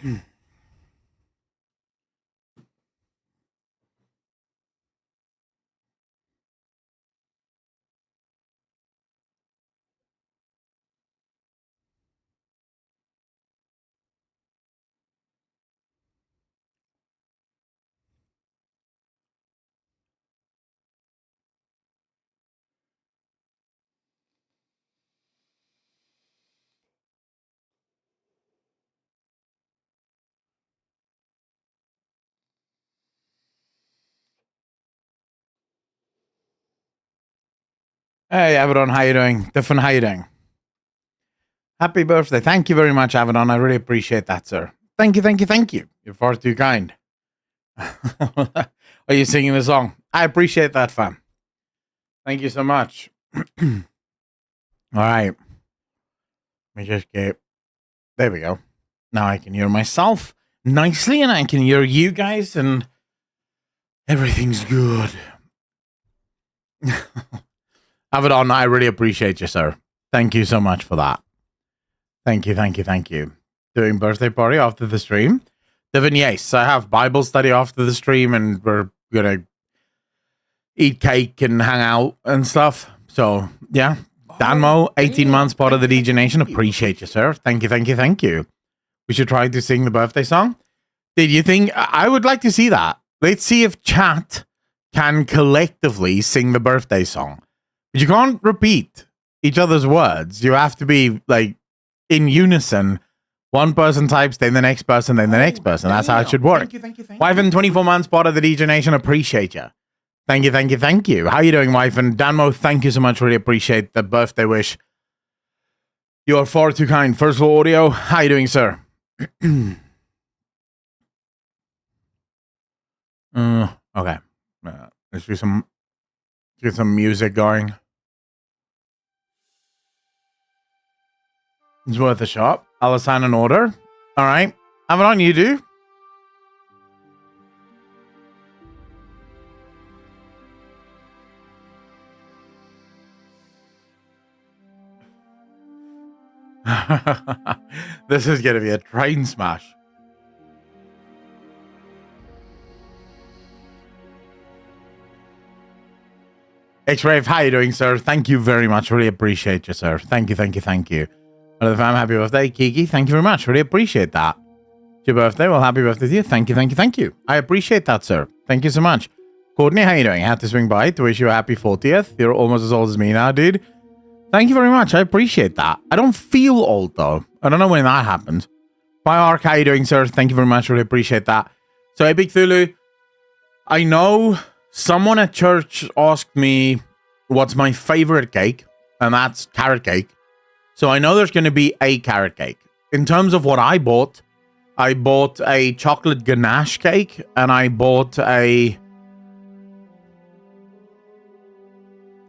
Hey, Avedon, how you doing? Different, how you doing? Happy birthday. Thank you very much, Avedon. I really appreciate that, sir. Thank you, thank you, thank you. You're far too kind. Are you singing the song? I appreciate that, fam. Thank you so much. All right. Let me just get... There we go. Now I can hear myself nicely, and I can hear you guys, and everything's good. Avedon, I really appreciate you, sir. Thank you so much for that. Thank you, thank you, thank you. Doing birthday party after the stream? Devin, yes, I have Bible study after the stream, and we're gonna eat cake and hang out and stuff. So, yeah. Danmo, 18 months, part of the DJ Nation. Appreciate you, sir. Thank you, thank you, thank you. We should try to sing the birthday song. Did you think... I would like to see that. Let's see if chat can collectively sing the birthday song. But you can't repeat each other's words. You have to be, like, in unison. One person types, then the next person, then the next person. That's how it should work. Thank you, thank you, thank you. Wyvern, 24 months, part of the DJ Nation. Appreciate you. Thank you, thank you, thank you. How you doing, Wyvern? Danmo, thank you so much. Really appreciate the birthday wish. You are far too kind. First of all, audio. How you doing, sir? Okay. Let's do some... Get some music going. It's worth a shot. I'll assign an order. All right. Have it on, you do. This is going to be a train smash. X-Rave, how you doing, sir? Thank you very much. Really appreciate you, sir. Thank you, thank you, thank you. Hello, fam. Happy birthday. Kiki, thank you very much. Really appreciate that. It's your birthday. Well, happy birthday to you. Thank you, thank you, thank you. I appreciate that, sir. Thank you so much. Courtney, how you doing? I had to swing by to wish you a happy 40th. You're almost as old as me now, dude. Thank you very much. I appreciate that. I don't feel old, though. I don't know when that happened. Bye, Ark. How you doing, sir? Thank you very much. Really appreciate that. So, Epic Thulu, I know someone at church asked me what's my favorite cake, and that's carrot cake. So I know there's going to be a carrot cake. In terms of what I bought a chocolate ganache cake, and I bought I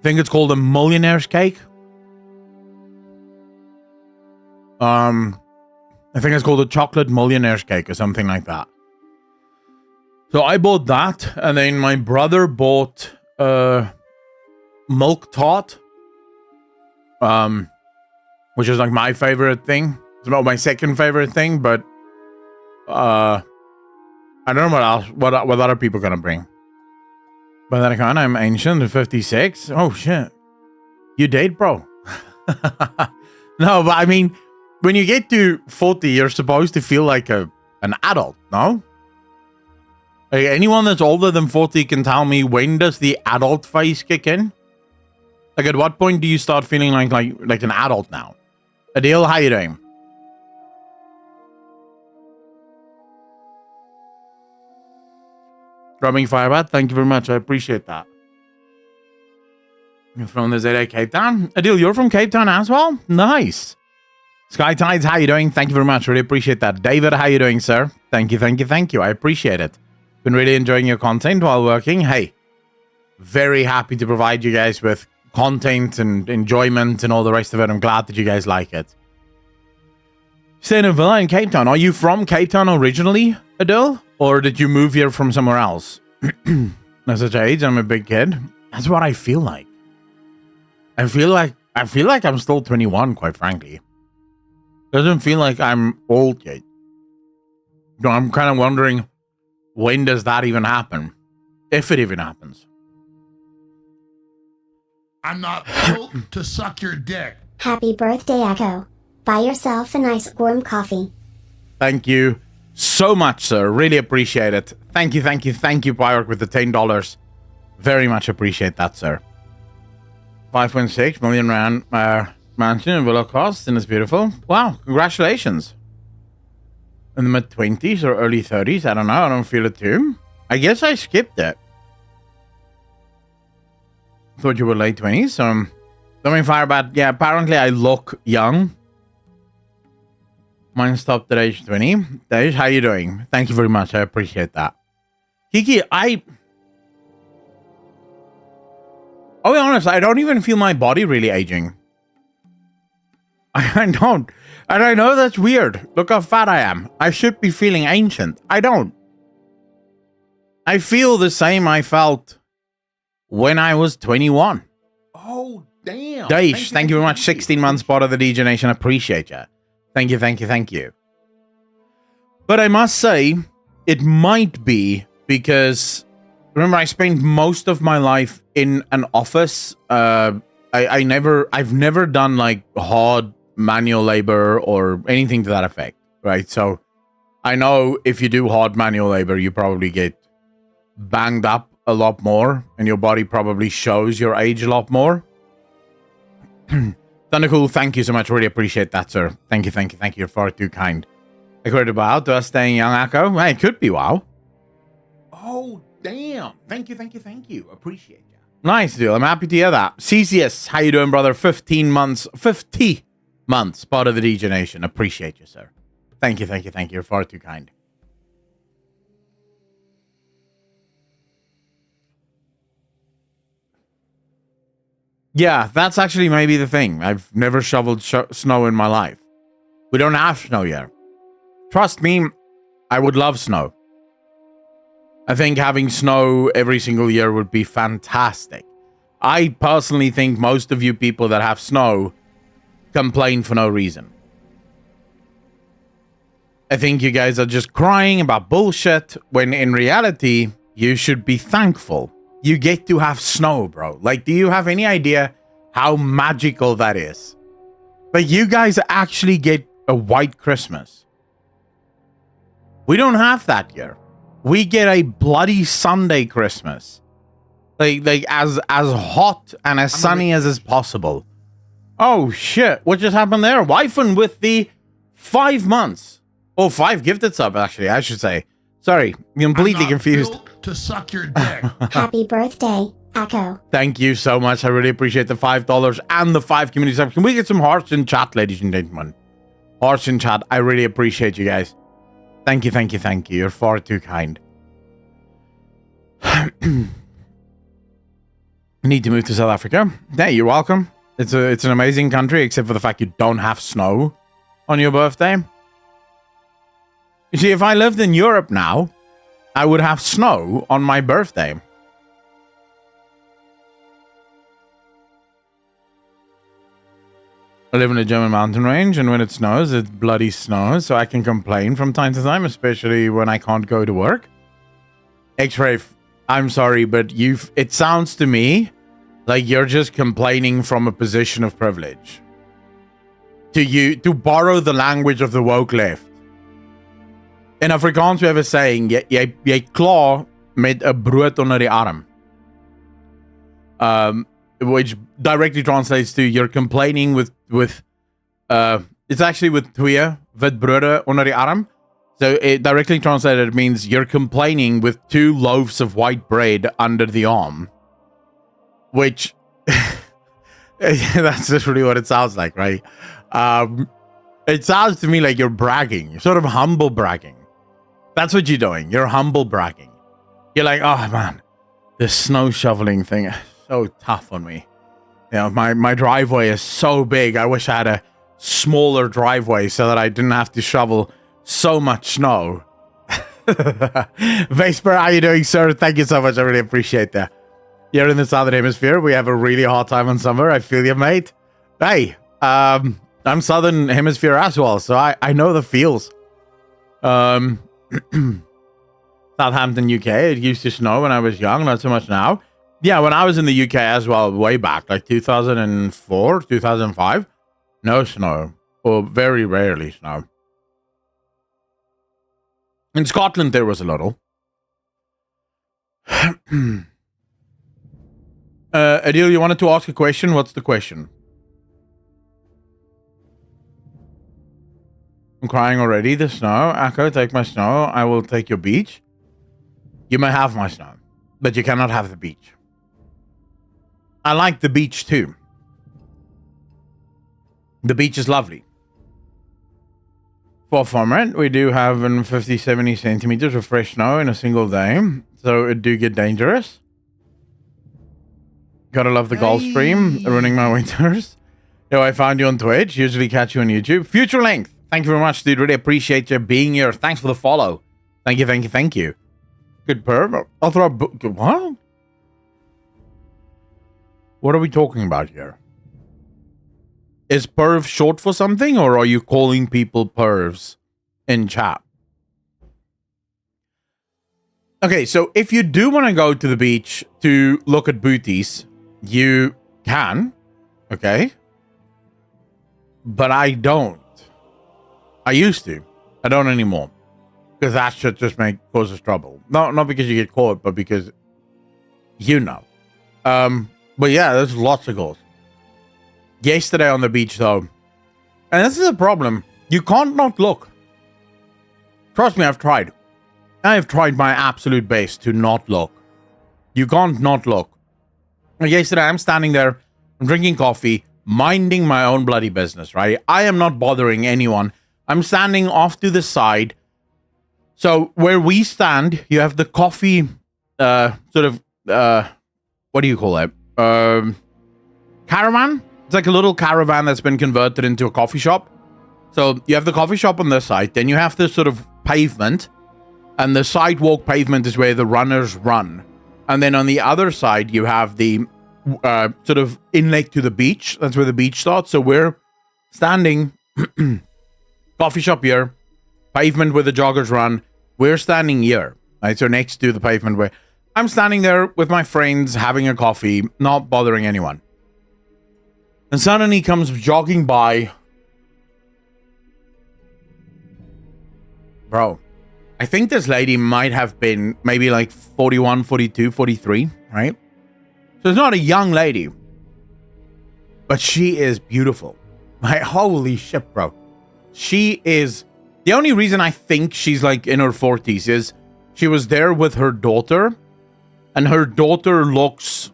think it's called a millionaire's cake. I think it's called a chocolate millionaire's cake or something like that. So I bought that, and then my brother bought milk tart. Which is like my favorite thing. It's about my second favorite thing, but I don't know what else, what other people are gonna bring. By that account, I'm ancient, 56. Oh shit, you date, bro? No, but I mean, when you get to 40, you're supposed to feel like an adult, no? Like, anyone that's older than 40 can tell me, when does the adult phase kick in? Like, at what point do you start feeling like an adult now? Adil, how you doing? Drumming Firebat, thank you very much. I appreciate that. You're from the ZA Cape Town? Adil, you're from Cape Town as well? Nice. Sky Tides, how you doing? Thank you very much. Really appreciate that. David, how you doing, sir? Thank you, thank you, thank you. I appreciate it. Been really enjoying your content while working. Hey, very happy to provide you guys with content and enjoyment and all the rest of it. I'm glad that you guys like it. Stay in a villa in Cape Town. Are you from Cape Town originally, Adil? Or did you move here from somewhere else? At such age, I'm a big kid. That's what I feel like. I feel like I'm still 21, quite frankly. Doesn't feel like I'm old yet. No, I'm kind of wondering, when does that even happen? If it even happens. I'm not built to suck your dick. Happy birthday, Echo. Buy yourself a nice warm coffee. Thank you so much, sir. Really appreciate it. Thank you, Pyark, with the $10. Very much appreciate that, sir. 5.6 million rand mansion in Villa Cost, and it's beautiful. Wow, congratulations. In the mid-20s or early 30s, I don't know. I don't feel it too. I guess I skipped it. Thought you were late 20s. Something Firebat. Yeah, apparently I look young. Mine stopped at age 20. Dej, how you doing? Thank you very much. I appreciate that. Kiki, I'll be honest, I don't even feel my body really aging. I don't. And I know that's weird. Look how fat I am. I should be feeling ancient. I don't. I feel the same I felt when I was 21. Oh, damn. Dej, thank you very much. 16 months part of the DJ Nation. Appreciate you. Thank you. But I must say, it might be because, remember, I spent most of my life in an office. I've never done like hard manual labor or anything to that effect, right? So I know if you do hard manual labor, you probably get banged up a lot more, and your body probably shows your age a lot more. Thundercool, thank you so much. Really appreciate that, sir. Thank you. You're far too kind. According to WoW, to us staying young, Echo. Hey, it could be WoW. Oh, damn. Thank you. Appreciate you. Nice, dude. I'm happy to hear that. CCS, how you doing, brother? 50 months, part of the DJ Nation. Appreciate you, sir. Thank you. You're far too kind. Yeah, that's actually maybe the thing. I've never shoveled snow in my life. We don't have snow here. Trust me, I would love snow. I think having snow every single year would be fantastic. I personally think most of you people that have snow complain for no reason. I think you guys are just crying about bullshit when in reality, you should be thankful. You get to have snow, bro. Like, do you have any idea how magical that is? Like, you guys actually get a white Christmas. We don't have that here. We get a bloody Sunday Christmas. Like as hot and as sunny as is possible. Oh, shit. What just happened there? Wifing with the 5 months. Oh, 5 gifted sub, actually, I should say. Sorry, completely confused. To suck your dick. Happy birthday, Echo. Thank you so much. I really appreciate the $5 and the 5 community subs. Can we get some hearts in chat, ladies and gentlemen? Hearts in chat. I really appreciate you guys. Thank you. You're far too kind. Need to move to South Africa. Hey, you're welcome. It's an amazing country, except for the fact you don't have snow on your birthday. You see, if I lived in Europe now, I would have snow on my birthday. I live in a German mountain range, and when it snows, it bloody snows, so I can complain from time to time, especially when I can't go to work. X-Ray, I'm sorry, but it sounds to me like you're just complaining from a position of privilege. To borrow the language of the woke left. In Afrikaans we have a saying, jy kla met 'n brood onder die arm. Which directly translates to you're complaining with it's actually with twee wit brode onder die arm. So it directly translated means you're complaining with 2 loaves of white bread under the arm. Which that's literally what it sounds like, right? It sounds to me like you're bragging, sort of humble bragging. That's what you're doing. You're humble bragging. You're like, oh man, this snow shoveling thing is so tough on me. You know, my driveway is so big. I wish I had a smaller driveway so that I didn't have to shovel so much snow. Vesper, how you doing, sir? Thank you so much. I really appreciate that. You're in the Southern Hemisphere. We have a really hard time in summer. I feel you, mate. Hey, I'm Southern Hemisphere as well, so I know the feels. Southampton, UK. It used to snow when I was young, not so much now. Yeah, when I was in the UK as well, way back, like 2004, 2005, no snow, or very rarely snow. In Scotland, there was a little. Adil, you wanted to ask a question? What's the question? I'm crying already. The snow. Akko, take my snow. I will take your beach. You may have my snow, but you cannot have the beach. I like the beach too. The beach is lovely. For farmland, we do have 50, 70 centimeters of fresh snow in a single day, so it do get dangerous. Gotta love the Gulf Stream, ruining my winters. Yo, I found you on Twitch, usually catch you on YouTube. Future Length, thank you very much, dude. Really appreciate you being here. Thanks for the follow. Thank you, thank you, thank you. Good perv. I'll throw a book. What? What are we talking about here? Is perv short for something, or are you calling people pervs in chat? Okay, so if you do want to go to the beach to look at booties, you can, okay? But I don't. I used to. I don't anymore. Because that should just causes trouble. No, not because you get caught, but because you know. But yeah, there's lots of goals. Yesterday on the beach, though, and this is a problem. You can't not look. Trust me, I've tried. I've tried my absolute best to not look. You can't not look. Yesterday, I'm standing there, I'm drinking coffee, minding my own bloody business, right? I am not bothering anyone. I'm standing off to the side. So where we stand, you have the coffee, what do you call it? Caravan? It's like a little caravan that's been converted into a coffee shop. So you have the coffee shop on this side, then you have this sort of pavement, and the sidewalk pavement is where the runners run. And then on the other side, you have the sort of inlet to the beach. That's where the beach starts. So we're standing, coffee shop here, pavement where the joggers run. We're standing here, right? So next to the pavement where I'm standing there with my friends, having a coffee, not bothering anyone. And suddenly comes jogging by. Bro, I think this lady might have been maybe like 41, 42, 43, right? So it's not a young lady. But she is beautiful. Like, holy shit, bro. She is... The only reason I think she's like in her 40s is she was there with her daughter. And her daughter looks...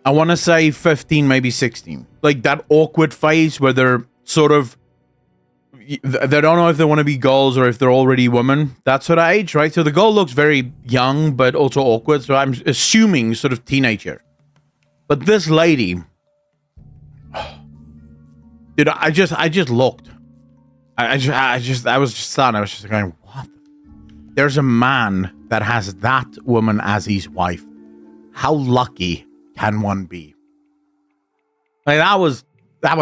I want to say 15, maybe 16. Like that awkward phase where they're sort of... They don't know if they want to be girls or if they're already women. That sort of age, right? So the girl looks very young, but also awkward. So I'm assuming sort of teenager. But this lady... Dude, I just looked. I was just stunned. I was just going, what? There's a man that has that woman as his wife. How lucky can one be? Like that was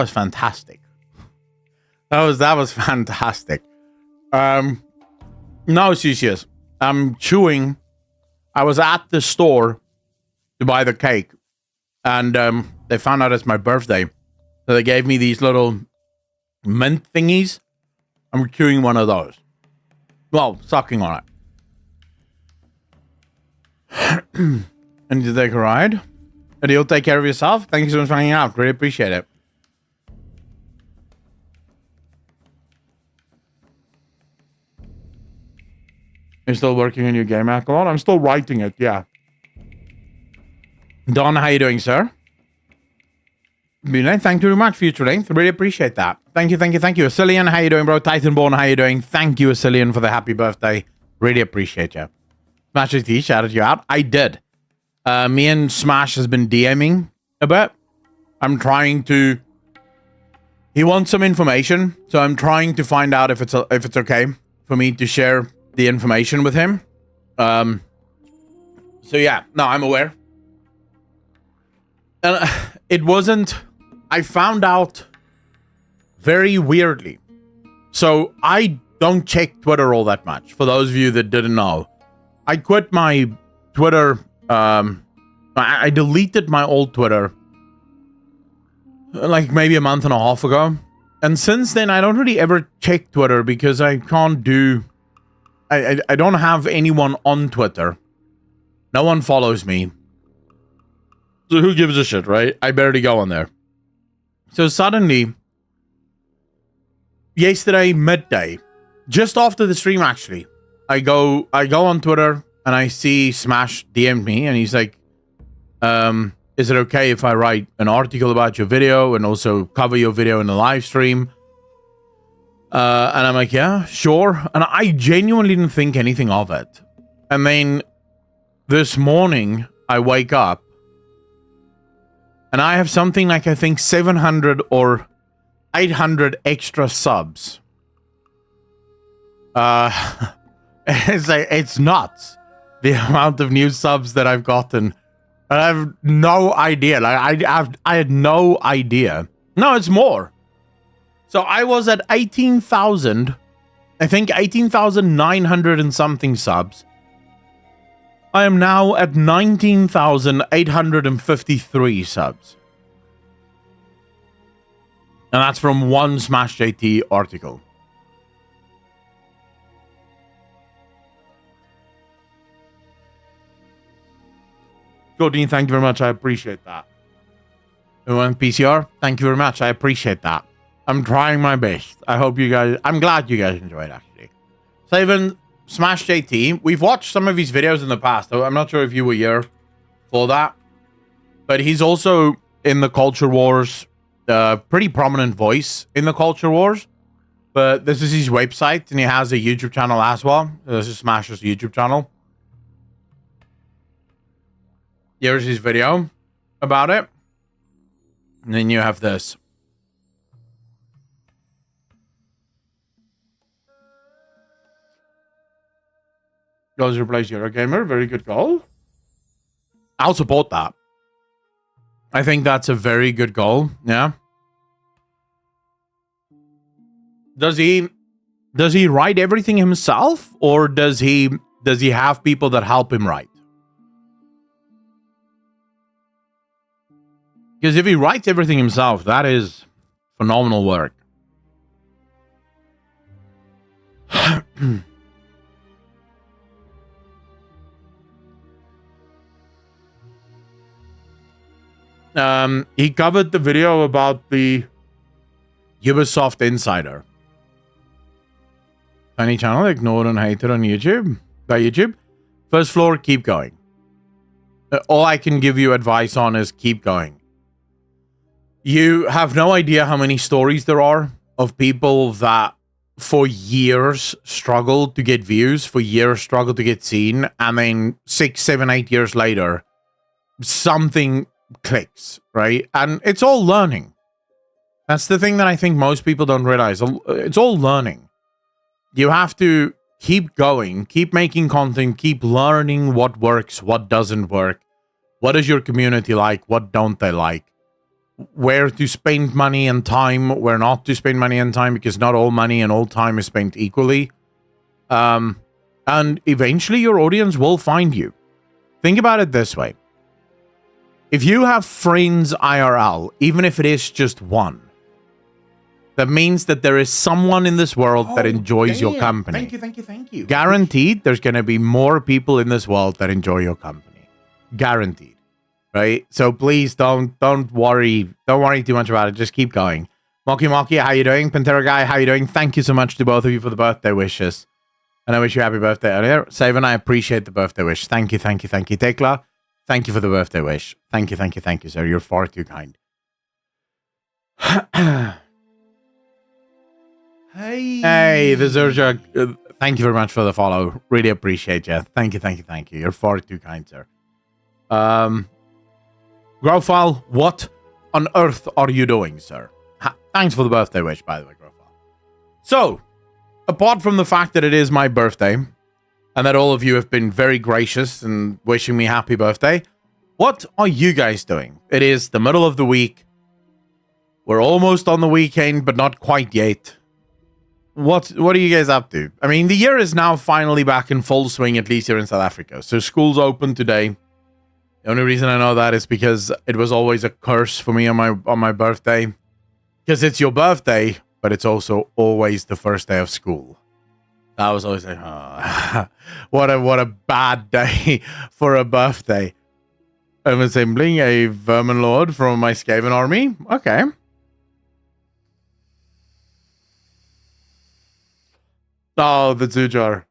fantastic. That was fantastic. No, she. I'm chewing. I was at the store to buy the cake, and they found out it's my birthday, so they gave me these little mint thingies. I'm chewing one of those. Well, sucking on it. And you take a ride? And you'll take care of yourself? Thank you so much for hanging out. Really appreciate it. You're still working on your game, Accolon? I'm still writing it, yeah. Don, how you doing, sir? Thank you very much, Future Length. Really appreciate that. Thank you. Asilian, how you doing, bro? Titanborn, how you doing? Thank you, Asilian, for the happy birthday. Really appreciate you. Smash T shouted you out. I did. Me and Smash has been DMing a bit. I'm trying to... He wants some information, so I'm trying to find out if it's okay for me to share the information with him. So yeah, no, I'm aware. And it wasn't... I found out very weirdly. So I don't check Twitter all that much. For those of you that didn't know, I quit my Twitter. I deleted my old Twitter like maybe a month and a half ago. And since then, I don't really ever check Twitter because I can't do... I don't have anyone on Twitter. No one follows me. So who gives a shit, right? I barely go on there. So suddenly, yesterday midday, just after the stream actually, I go on Twitter and I see Smash DM me and he's like, is it okay if I write an article about your video and also cover your video in the live stream? And I'm like, yeah, sure. And I genuinely didn't think anything of it. And then this morning, I wake up and I have something like, I think 700 or 800 extra subs. It's nuts. The amount of new subs that I've gotten. I have no idea. Like I had no idea. No, it's more. So I was at 18,000, I think 18,900 and something subs. I am now at 19,853 subs. And that's from one Smash JT article. Gordine, thank you very much. I appreciate that. And PCR, thank you very much. I appreciate that. I'm trying my best. I hope you guys... I'm glad you guys enjoyed, actually. So even Smash JT, we've watched some of his videos in the past. I'm not sure if you were here for that. But he's also in the Culture Wars. Pretty prominent voice in the Culture Wars. But this is his website, and he has a YouTube channel as well. This is Smash's YouTube channel. Here's his video about it. And then you have this. Goals replace Eurogamer. Very good goal. I'll support that. I think that's a very good goal. Yeah. Does he write everything himself, or does he have people that help him write? Because if he writes everything himself, that is phenomenal work. He covered the video about the Ubisoft Insider. Tiny channel, ignored and hated on YouTube. By YouTube. First floor, keep going. All I can give you advice on is keep going. You have no idea how many stories there are of people that for years struggled to get views, for years struggled to get seen, and then 6, 7, 8 years later, something clicks, right? And it's all learning. That's the thing that I think most people don't realize. It's all learning. You have to keep going, keep making content, keep learning what works, what doesn't work. What is your community like? What don't they like? Where to spend money and time, where not to spend money and time, because not all money and all time is spent equally. And eventually your audience will find you. Think about it this way. If you have friends IRL, even if it is just one, that means that there is someone in this world that enjoys your company. Thank you. Guaranteed, there's going to be more people in this world that enjoy your company. Guaranteed. Right? So please don't worry. Don't worry too much about it. Just keep going. Moki, how you doing? Pantera Guy, how you doing? Thank you so much to both of you for the birthday wishes. And I wish you happy birthday earlier. Savan, I appreciate the birthday wish. Thank you. Tekla, thank you for the birthday wish. Thank you, sir. You're far too kind. Hey, the Zurja. Thank you very much for the follow. Really appreciate you. Thank you. You're far too kind, sir. Grofal, what on earth are you doing, sir? Thanks for the birthday wish, by the way, Grofal. So, apart from the fact that it is my birthday, and that all of you have been very gracious and wishing me happy birthday, what are you guys doing? It is the middle of the week. We're almost on the weekend, but not quite yet. what are you guys up to? I mean, the year is now finally back in full swing, at least here in South Africa. So school's open today. The only reason I know that is because it was always a curse for me on my birthday. Because it's your birthday, but it's also always the first day of school. I was always like, oh, what a bad day for a birthday. I'm assembling a vermin lord from my Skaven army. Okay. Oh, the Zujar.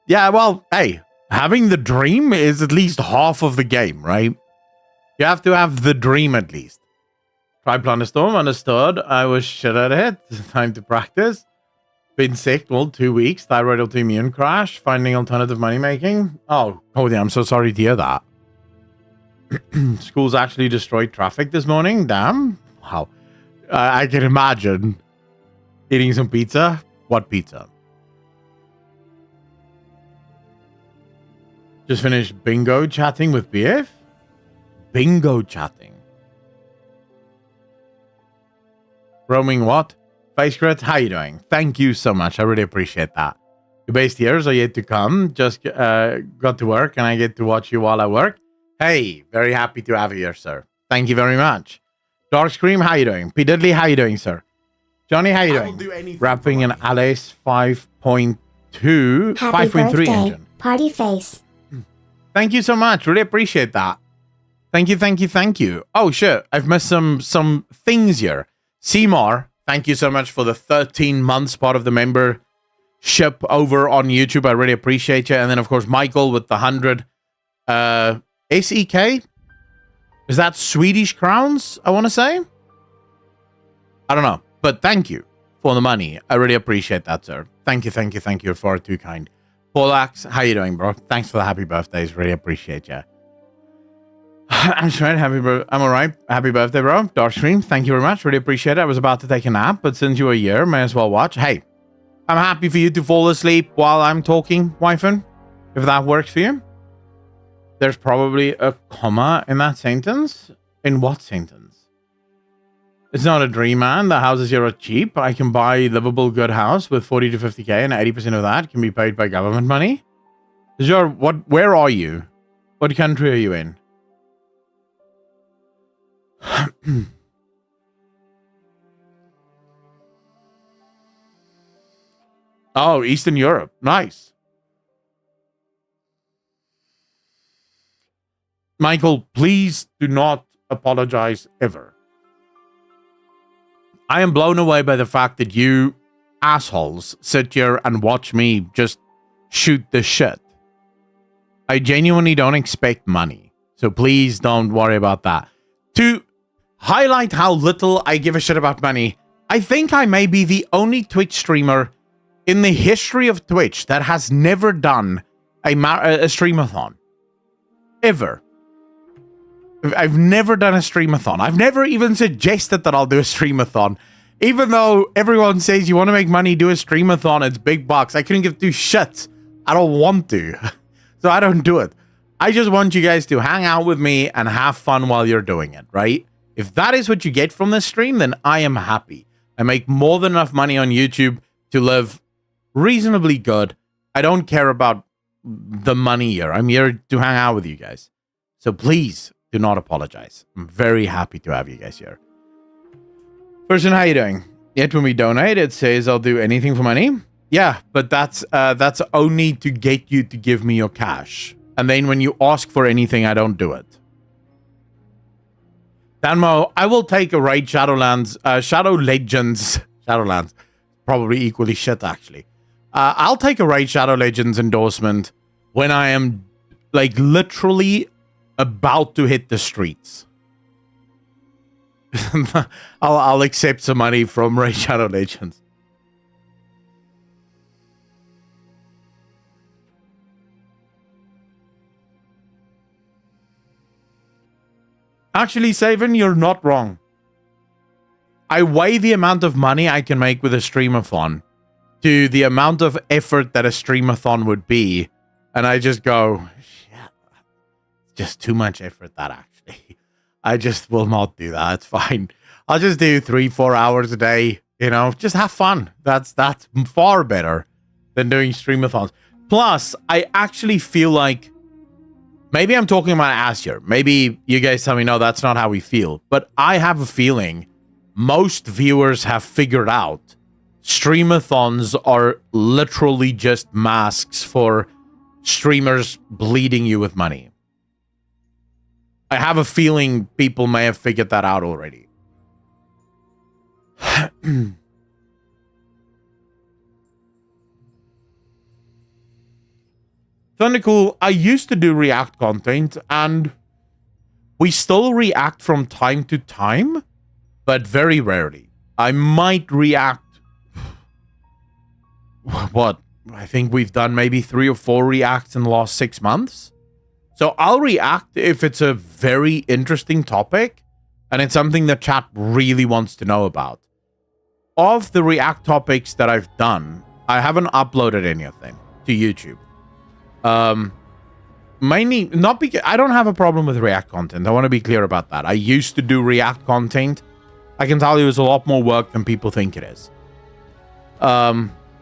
Yeah, well, hey, having the dream is at least half of the game, right? You have to have the dream at least. Try Planetstorm, understood. I was shit at it. Time to practice. Been sick, well, 2 weeks. Thyroid autoimmune crash. Finding alternative money making. Oh, Cody, I'm so sorry to hear that. School's actually destroyed traffic this morning. Damn. Wow. I can imagine eating some pizza. What pizza? Just finished bingo chatting with BF. Bingo chatting. Roaming what? Face Crit, how you doing? Thank you so much. I really appreciate that. Your base years are yet to come. Just got to work and I get to watch you while I work. Hey, very happy to have you here, sir. Thank you very much. Dark Scream, how you doing? P. Dudley, how you doing, sir? Johnny, how you doing? Wrapping an Alice 5.2, 5.3 engine. Party face. Thank you so much. Really appreciate that. Thank you. Oh, shit. I've missed some things here. Seymour, thank you so much for the 13 months part of the membership over on YouTube. I really appreciate you. And then, of course, Michael with the 100. SEK? Is that Swedish crowns, I want to say? I don't know. But thank you for the money. I really appreciate that, sir. Thank you. You're far too kind. Polax, how you doing, bro? Thanks for the happy birthdays. Really appreciate you. I'm trying. I'm all right. Happy birthday, bro. Darkstream, thank you very much. Really appreciate it. I was about to take a nap, but since you were here, may as well watch. Hey, I'm happy for you to fall asleep while I'm talking, Wyfern, if that works for you. There's probably a comma in that sentence. In what sentence? It's not a dream, man. The houses here are cheap. I can buy a livable good house with 40 to 50k, and 80% of that can be paid by government money. Where are you? What country are you in? Oh, Eastern Europe. Nice. Michael, please do not apologize ever. I am blown away by the fact that you assholes sit here and watch me just shoot the shit. I genuinely don't expect money. So please don't worry about that. To highlight how little I give a shit about money, I think I may be the only Twitch streamer in the history of Twitch that has never done a streamathon. Ever. I've never done a streamathon. I've never even suggested that I'll do a streamathon. Even though everyone says you want to make money, do a streamathon, it's big bucks. I couldn't give two shits. I don't want to. So I don't do it. I just want you guys to hang out with me and have fun while you're doing it, right? If that is what you get from this stream, then I am happy. I make more than enough money on YouTube to live reasonably good. I don't care about the money here. I'm here to hang out with you guys. So please do not apologize. I'm very happy to have you guys here. Person, how you doing? Yet when we donate, it says I'll do anything for money. Yeah, but that's only to get you to give me your cash. And then when you ask for anything, I don't do it. Danmo, I will take a raid Shadowlands, Shadow Legends, Shadowlands, probably equally shit actually. I'll take a raid Shadow Legends endorsement when I am like literally about to hit the streets. I'll accept some money from Raid Shadow Legends. Actually, Saven, you're not wrong. I weigh the amount of money I can make with a streamathon to the amount of effort that a streamathon would be. And I just go, shit, just too much effort, that actually. I just will not do that. It's fine. I'll just do 3-4 hours a day You know, just have fun. That's far better than doing streamathons. Plus, I actually feel like maybe I'm talking my ass here. Maybe you guys tell me, no, that's not how we feel. But I have a feeling most viewers have figured out streamathons are literally just masks for streamers bleeding you with money. I have a feeling people may have figured that out already. Thundercool, I used to do React content, and we still react from time to time, but very rarely. I might react... What? I think we've done maybe 3 or 4 reacts in the last 6 months. So I'll react if it's a very interesting topic, and it's something that chat really wants to know about. Of the React topics that I've done, I haven't uploaded any of them to YouTube. Mainly not because I don't have a problem with React content. I want to be clear about that. I used to do React content. I can tell you it's a lot more work than people think it is.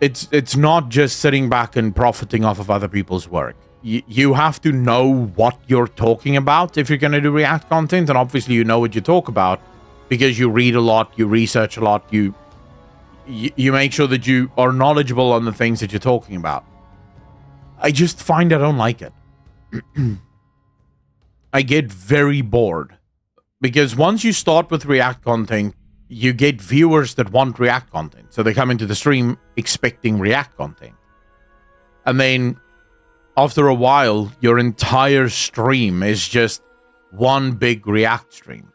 It's not just sitting back and profiting off of other people's work. You have to know what you're talking about if you're going to do React content, and obviously you know what you talk about because you read a lot, you research a lot, you make sure that you are knowledgeable on the things that you're talking about. I just find I don't like it. I get very bored because once you start with React content, you get viewers that want React content. So they come into the stream expecting React content. And then after a while, your entire stream is just one big React stream.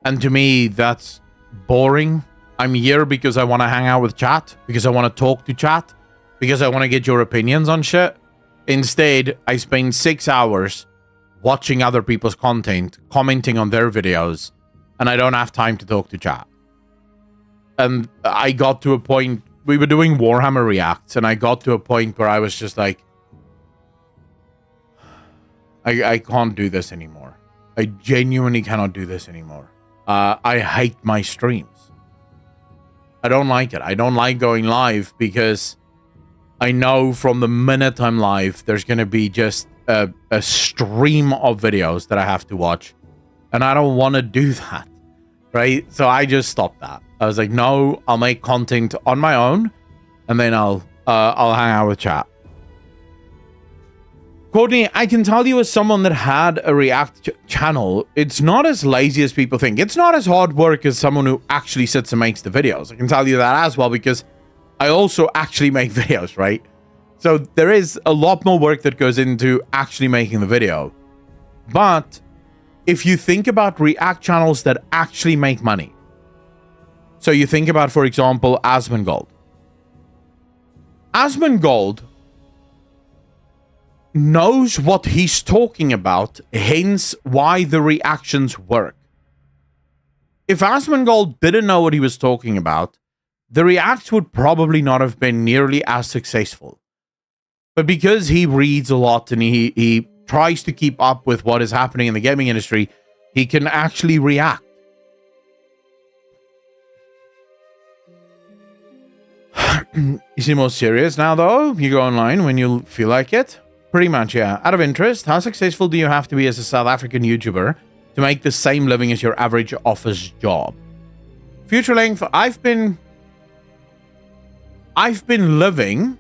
And to me, that's boring. I'm here because I want to hang out with chat, because I want to talk to chat, because I want to get your opinions on shit. Instead, I spend 6 hours watching other people's content, commenting on their videos, and I don't have time to talk to chat. And I got to a point, we were doing Warhammer Reacts, and I got to a point where I was just like, I can't do this anymore. I genuinely cannot do this anymore. I hate my streams. I don't like it. I don't like going live because I know from the minute I'm live, there's going to be just a stream of videos that I have to watch. And I don't want to do that, right? So I just stopped that. I was like, no, I'll make content on my own, and then I'll hang out with chat. Courtney, I can tell you as someone that had a React channel, it's not as lazy as people think. It's not as hard work as someone who actually sits and makes the videos. I can tell you that as well, because I also actually make videos, right? So there is a lot more work that goes into actually making the video. But if you think about React channels that actually make money, so you think about, for example, Asmongold. Asmongold knows what he's talking about, hence why the reactions work. If Asmongold didn't know what he was talking about, the reacts would probably not have been nearly as successful. But because he reads a lot and he tries to keep up with what is happening in the gaming industry, he can actually react. You seem more serious now, though. You go online when you feel like it. Pretty much, yeah. Out of interest, how successful do you have to be as a South African YouTuber to make the same living as your average office job? Future length, I've been living...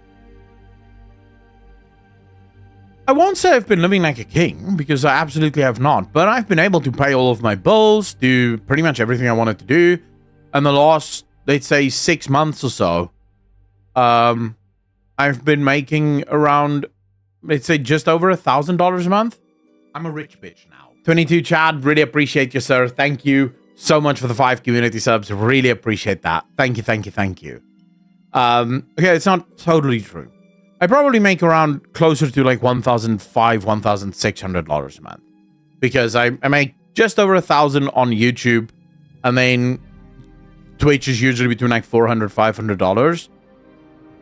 I won't say I've been living like a king, because I absolutely have not, but I've been able to pay all of my bills, do pretty much everything I wanted to do. And the last, let's say, 6 months or so, I've been making around, let's say, just over $1,000 a month. I'm a rich bitch now. 22 Chad, really appreciate you, sir. Thank you so much for the 5 community subs. Really appreciate that. Thank you, thank you, thank you. Okay, it's not totally true. I probably make around closer to like $1,500, $1,600 a month, because I make just over 1,000 on YouTube, and then Twitch is usually between like $400, $500.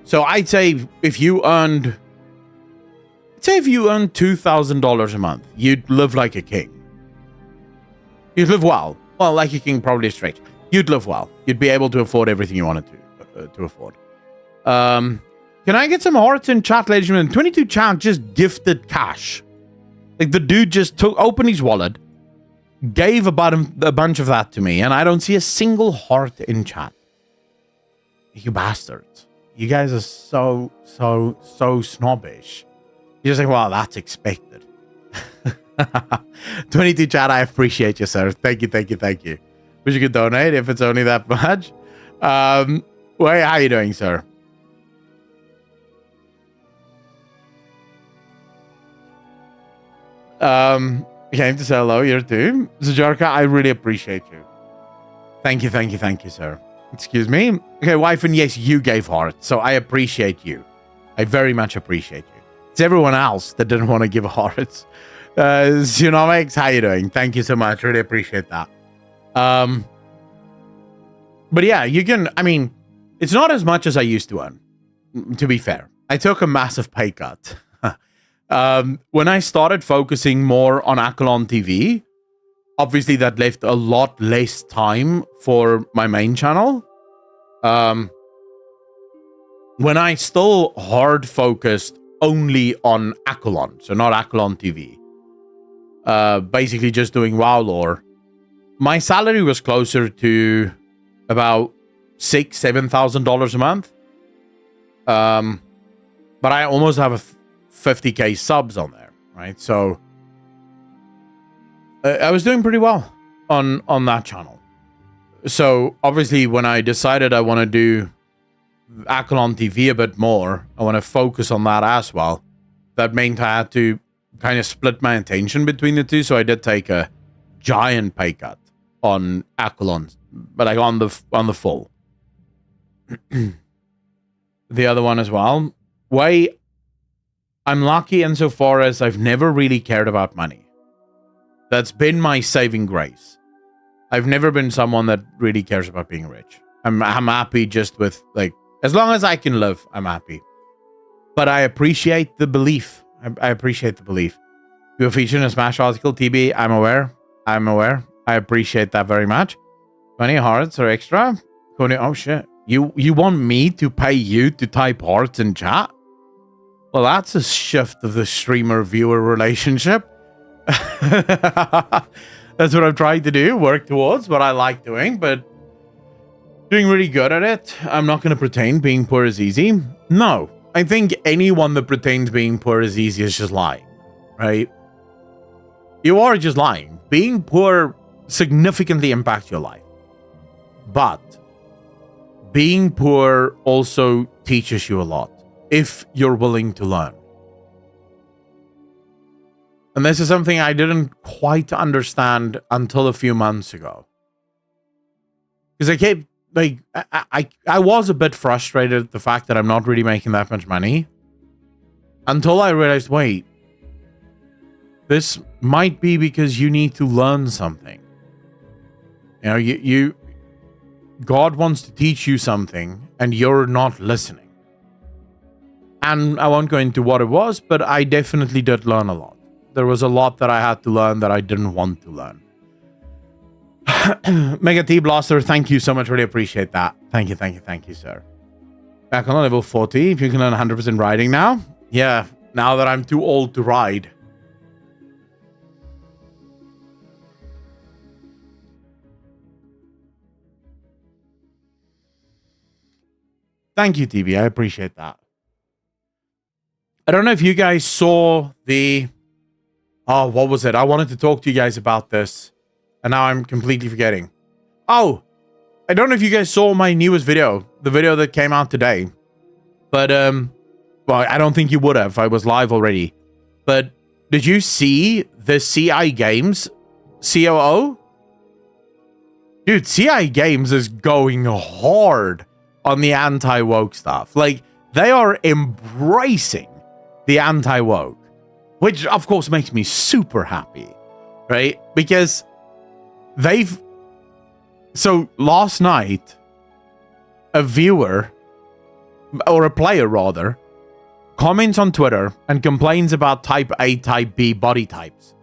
So I'd say if you earned $2,000 a month, you'd live like a king. You'd live well. Well, like a king probably a stretch. you'd live well. You'd be able to afford everything you wanted to afford. Can I get some hearts in chat, ladies and gentlemen? 22 chat just gifted cash. Like the dude just opened his wallet, gave a bunch of that to me, and I don't see a single heart in chat. You bastards. You guys are so snobbish. You're just like, well, that's expected. 22 chat, I appreciate you, sir. Thank you. Wish you could donate if it's only that much. Wait, how you doing, sir? Came to say hello here too. Zajarka, I really appreciate you. Thank you, sir. Excuse me. Okay, wife, and yes, you gave hearts, so I appreciate you. I very much appreciate you. It's everyone else that didn't want to give hearts. Xenomics, how you doing? Thank you so much. Really appreciate that. But yeah, you can, I mean, it's not as much as I used to earn, to be fair. I took a massive pay cut. When I started focusing more on Akalon TV, obviously that left a lot less time for my main channel. When I still hard focused only on Akalon, so not Akalon TV, basically just doing WoW lore, my salary was closer to about $6,000-$7,000 a month. But I almost have a 50k subs on there, right? So I was doing pretty well on that channel. So obviously when I decided I want to do Akalon TV a bit more, I want to focus on that as well, that meant I had to kind of split my attention between the two. So I did take a giant pay cut on Akalon, but like on the full. The other one as well. I'm lucky insofar as I've never really cared about money. That's been my saving grace. I've never been someone that really cares about being rich. I'm happy just with, like, as long as I can live, I'm happy. But I appreciate the belief. I appreciate the belief. You were featured in a Smash article, TB. I'm aware. I appreciate that very much. 20 hearts or extra? Oh shit. You want me to pay you to type hearts in chat? Well, that's a shift of the streamer-viewer relationship. That's what I'm trying to do, work towards, what I like doing, but doing really good at it. I'm not going to pretend being poor is easy. No, I think anyone that pretends being poor is easy is just lying, right? You are just lying. Being poor significantly impacts your life. But being poor also teaches you a lot, if you're willing to learn. And this is something I didn't quite understand until a few months ago. Because I kept, like, I was a bit frustrated at the fact that I'm not really making that much money. Until I realized, wait, this might be because you need to learn something. You know, God wants to teach you something, and you're not listening. And I won't go into what it was, but I definitely did learn a lot. There was a lot that I had to learn that I didn't want to learn. Mega T Blaster, thank you so much. Really appreciate that. Thank you, sir. Back on level 40. If you can learn 100% riding now. Yeah, now that I'm too old to ride. Thank you, TB. I appreciate that. I don't know if you guys saw the... Oh, what was it? I wanted to talk to you guys about this, and now I'm completely forgetting. Oh, I don't know if you guys saw my newest video, the video that came out today. But, well, I don't think you would have. I was live already. But did you see the CI Games COO? Dude, CI Games is going hard on the anti-woke stuff. Like, they are embracing the anti-woke, which of course makes me super happy, right? Because so last night, a viewer, or a player rather, comments on Twitter and complains about type A, type B body types.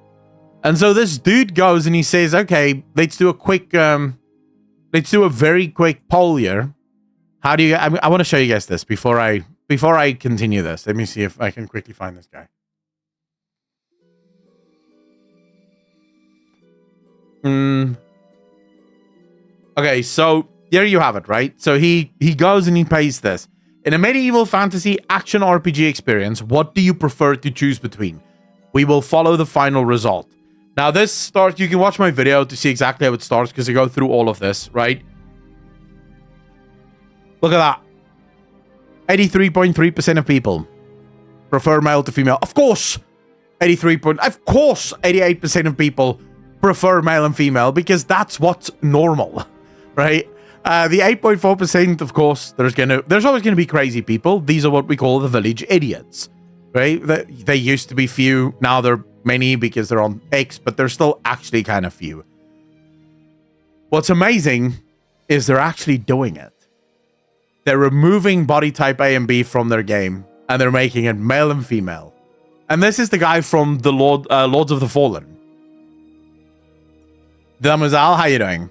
And so this dude goes and he says, okay, let's do a quick let's do a very quick poll here. How do you? I want to show you guys this before I continue this. Let me see if I can quickly find this guy. Okay, so there you have it, right? So he goes and he pays this. In a medieval fantasy action RPG experience, what do you prefer to choose between? We will follow the final result. Now this starts, you can watch my video to see exactly how it starts because I go through all of this, right? Look at that. 83.3% of people prefer male to female. Of course, 88% of people prefer male and female because that's what's normal, right? The 8.4%, of course, there's always gonna be crazy people. These are what we call the village idiots, right? They used to be few, now they're many because they're on X, but they're still actually kind of few. What's amazing is they're actually doing it. They're removing body type A and B from their game, and they're making it male and female. And this is the guy from the Lords of the Fallen. Damazal, how you doing?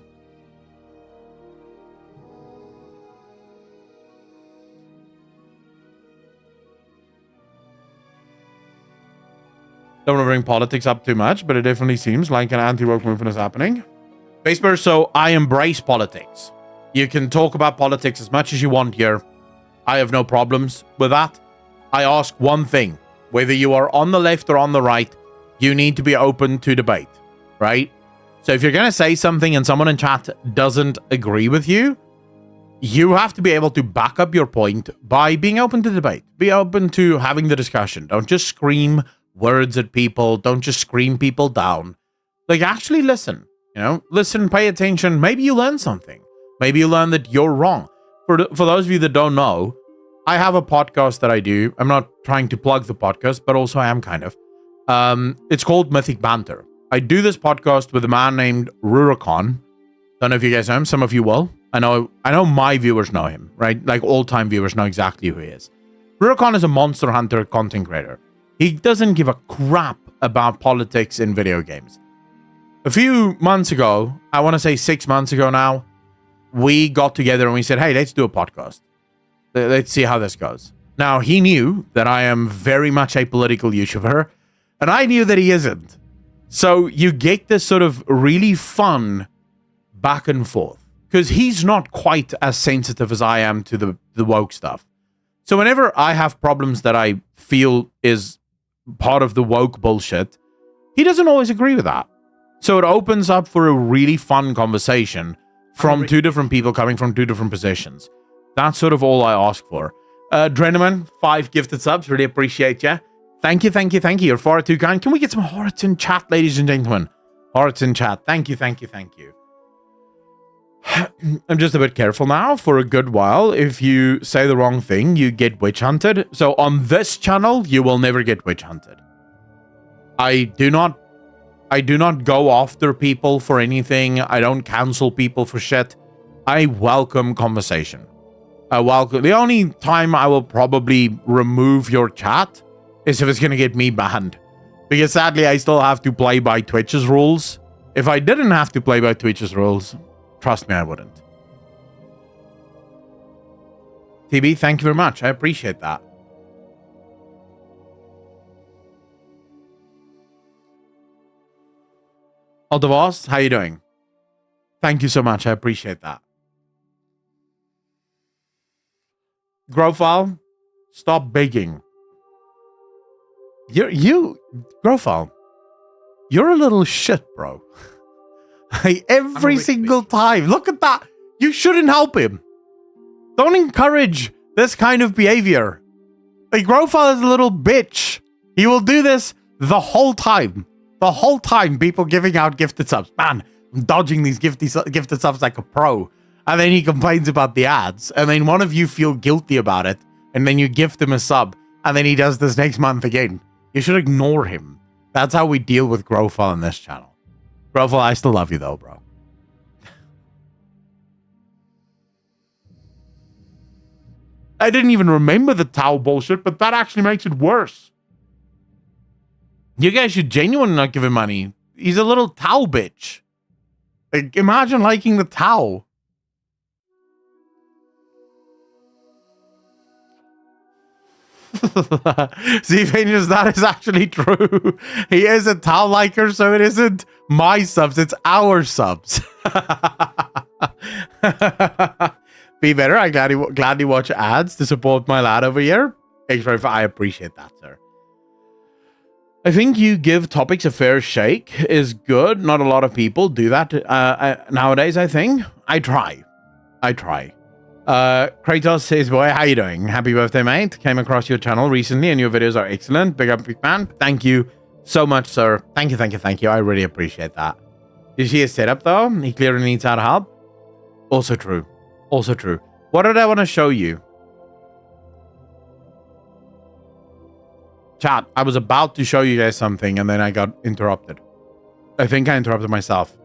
Don't want to bring politics up too much, but it definitely seems like an anti-woke movement is happening. Baseburst, so I embrace politics. You can talk about politics as much as you want here. I have no problems with that. I ask one thing. Whether you are on the left or on the right, you need to be open to debate, right? So if you're going to say something and someone in chat doesn't agree with you, you have to be able to back up your point by being open to debate. Be open to having the discussion. Don't just scream words at people. Don't just scream people down. Like, actually listen. You know, listen, pay attention. Maybe you learn something. Maybe you learn that you're wrong. For those of you that don't know, I have a podcast that I do. I'm not trying to plug the podcast, but also I am kind of. It's called Mythic Banter. I do this podcast with a man named Rurikon. Don't know if you guys know him. Some of you will. I know my viewers know him, right? Like all-time viewers know exactly who he is. Rurikon is a Monster Hunter content creator. He doesn't give a crap about politics in video games. A few months ago, I want to say 6 months ago now, we got together and we said, hey, let's do a podcast. Let's see how this goes. Now, he knew that I am very much a political YouTuber, and I knew that he isn't. So you get this sort of really fun back and forth, because he's not quite as sensitive as I am to the woke stuff. So whenever I have problems that I feel is part of the woke bullshit, he doesn't always agree with that. So it opens up for a really fun conversation from two different people coming from two different positions. That's sort of all I ask for. Dreneman, 5 gifted subs. Really appreciate you. Thank you. You're far too kind. Can we get some hearts in chat, ladies and gentlemen? Hearts in chat. Thank you. I'm just a bit careful now for a good while. If you say the wrong thing, you get witch hunted. So on this channel, you will never get witch hunted. I do not go after people for anything. I don't cancel people for shit. I welcome conversation. The only time I will probably remove your chat is if it's going to get me banned. Because sadly, I still have to play by Twitch's rules. If I didn't have to play by Twitch's rules, trust me, I wouldn't. TB, thank you very much. I appreciate that. Aldavos, how you doing? Thank you so much. I appreciate that. Grofal, stop begging. Grofal, you're a little shit, bro. Every single time. Look at that. You shouldn't help him. Don't encourage this kind of behavior. Like, Grofal is a little bitch. He will do this the whole time. The whole time, people giving out gifted subs. Man, I'm dodging these gifted subs like a pro. And then he complains about the ads. And then one of you feel guilty about it. And then you gift him a sub. And then he does this next month again. You should ignore him. That's how we deal with Grofal on this channel. Grofal, I still love you though, bro. I didn't even remember the Tau bullshit, but that actually makes it worse. You guys should genuinely not give him money. He's a little Tau bitch. Like, imagine liking the Tau. See, Phineas, that is actually true. He is a Tal liker, so it isn't my subs, it's our subs. Be better. I gladly watch ads to support my lad over here. Thanks very much. I appreciate that, sir. I think you give topics a fair shake is good. Not a lot of people do that nowadays, I think. I try. Kratos says, boy, how you doing? Happy birthday, mate. Came across your channel recently and your videos are excellent. Big up, big man. Thank you so much, sir. Thank you. I really appreciate that. You see his setup, though? He clearly needs our help. Also true. What did I want to show you? Chat, I was about to show you guys something and then I got interrupted. I think I interrupted myself.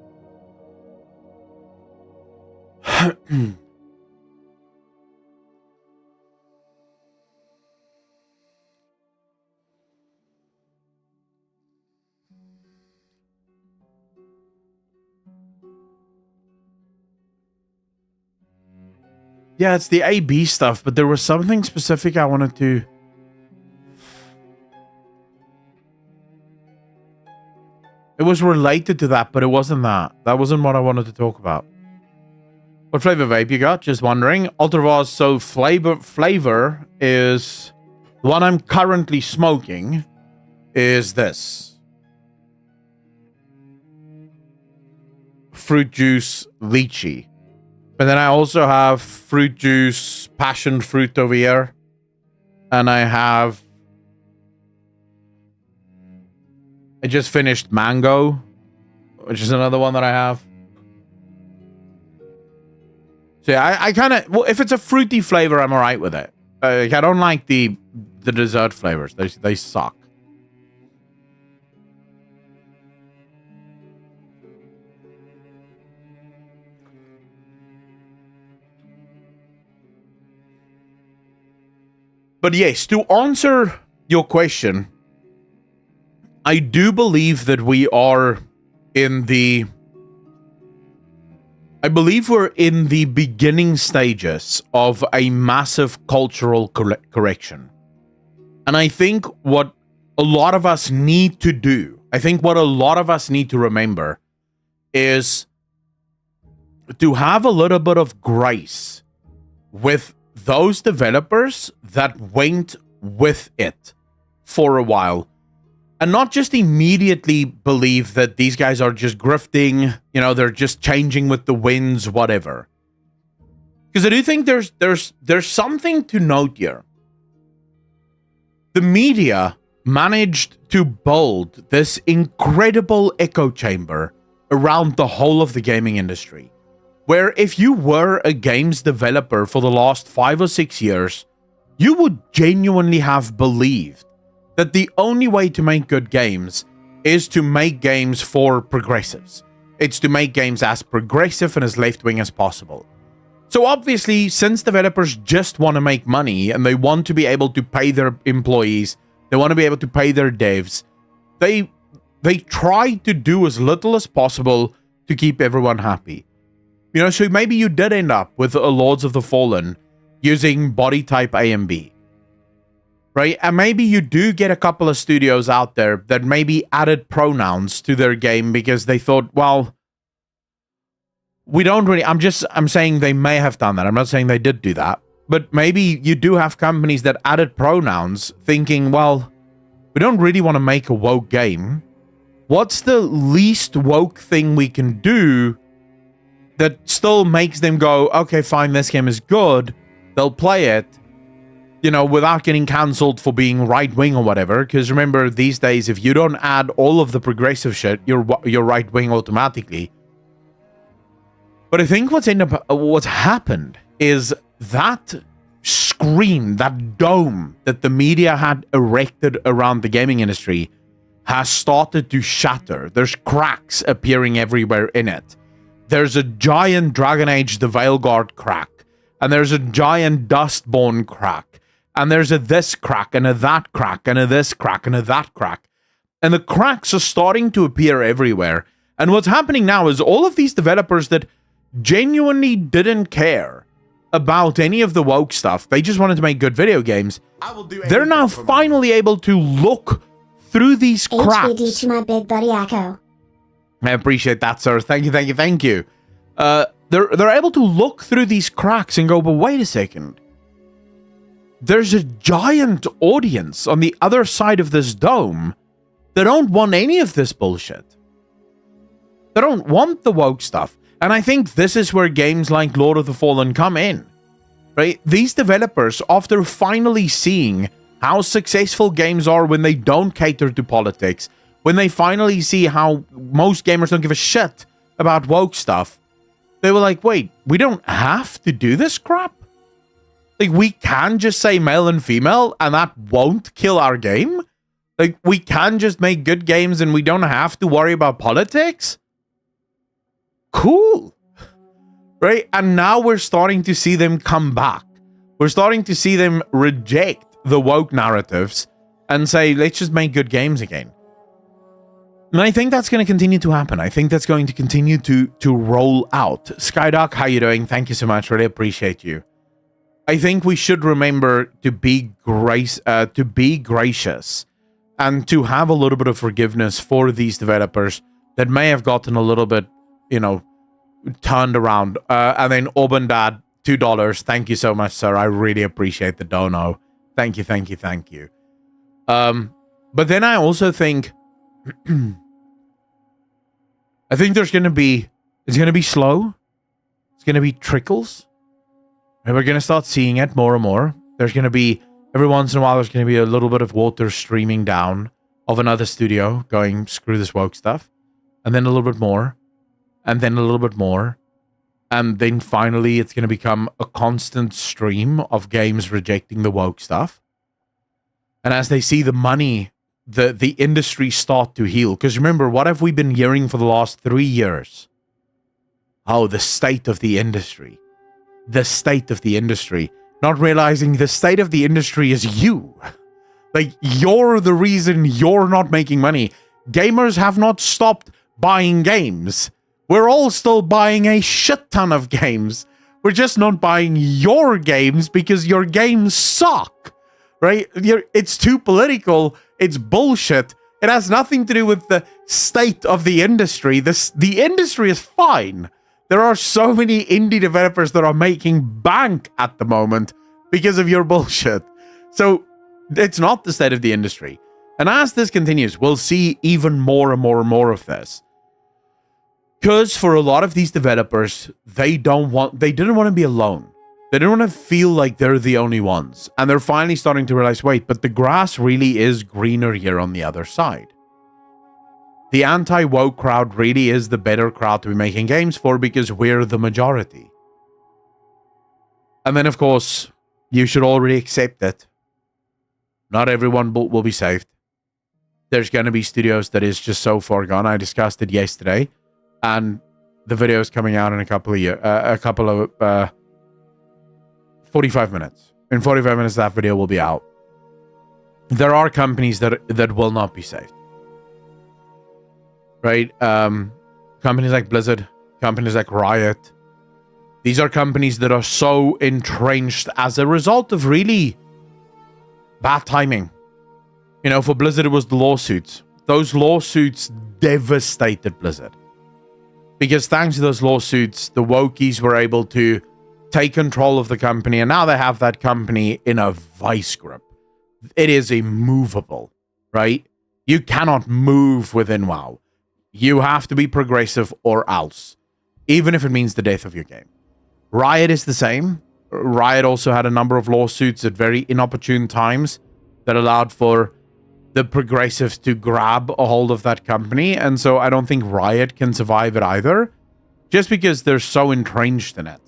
Yeah, it's the AB stuff, but there was something specific I wanted to... It was related to that, but it wasn't that. That wasn't what I wanted to talk about. What flavor vape you got? Just wondering. Ultravaz, so flavor is... The one I'm currently smoking is this. Fruit juice lychee. But then I also have fruit juice, passion fruit over here. And I just finished mango, which is another one that I have. So yeah, I kind of... Well, if it's a fruity flavor, I'm all right with it. I don't like the dessert flavors. They suck. But yes, to answer your question, I do believe that we are in the... I believe we're in the beginning stages of a massive cultural correction. And I think what a lot of us need to do, I think what a lot of us need to remember is to have a little bit of grace with those developers that went with it for a while and not just immediately believe that these guys are just grifting, you know, they're just changing with the winds, whatever. Because I do think there's something to note here. The media managed to build this incredible echo chamber around the whole of the gaming industry, where if you were a games developer for the last 5 or 6 years, you would genuinely have believed that the only way to make good games is to make games for progressives. It's to make games as progressive and as left-wing as possible. So obviously, since developers just want to make money and they want to be able to pay their employees, they want to be able to pay their devs, they try to do as little as possible to keep everyone happy. You know, so maybe you did end up with a Lords of the Fallen using body type A and B. Right? And maybe you do get a couple of studios out there that maybe added pronouns to their game because they thought, well, we don't really... I'm saying they may have done that. I'm not saying they did do that. But maybe you do have companies that added pronouns thinking, well, we don't really want to make a woke game. What's the least woke thing we can do that still makes them go, okay, fine, this game is good. They'll play it, you know, without getting cancelled for being right-wing or whatever. Because remember, these days, if you don't add all of the progressive shit, you're right-wing automatically. But I think what's happened is that screen, that dome that the media had erected around the gaming industry has started to shatter. There's cracks appearing everywhere in it. There's a giant Dragon Age the Veilguard crack, and there's a giant Dustborn crack, and there's a this crack, and a that crack, and a this crack, and a that crack. And the cracks are starting to appear everywhere. And what's happening now is all of these developers that genuinely didn't care about any of the woke stuff. They just wanted to make good video games. I will do They're now finally able to look through these cracks. HBD to my big buddy Echo. I appreciate that, sir. Thank you, thank you, thank you. They're able to look through these cracks and go, but wait a second. There's a giant audience on the other side of this dome that don't want any of this bullshit. They don't want the woke stuff. And I think this is where games like Lord of the Fallen come in. Right? These developers, after finally seeing how successful games are when they don't cater to politics, when they finally see how most gamers don't give a shit about woke stuff, they were like, wait, we don't have to do this crap? Like, we can just say male and female and that won't kill our game? Like, we can just make good games and we don't have to worry about politics? Cool. Right? And now we're starting to see them come back. We're starting to see them reject the woke narratives and say, let's just make good games again. And I think that's going to continue to happen. I think that's going to continue to roll out. Skydock, how you doing? Thank you so much. Really appreciate you. I think we should remember to be gracious and to have a little bit of forgiveness for these developers that may have gotten a little bit, turned around. And then Auburn Dad, $2. Thank you so much, sir. I really appreciate the dono. Thank you, thank you, thank you. But then I also think I think it's going to be slow. It's going to be trickles. And we're going to start seeing it more and more. There's going to be, every once in a while, there's going to be a little bit of water streaming down of another studio going, screw this woke stuff. And then a little bit more. And then a little bit more. And then finally, it's going to become a constant stream of games rejecting the woke stuff. And as they see the money, the industry start to heal. Because remember, what have we been hearing for the last 3 years? Oh, the state of the industry. The state of the industry. Not realizing the state of the industry is you. Like, you're the reason you're not making money. Gamers have not stopped buying games. We're all still buying a shit ton of games. We're just not buying your games because your games suck. Right? It's too political. It's bullshit. It has nothing to do with the state of the industry. The industry is fine. There are so many indie developers that are making bank at the moment because of your bullshit. So it's not the state of the industry. And as this continues, we'll see even more and more and more of this. Because for a lot of these developers, they didn't want to be alone. They didn't want to feel like they're the only ones. And they're finally starting to realize, wait, but the grass really is greener here on the other side. The anti-woke crowd really is the better crowd to be making games for because we're the majority. And then, of course, you should already accept that not everyone will be saved. There's going to be studios that is just so far gone. I discussed it yesterday. And the video is coming out in a couple of 45 minutes. In 45 minutes, that video will be out. There are companies that will not be saved. Right? Companies like Blizzard, companies like Riot. These are companies that are so entrenched as a result of really bad timing. For Blizzard, it was the lawsuits. Those lawsuits devastated Blizzard. Because thanks to those lawsuits, the wokies were able to take control of the company, and now they have that company in a vice grip. It is immovable, right? You cannot move within WoW. You have to be progressive or else, even if it means the death of your game. Riot is the same. Riot also had a number of lawsuits at very inopportune times that allowed for the progressives to grab a hold of that company, and so I don't think Riot can survive it either, just because they're so entrenched in it.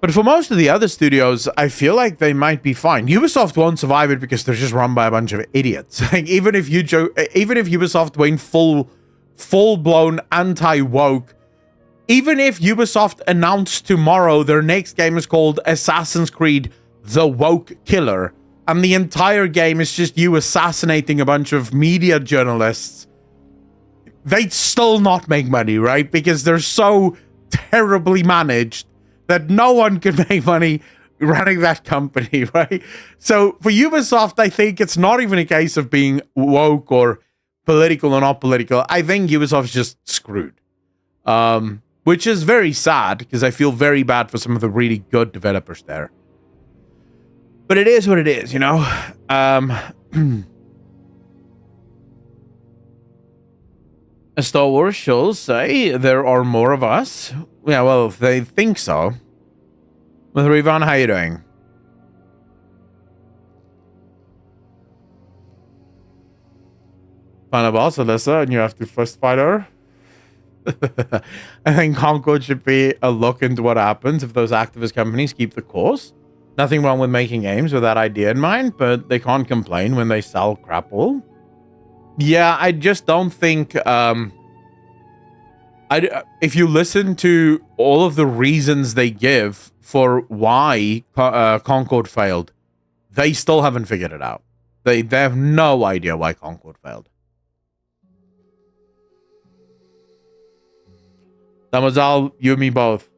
But for most of the other studios, I feel like they might be fine. Ubisoft won't survive it because they're just run by a bunch of idiots. Like, even if Ubisoft went full-blown anti-woke, even if Ubisoft announced tomorrow their next game is called Assassin's Creed The Woke Killer, and the entire game is just you assassinating a bunch of media journalists, they'd still not make money, right? Because they're so terribly managed that no one can make money running that company, right? So for Ubisoft, I think it's not even a case of being woke or political or not political. I think Ubisoft's just screwed. Which is very sad because I feel very bad for some of the really good developers there. But it is what it is, you know? Star Wars shows say there are more of us. Yeah, well, they think so. With Rivan, how you doing? Find a boss, Alyssa, and you have to first fight her. I think Concord should be a look into what happens if those activist companies keep the course. Nothing wrong with making games with that idea in mind, but they can't complain when they sell crap wool. Yeah, I just don't think... if you listen to all of the reasons they give for why Concord failed, they still haven't figured it out. They have no idea why Concord failed. Damazal, you and me both.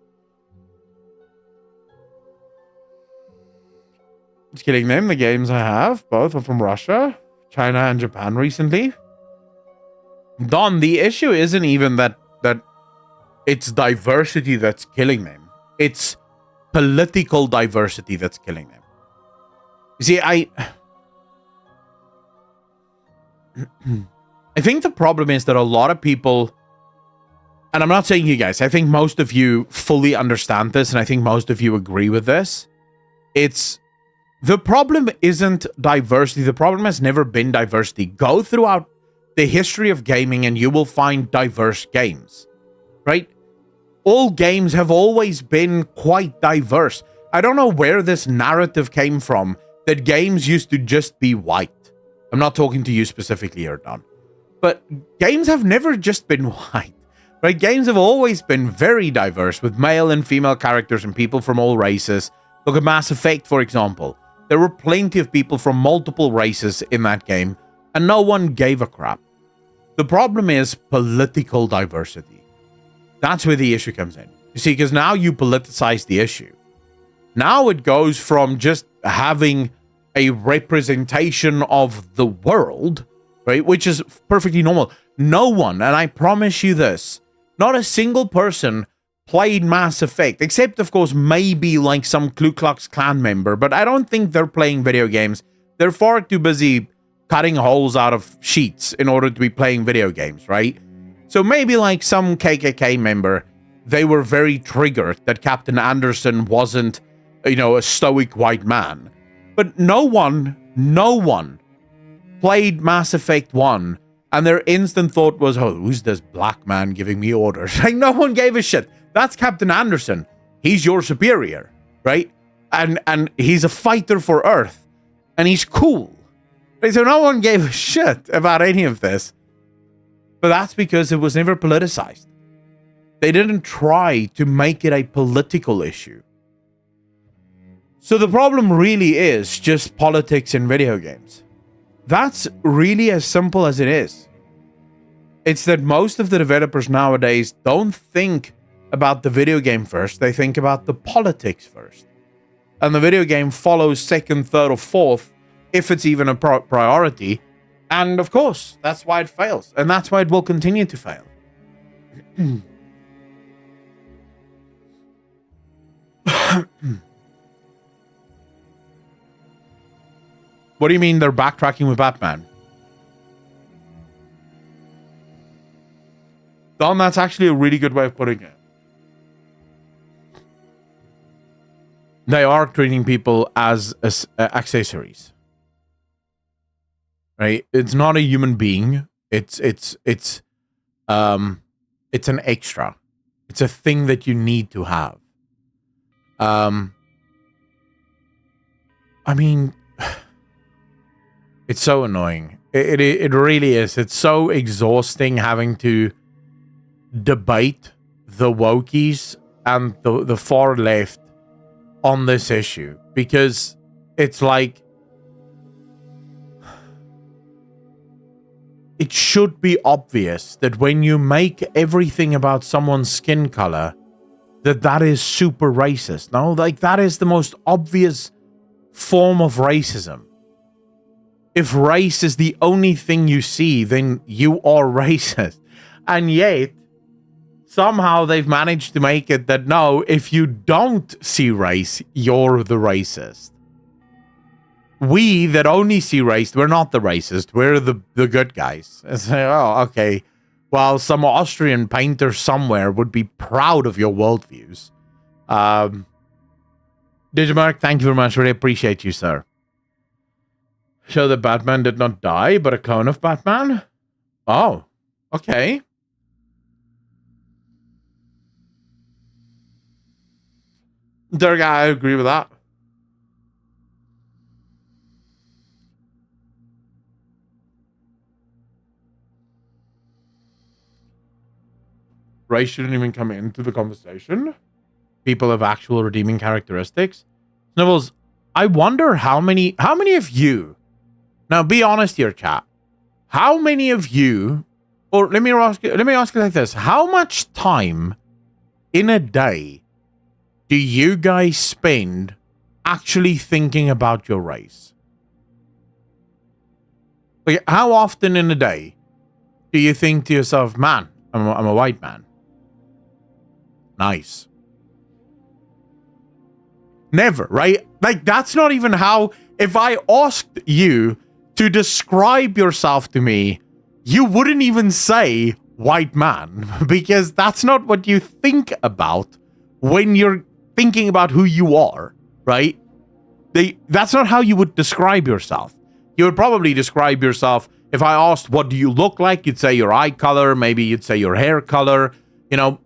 Just kidding, name the games I have. Both are from Russia, China, and Japan recently. Don, the issue isn't even that it's diversity that's killing them. It's political diversity that's killing them. You see, I think the problem is that a lot of people, and I'm not saying you guys, I think most of you fully understand this, and I think most of you agree with this. The problem isn't diversity. The problem has never been diversity. Go throughout the history of gaming and you will find diverse games, right? All games have always been quite diverse. I don't know where this narrative came from, that games used to just be white. I'm not talking to you specifically here, Don. But games have never just been white, right? Games have always been very diverse with male and female characters and people from all races. Look at Mass Effect, for example. There were plenty of people from multiple races in that game, and no one gave a crap. The problem is political diversity. That's where the issue comes in. You see, because now you politicize the issue. Now it goes from just having a representation of the world, right, which is perfectly normal. No one, and I promise you this, not a single person played Mass Effect, except, of course, maybe like some Ku Klux Klan member, but I don't think they're playing video games. They're far too busy cutting holes out of sheets in order to be playing video games, right? So maybe like some KKK member, they were very triggered that Captain Anderson wasn't, you know, a stoic white man. But no one played Mass Effect 1, and their instant thought was, oh, who's this black man giving me orders? Like, no one gave a shit. That's Captain Anderson. He's your superior, right? And he's a fighter for Earth. And he's cool. Right? So no one gave a shit about any of this. But that's because it was never politicized. They didn't try to make it a political issue. So the problem really is just politics in video games. That's really as simple as it is. It's that most of the developers nowadays don't think about the video game first. They think about the politics first. And the video game follows second, third, or fourth, if it's even a priority. And of course, that's why it fails. And that's why it will continue to fail. What do you mean they're backtracking with Batman? Don, that's actually a really good way of putting it. They are treating people as accessories. Right? It's not a human being. It's an extra. It's a thing that you need to have. I mean, it's so annoying. It really is. It's so exhausting having to debate the wokies and the far left on this issue, because it's like, it should be obvious that when you make everything about someone's skin color, that is super racist. No, like that is the most obvious form of racism. If race is the only thing you see, then you are racist. And yet, somehow they've managed to make it that no, if you don't see race, you're the racist. We that only see race, we're not the racist. We're the good guys. It's like, oh, okay. Well, some Austrian painter somewhere would be proud of your worldviews. Digimark, thank you very much. Really appreciate you, sir. Show that Batman did not die, but a clone of Batman? Oh, okay. Derek, I agree with that. Race shouldn't even come into the conversation. People have actual redeeming characteristics. Snibbles, I wonder how many of you, now be honest here, chat. How many of you, or let me ask you like this, how much time in a day do you guys spend actually thinking about your race? Like, how often in a day do you think to yourself, man, I'm a white man? Nice. Never, right? Like, that's not even how, if I asked you to describe yourself to me, you wouldn't even say white man, because that's not what you think about when you're thinking about who you are, right? That's not how you would describe yourself. You would probably describe yourself, if I asked what do you look like, you'd say your eye color, maybe you'd say your hair color, you know,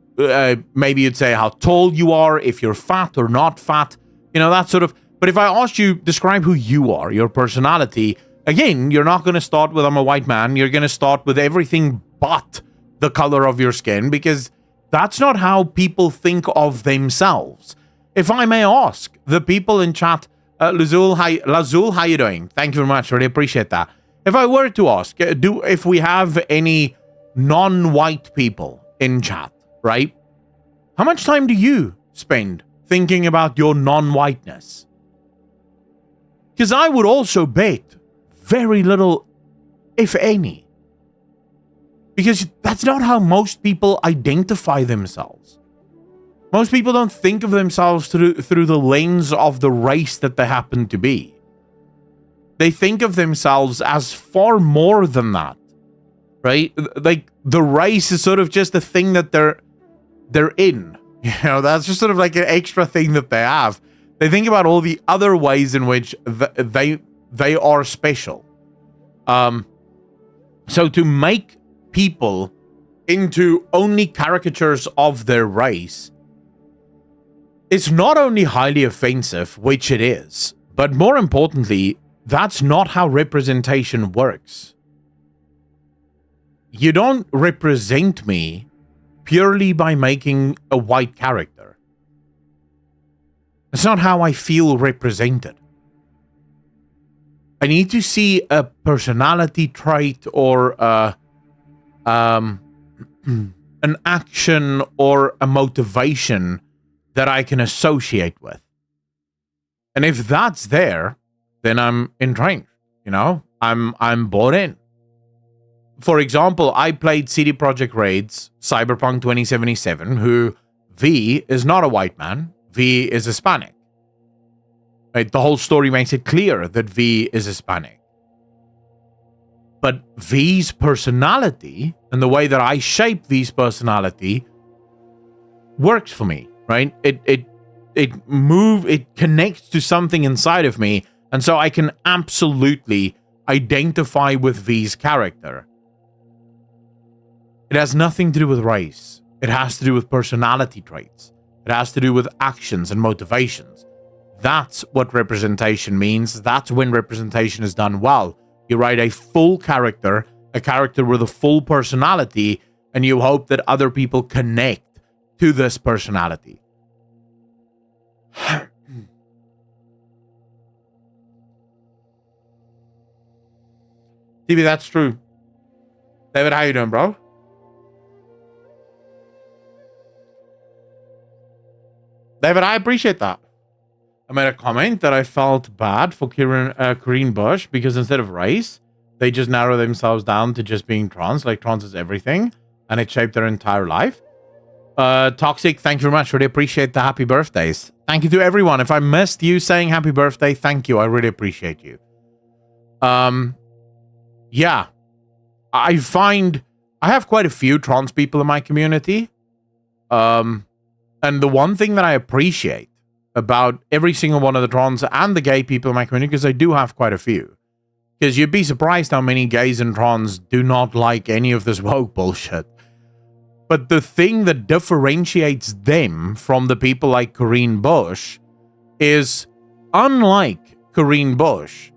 maybe you'd say how tall you are, if you're fat or not fat, you know, that sort of. But if I asked you, describe who you are, your personality, again, you're not going to start with I'm a white man. You're going to start with everything but the color of your skin, because that's not how people think of themselves. If I may ask, the people in chat, Lazul, how you doing? Thank you very much. Really appreciate that. If I were to ask, if we have any non-white people in chat, right? How much time do you spend thinking about your non-whiteness? Because I would also bet very little, if any. Because that's not how most people identify themselves. Most people don't think of themselves through the lens of the race that they happen to be. They think of themselves as far more than that, right? Like, the race is sort of just a thing that they're in. You know, that's just sort of like an extra thing that they have. They think about all the other ways in which they are special. So to make people into only caricatures of their race, it's not only highly offensive, which it is, but more importantly, that's not how representation works. You don't represent me purely by making a white character. It's not how I feel represented. I need to see a personality trait or an action or a motivation that I can associate with. And if that's there, then I'm entrenched, you know? I'm bought in. For example, I played CD Projekt Red's Cyberpunk 2077, who V is not a white man, V is Hispanic. Right? The whole story makes it clear that V is Hispanic. But V's personality and the way that I shape V's personality works for me, right? It connects to something inside of me, and so I can absolutely identify with V's character. It has nothing to do with race. It has to do with personality traits. It has to do with actions and motivations. That's what representation means. That's when representation is done well. You write a full character, a character with a full personality, and you hope that other people connect to this personality. TV, that's true. David, how you doing, bro? David, I appreciate that. I made a comment that I felt bad for Corinne Bush because instead of race, they just narrow themselves down to just being trans, like trans is everything, and it shaped their entire life. Toxic, thank you very much. Really appreciate the happy birthdays. Thank you to everyone. If I missed you saying happy birthday, thank you. I really appreciate you. Yeah. I find I have quite a few trans people in my community. And the one thing that I appreciate about every single one of the trans and the gay people in my community, because I do have quite a few, because you'd be surprised how many gays and trans do not like any of this woke bullshit. But the thing that differentiates them from the people like Corinne Bush is, unlike Corinne Bush,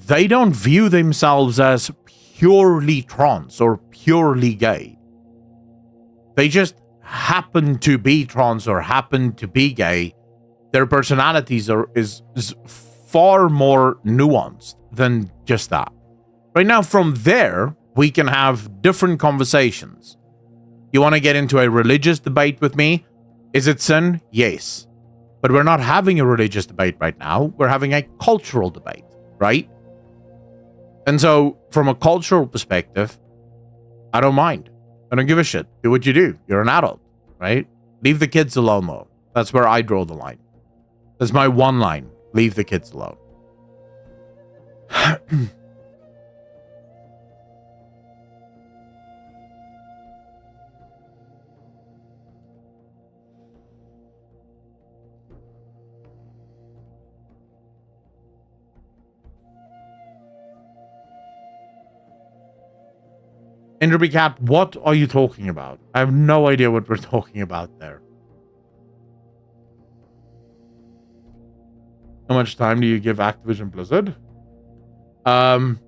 they don't view themselves as purely trans or purely gay. They just happen to be trans or happen to be gay. Their personalities is far more nuanced than just that. Right now, from there, we can have different conversations. You want to get into a religious debate with me? Is it sin? Yes. But we're not having a religious debate right now. We're having a cultural debate, right? And so, from a cultural perspective, I don't mind. I don't give a shit. Do what you do. You're an adult, right? Leave the kids alone, though. That's where I draw the line. That's my one line. Leave the kids alone. Enderby Cat, what are you talking about? I have no idea what we're talking about there. How much time do you give Activision Blizzard? Don,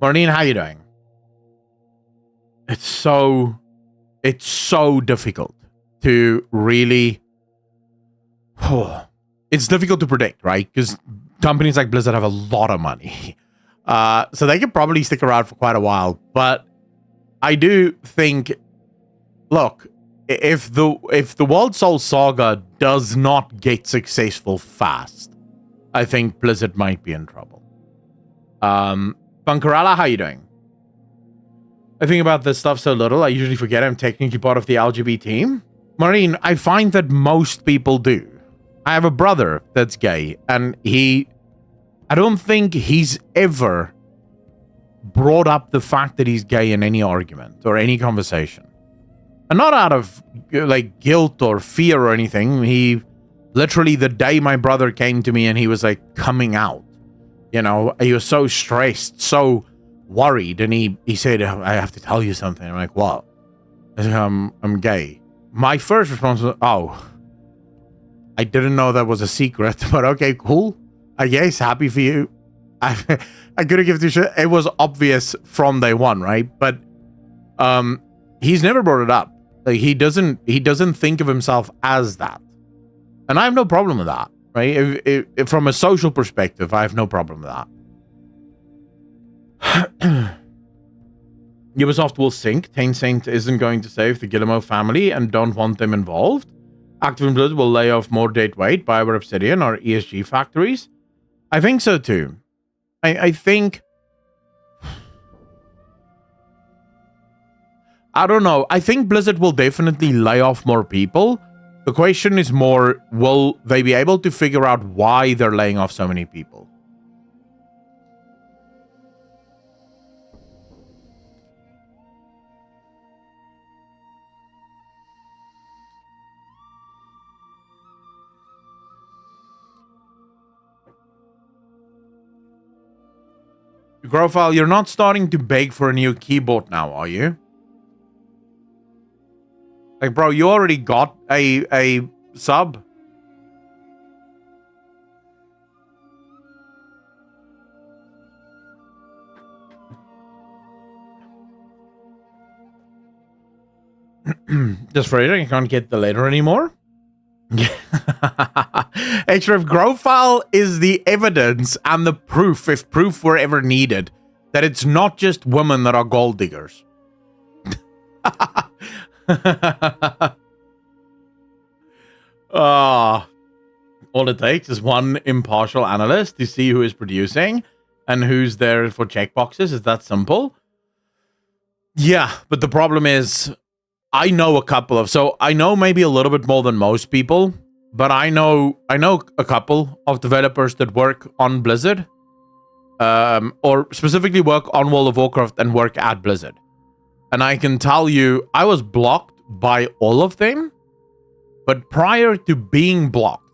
Marlene, how you doing? It's so difficult to really... it's difficult to predict, right? Because companies like Blizzard have a lot of money. So they could probably stick around for quite a while. But I do think, look, if the World Soul Saga does not get successful fast, I think Blizzard might be in trouble. Bunkerella, how you doing? I think about this stuff so little, I usually forget I'm technically part of the LGBT team. Maureen, I find that most people do. I have a brother that's gay, and I don't think he's ever brought up the fact that he's gay in any argument or any conversation. And not out of like guilt or fear or anything. He literally, the day my brother came to me and he was like coming out, you know, he was so stressed, so worried. And he said, I have to tell you something. I'm like, what? I said, I'm gay. My first response was, oh, I didn't know that was a secret, but okay, cool. I guess, happy for you. I couldn't give two shit. It was obvious from day one, right? But he's never brought it up. Like he doesn't think of himself as that, and I have no problem with that, right? If from a social perspective, I have no problem with that. Ubisoft will sink. Tencent isn't going to save the Guillemot family and don't want them involved. Activision Blizzard will lay off more dead weight, BioWare, Obsidian, or ESG factories. I think so too. I think... I don't know. I think Blizzard will definitely lay off more people. The question is more, will they be able to figure out why they're laying off so many people? Grofile, you're not starting to beg for a new keyboard now, are you? Like, bro, you already got a sub. Just for it, I can't get the letter anymore. Extra, if Grofile is the evidence and the proof, if proof were ever needed, that it's not just women that are gold diggers. All it takes is one impartial analyst to see who is producing and who's there for checkboxes. Is that simple? Yeah, but the problem is I know a couple of, so I know maybe a little bit more than most people, but I know a couple of developers that work on Blizzard, or specifically work on World of Warcraft and work at Blizzard. And I can tell you, I was blocked by all of them, but prior to being blocked,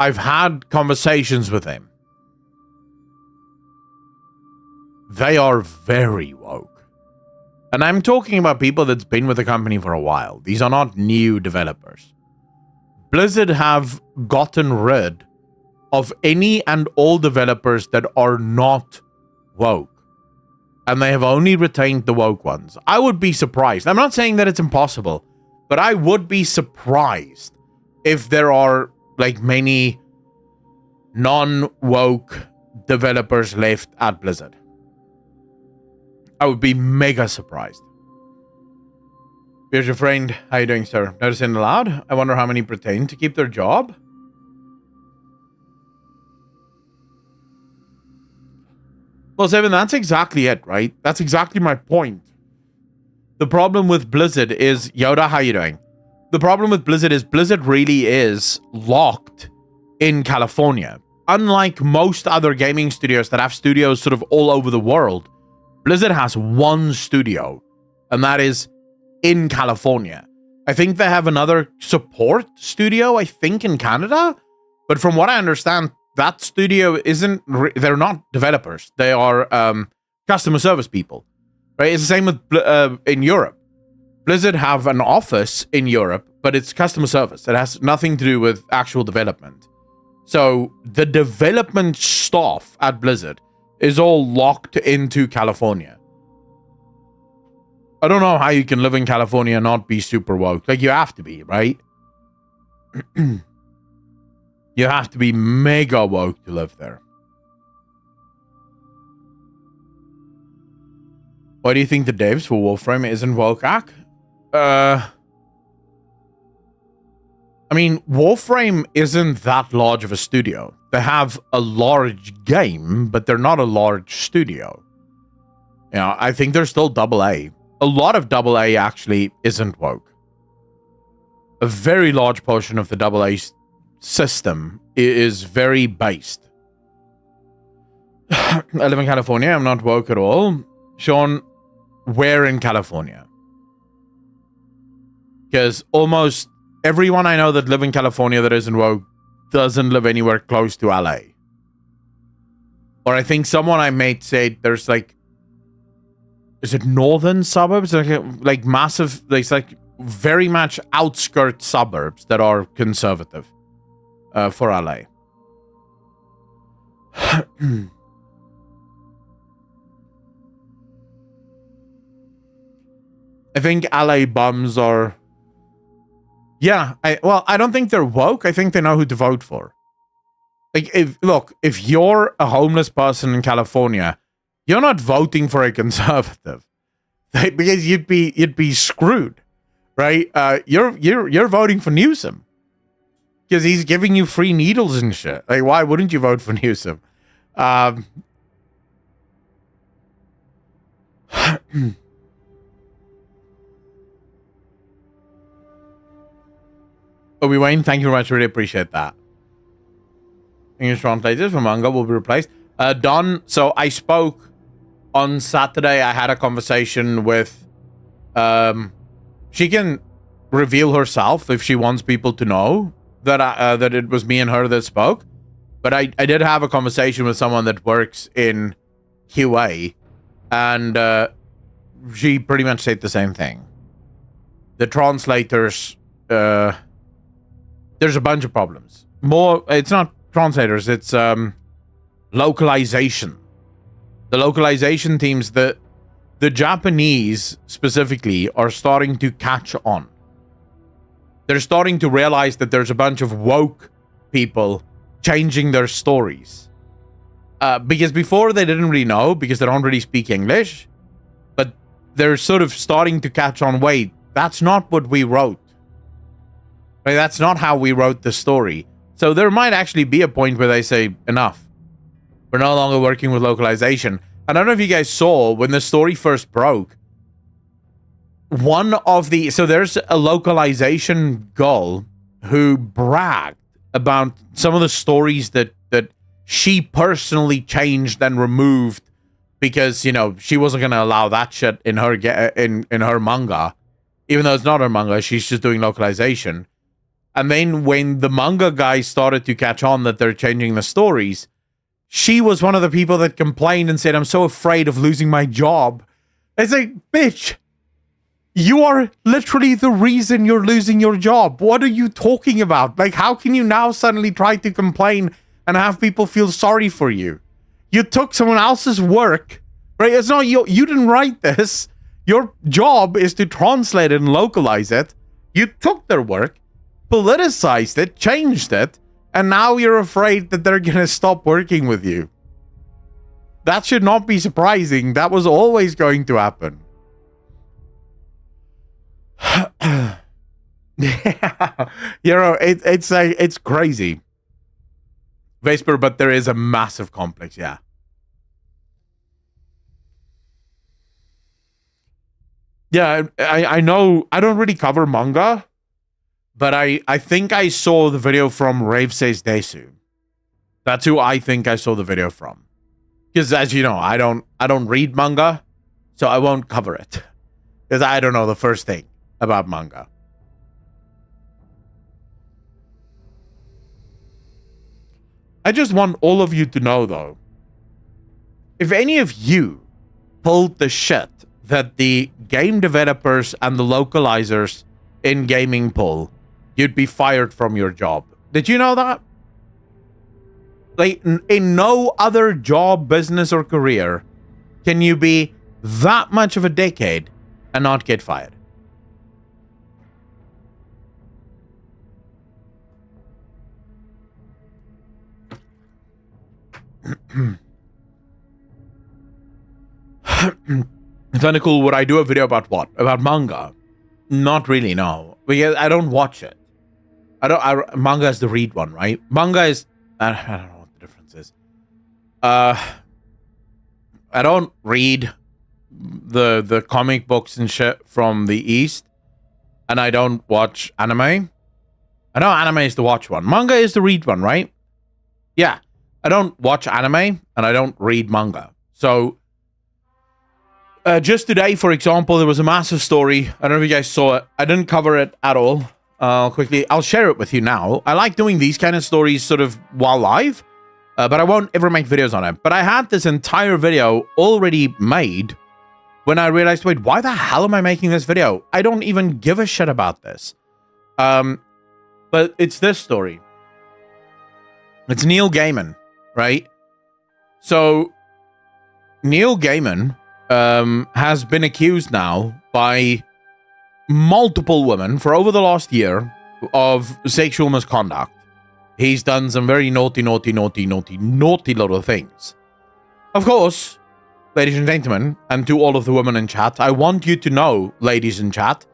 I've had conversations with them. They are very woke. And I'm talking about people that's been with the company for a while. These are not new developers. Blizzard have gotten rid of any and all developers that are not woke. And they have only retained the woke ones. I would be surprised. I'm not saying that it's impossible, but I would be surprised if there are like many non-woke developers left at Blizzard. I would be mega surprised. Here's your friend. How you doing, sir? Noticing aloud? I wonder how many pretend to keep their job. Well, Seven, that's exactly it, right? That's exactly my point. The problem with Blizzard is... Yoda, how you doing? The problem with Blizzard is Blizzard really is locked in California. Unlike most other gaming studios that have studios sort of all over the world, Blizzard has one studio, and that is in California. I think they have another support studio, I think, in Canada. But from what I understand, that studio isn't... they're not developers. They are customer service people. Right? It's the same with in Europe. Blizzard have an office in Europe, but it's customer service. It has nothing to do with actual development. So the development staff at Blizzard is all locked into California. I don't know how you can live in California and not be super woke. Like, you have to be, right? You have to be mega woke to live there. Why do you think the devs for Warframe isn't woke? I mean, Warframe isn't that large of a studio. They have a large game, but they're not a large studio. You know, I think they're still AA. A lot of AA actually isn't woke. A very large portion of the AA system is very based. I live in California. I'm not woke at all. Sean, where in California? Because almost everyone I know that live in California that isn't woke doesn't live anywhere close to LA. Or I think someone I met said there's like, is it northern suburbs? Like massive, it's like very much outskirt suburbs that are conservative for LA. I think LA bums are... Yeah, I don't think they're woke. I think they know who to vote for. Like, if you're a homeless person in California, you're not voting for a conservative, because you'd be screwed, right? You're voting for Newsom because he's giving you free needles and shit. Like, why wouldn't you vote for Newsom? Obi-Wan, thank you very much. Really appreciate that. English translators for manga will be replaced. Don, so I spoke on Saturday. I had a conversation with... she can reveal herself if she wants people to know that it was me and her that spoke. But I did have a conversation with someone that works in QA. And she pretty much said the same thing. The translators... there's a bunch of problems. It's not translators, it's localization. The localization teams, the Japanese specifically, are starting to catch on. They're starting to realize that there's a bunch of woke people changing their stories. Because before they didn't really know, because they don't really speak English, but they're sort of starting to catch on, wait, that's not what we wrote. Like, that's not how we wrote the story. So there might actually be a point where they say, enough. We're no longer working with localization. I don't know if you guys saw when the story first broke. So there's a localization girl who bragged about some of the stories that she personally changed and removed because, you know, she wasn't going to allow that shit in her in her manga. Even though it's not her manga, she's just doing localization. And then when the manga guys started to catch on that they're changing the stories, she was one of the people that complained and said, I'm so afraid of losing my job. It's like, bitch, you are literally the reason you're losing your job. What are you talking about? Like, how can you now suddenly try to complain and have people feel sorry for you? You took someone else's work, right? It's not you didn't write this. Your job is to translate it and localize it. You took their work, politicized it, changed it, and now you're afraid that they're going to stop working with you. That should not be surprising. That was always going to happen. Yeah, you know, it's crazy. Vesper, but there is a massive complex, yeah. Yeah, I know I don't really cover manga, but I think I saw the video from Rave Says Desu. That's who I think I saw the video from. Because as you know, I don't read manga, so I won't cover it. Because I don't know the first thing about manga. I just want all of you to know, though, if any of you pulled the shit that the game developers and the localizers in gaming pull, you'd be fired from your job. Did you know that? Like, in no other job, business, or career can you be that much of a dickhead and not get fired. It's kind of cool. Would I do a video about what? About manga? Not really, no. Because I don't watch it. Manga is the read one, right? Manga is... I don't know what the difference is. I don't read the comic books and shit from the East. And I don't watch anime. I know anime is the watch one. Manga is the read one, right? Yeah. I don't watch anime and I don't read manga. So... just today, for example, there was a massive story. I don't know if you guys saw it. I didn't cover it at all. Quickly, I'll share it with you now. I like doing these kind of stories sort of while live, but I won't ever make videos on it. But I had this entire video already made when I realized, wait, why the hell am I making this video? I don't even give a shit about this. But it's this story. It's Neil Gaiman, right? So, Neil Gaiman... has been accused now by multiple women for over the last year of sexual misconduct. He's done some very naughty little things. Of course, ladies and gentlemen, and to all of the women in chat, I want you to know, ladies in chat,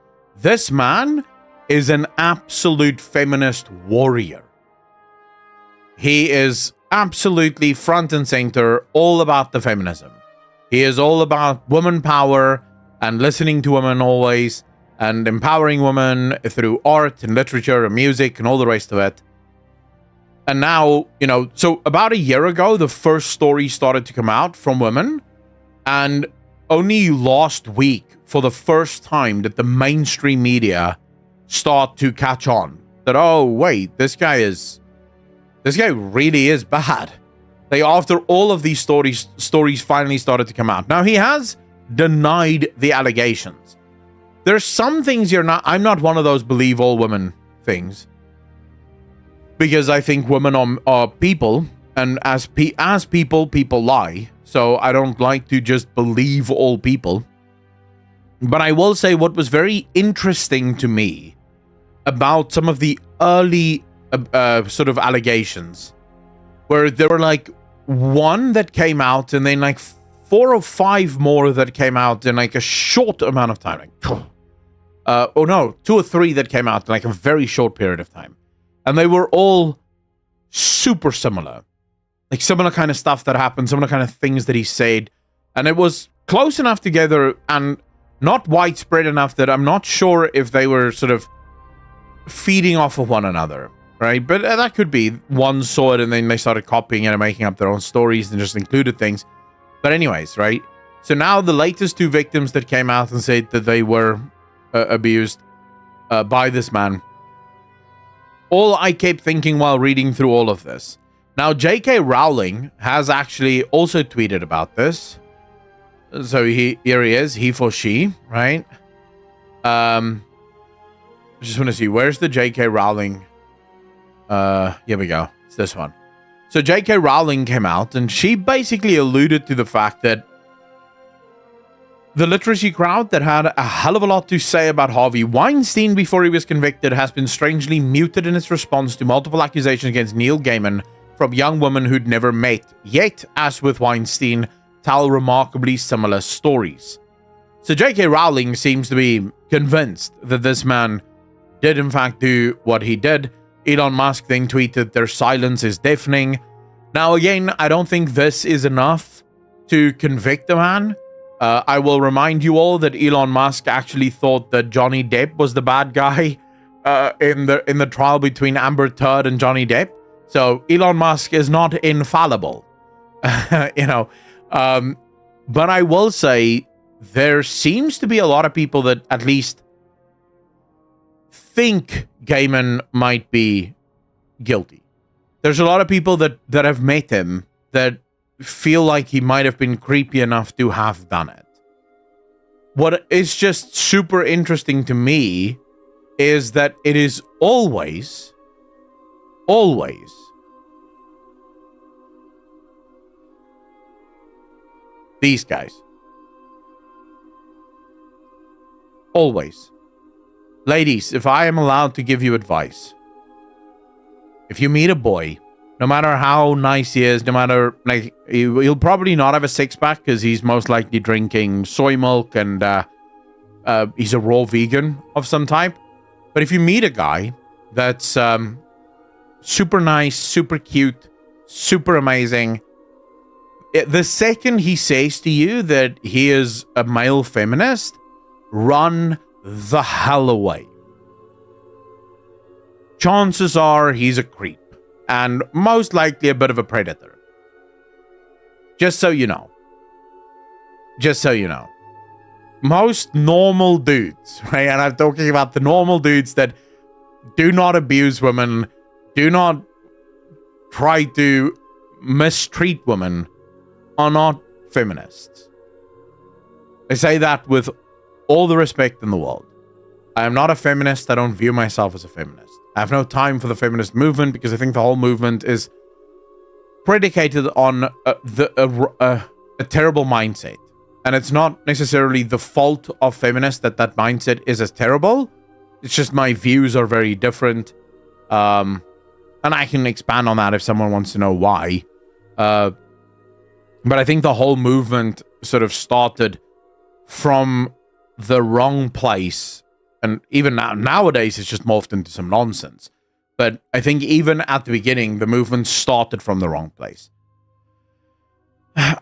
this man is an absolute feminist warrior. He is absolutely front and center, all about the feminism. He is all about woman power and listening to women always and empowering women through art and literature and music and all the rest of it. And now, you know, so about a year ago, the first story started to come out from women. And only last week, for the first time, did the mainstream media start to catch on that, oh, wait, this guy really is bad. After all of these stories finally started to come out. Now, he has denied the allegations. There's some things I'm not one of those believe all women things. Because I think women are people, and as people lie. So I don't like to just believe all people. But I will say what was very interesting to me about some of the early sort of allegations, where there were like one that came out and then like 4 or 5 more that came out in like a short amount of time. Like, Oh no, 2 or 3 that came out in like a very short period of time. And they were all super similar. Like similar kind of stuff that happened, similar kind of things that he said. And it was close enough together and not widespread enough that I'm not sure if they were sort of feeding off of one another, right? But that could be. One saw it and then they started copying it and making up their own stories and just included things. But anyways, right? So now the latest 2 victims that came out and said that they were abused by this man. All I kept thinking while reading through all of this. Now, J.K. Rowling has actually also tweeted about this. So here he is, he for she, right? I just want to see, where's the J.K. Rowling? Here we go. It's this one. So J.K. Rowling came out and she basically alluded to the fact that the literacy crowd that had a hell of a lot to say about Harvey Weinstein before he was convicted has been strangely muted in its response to multiple accusations against Neil Gaiman from young women who'd never met, yet, as with Weinstein, tell remarkably similar stories. So J.K. Rowling seems to be convinced that this man did in fact do what he did. Elon Musk then tweeted, "Their silence is deafening." Now again, I don't think this is enough to convict the man. I will remind you all that Elon Musk actually thought that Johnny Depp was the bad guy in the trial between Amber Heard and Johnny Depp. So Elon Musk is not infallible, you know. But I will say there seems to be a lot of people that at least think Gaiman might be guilty. There's a lot of people that have met him that feel like he might have been creepy enough to have done it. What is just super interesting to me is that it is always these guys. Always. Ladies, if I am allowed to give you advice, if you meet a boy, no matter how nice he is, no matter, like, he'll probably not have a six-pack because he's most likely drinking soy milk and he's a raw vegan of some type. But if you meet a guy that's super nice, super cute, super amazing, the second he says to you that he is a male feminist, run the hell away. Chances are he's a creep. And most likely a bit of a predator. Just so you know. Just so you know. Most normal dudes, right? And I'm talking about the normal dudes that do not abuse women, do not try to mistreat women, are not feminists. I say that with all the respect in the world. I am not a feminist. I don't view myself as a feminist. I have no time for the feminist movement because I think the whole movement is predicated on a terrible mindset. And it's not necessarily the fault of feminists that mindset is as terrible. It's just my views are very different. And I can expand on that if someone wants to know why. But I think the whole movement sort of started from the wrong place. And even nowadays, it's just morphed into some nonsense. But I think even at the beginning, the movement started from the wrong place.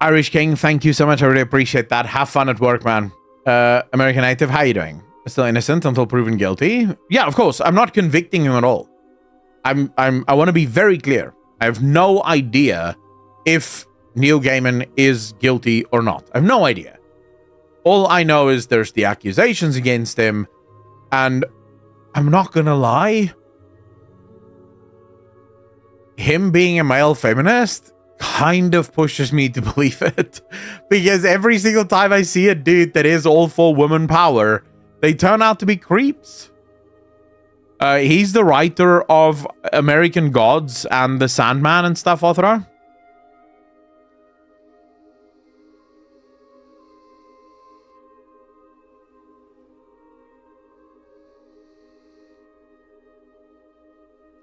Irish King, thank you so much. I really appreciate that. Have fun at work, man. American Native, how you doing? Still innocent until proven guilty? Yeah, of course. I'm not convicting him at all. I want to be very clear. I have no idea if Neil Gaiman is guilty or not. I have no idea. All I know is there's the accusations against him. And I'm not gonna lie, him being a male feminist kind of pushes me to believe it. Because every single time I see a dude that is all for woman power, they turn out to be creeps. He's the writer of American Gods and The Sandman and stuff, Othra.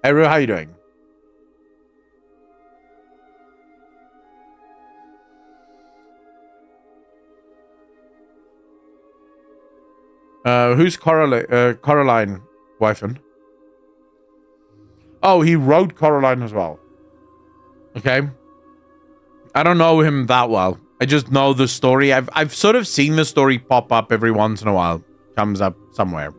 Hey, Ru, how you doing? Who's Coraline Wyfern? Oh, he wrote Coraline as well. Okay. I don't know him that well. I just know the story. I've sort of seen the story pop up every once in a while. Comes up somewhere.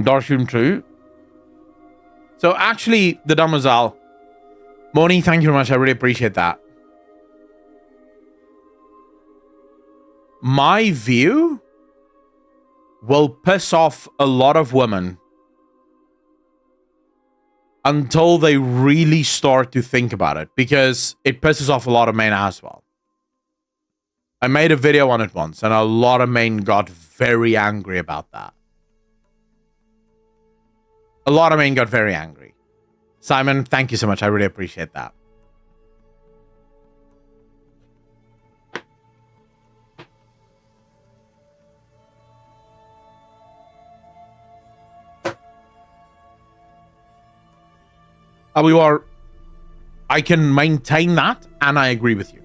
Darshroom 2. So actually, the Damosal. Moni, thank you very much. I really appreciate that. My view will piss off a lot of women until they really start to think about it, because it pisses off a lot of men as well. I made a video on it once, and a lot of men got very angry about that. A lot of men got very angry. Simon, thank you so much. I really appreciate that. I can maintain that, and I agree with you.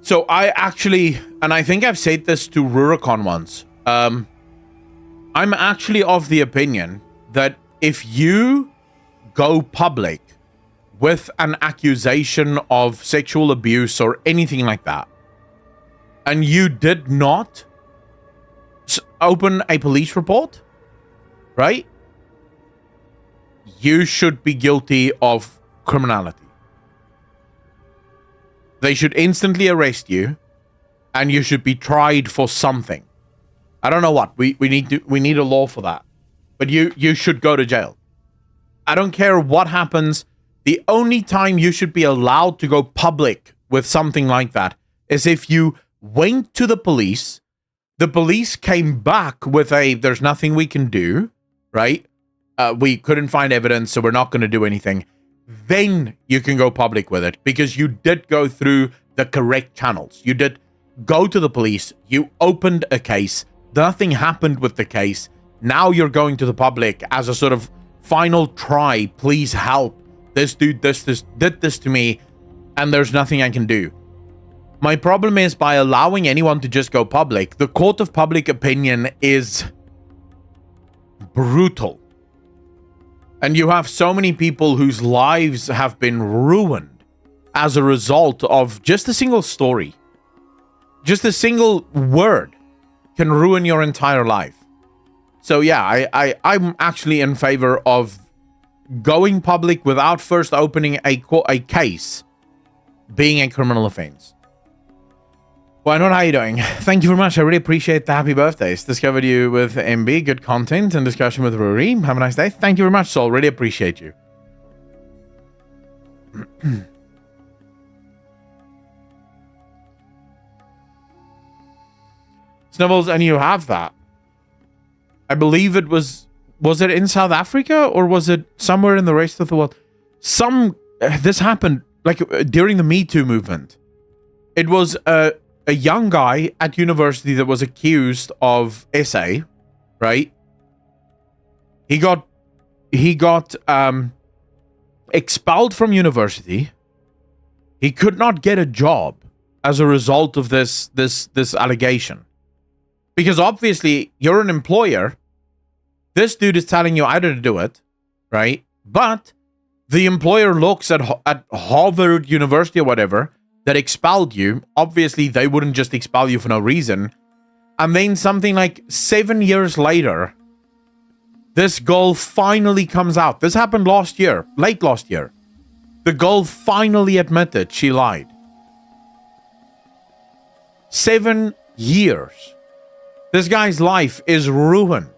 So I actually, and I think I've said this to Rurikon once, I'm actually of the opinion that if you go public with an accusation of sexual abuse or anything like that, and you did not open a police report, right? You should be guilty of criminality. They should instantly arrest you, and you should be tried for something. I don't know what. We need a law for that. But you should go to jail. I don't care what happens. The only time you should be allowed to go public with something like that is if you went to the police came back with there's nothing we can do, right? We couldn't find evidence, so we're not going to do anything. Then you can go public with it, because you did go through the correct channels. You did go to the police. You opened a case. Nothing happened with the case. Now you're going to the public as a sort of final try. Please help. This dude did this to me, and there's nothing I can do. My problem is, by allowing anyone to just go public, the court of public opinion is brutal. And you have so many people whose lives have been ruined as a result of just a single story. Just a single word can ruin your entire life. So yeah, I'm actually in favor of going public without first opening a case being a criminal offense. Why not? How are you doing? Thank you very much. I really appreciate the happy birthdays. Discovered you with MB. Good content and discussion with Rory. Have a nice day. Thank you very much, Sol. Really appreciate you. Snubbles, and you have that. I believe it was it in South Africa, or was it somewhere in the rest of the world? This happened like during the Me Too movement. It was a young guy at university that was accused of SA, right? He got expelled from university. He could not get a job as a result of this allegation. Because obviously you're an employer. This dude is telling you I didn't do it, right? But the employer looks at Harvard University or whatever that expelled you. Obviously, they wouldn't just expel you for no reason. And then something like 7 years later, this girl finally comes out. This happened late last year. The girl finally admitted she lied. 7 years. This guy's life is ruined,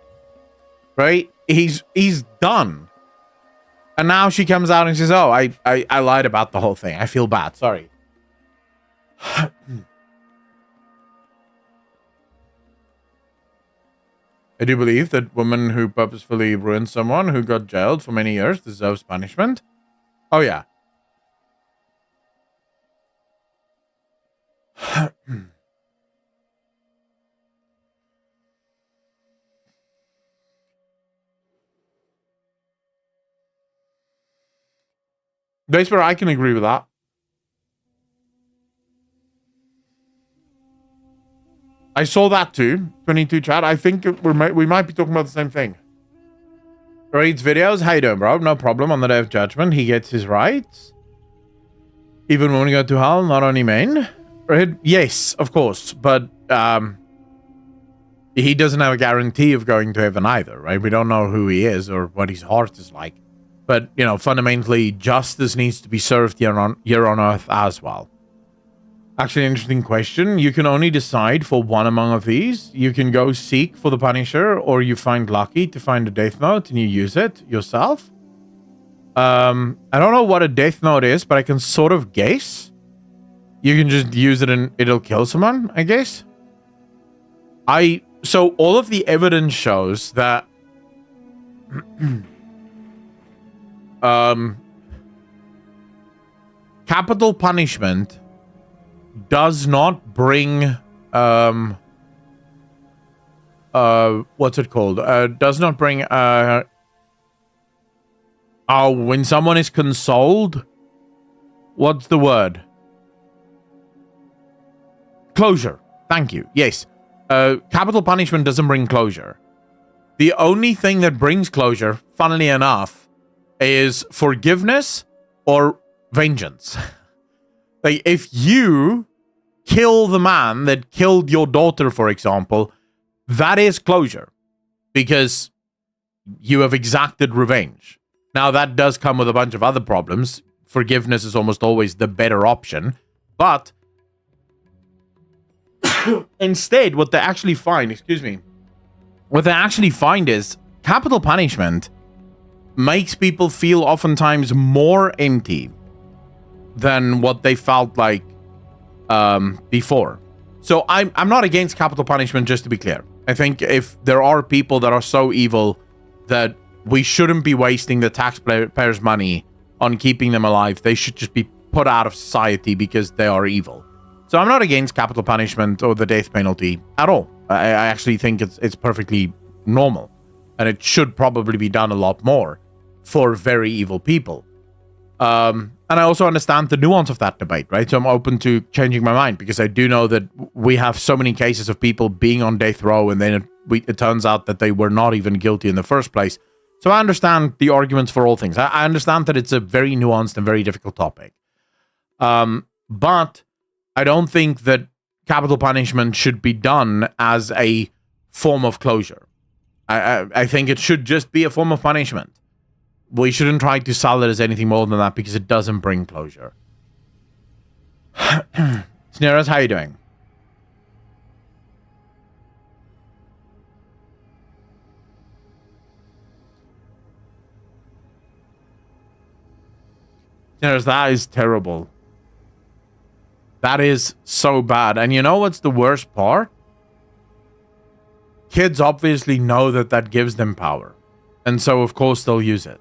right? He's done. And now she comes out and says, oh, I lied about the whole thing. I feel bad. Sorry. I do believe that women who purposefully ruined someone who got jailed for many years deserves punishment. Oh, yeah. Basically, I can agree with that. I saw that too. 22 chat. I think we might be talking about the same thing. Reads videos. How you doing, bro? No problem. On the day of judgment, he gets his rights. Even when we go to hell, not only main. Right? Yes, of course. But he doesn't have a guarantee of going to heaven either, right? We don't know who he is or what his heart is like. But, you know, fundamentally, justice needs to be served here on Earth as well. Actually, interesting question. You can only decide for one among of these. You can go seek for the Punisher, or you find lucky to find a Death Note and you use it yourself. I don't know what a Death Note is, but I can sort of guess. You can just use it and it'll kill someone, I guess. So all of the evidence shows that capital punishment does not bring what's it called? Does not bring when someone is consoled, what's the word? Closure. Thank you. Yes. Capital punishment doesn't bring closure. The only thing that brings closure, funnily enough, is forgiveness or vengeance. Like, if you kill the man that killed your daughter, for example, that is closure because you have exacted revenge. Now, that does come with a bunch of other problems. Forgiveness is almost always the better option, but instead, what they actually find, what they actually find is capital punishment makes people feel oftentimes more empty than what they felt like before. So I'm not against capital punishment, just to be clear. I think if there are people that are so evil that we shouldn't be wasting the taxpayers' money on keeping them alive, they should just be put out of society because they are evil. So I'm not against capital punishment or the death penalty at all. I actually think it's perfectly normal, and it should probably be done a lot more for very evil people. And I also understand the nuance of that debate, right? So I'm open to changing my mind because I do know that we have so many cases of people being on death row and then it turns out that they were not even guilty in the first place. So I understand the arguments for all things. I understand that it's a very nuanced and very difficult topic. But I don't think that capital punishment should be done as a form of closure. I think it should just be a form of punishment. We shouldn't try to sell it as anything more than that because it doesn't bring closure. Sneeras, how you doing? Sneeras, that is terrible. That is so bad. And you know what's the worst part? Kids obviously know that that gives them power. And so, of course, they'll use it.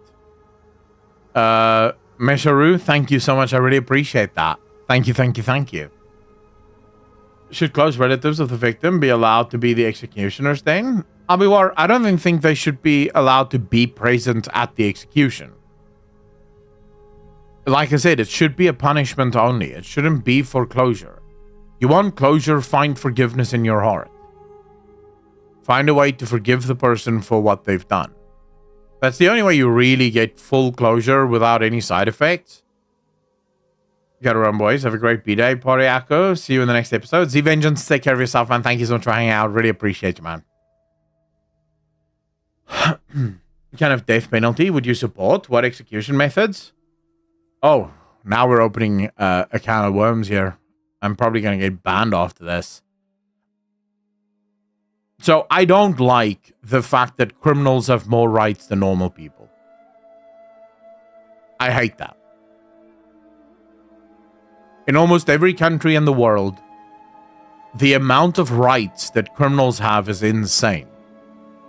Mesharu, thank you so much. I really appreciate that. Thank you. Should close relatives of the victim be allowed to be the executioners then? Abiwar, I don't even think they should be allowed to be present at the execution. Like I said, it should be a punishment only. It shouldn't be for closure. You want closure, find forgiveness in your heart. Find a way to forgive the person for what they've done. That's the only way you really get full closure without any side effects. You gotta run, boys. Have a great B-Day, Party Echo. See you in the next episode. Z Vengeance, take care of yourself, man. Thank you so much for hanging out. Really appreciate you, man. What kind of death penalty would you support? What execution methods? Oh, now we're opening a can of worms here. I'm probably gonna get banned after this. So I don't like the fact that criminals have more rights than normal people. I hate that. In almost every country in the world, the amount of rights that criminals have is insane.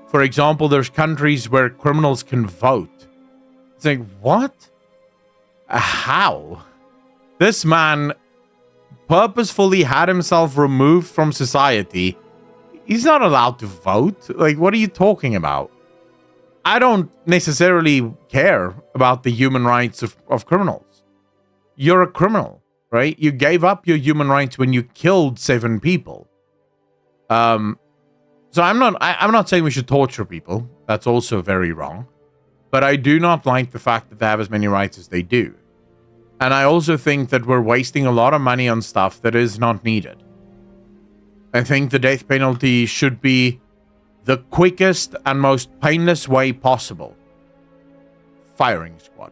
For example, there's countries where criminals can vote. It's like, what? How? This man purposefully had himself removed from society. He's not allowed to vote. Like, what are you talking about? I don't necessarily care about the human rights of criminals. you're a criminal, right? You gave up your human rights when you killed 7 people. So I'm not saying we should torture people. That's also very wrong. But I do not like the fact that they have as many rights as they do. And I also think that we're wasting a lot of money on stuff that is not needed. I think the death penalty should be the quickest and most painless way possible. Firing squad.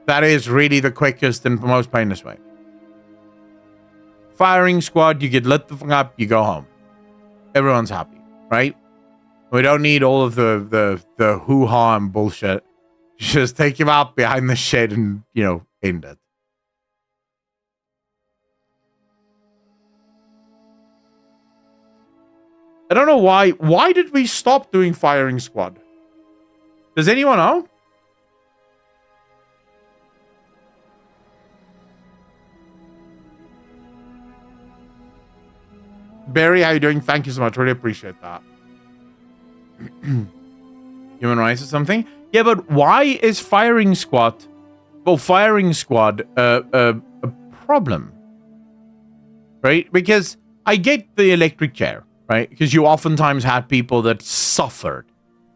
That is really the quickest and most painless way. Firing squad, you get lit the fuck up, you go home. Everyone's happy, right? We don't need all of the hoo-ha and bullshit. Just take him out behind the shed and, end it. I don't know why. Why did we stop doing firing squad? Does anyone know? Barry, how you doing? Thank you so much. Really appreciate that. Human rights or something? Yeah, but why is firing squad a problem? Right? Because I get the electric chair, right? Because you oftentimes had people that suffered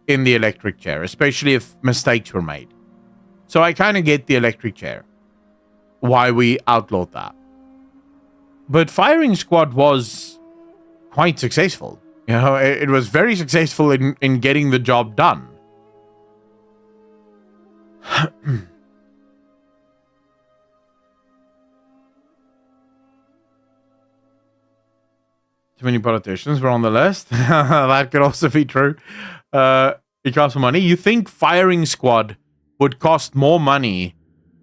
in the electric chair, especially if mistakes were made. So I kind of get the electric chair. Why we outlawed that. But firing squad was quite successful. It was very successful in getting the job done. Too many politicians were on the list. That could also be true. It costs more money. You think firing squad would cost more money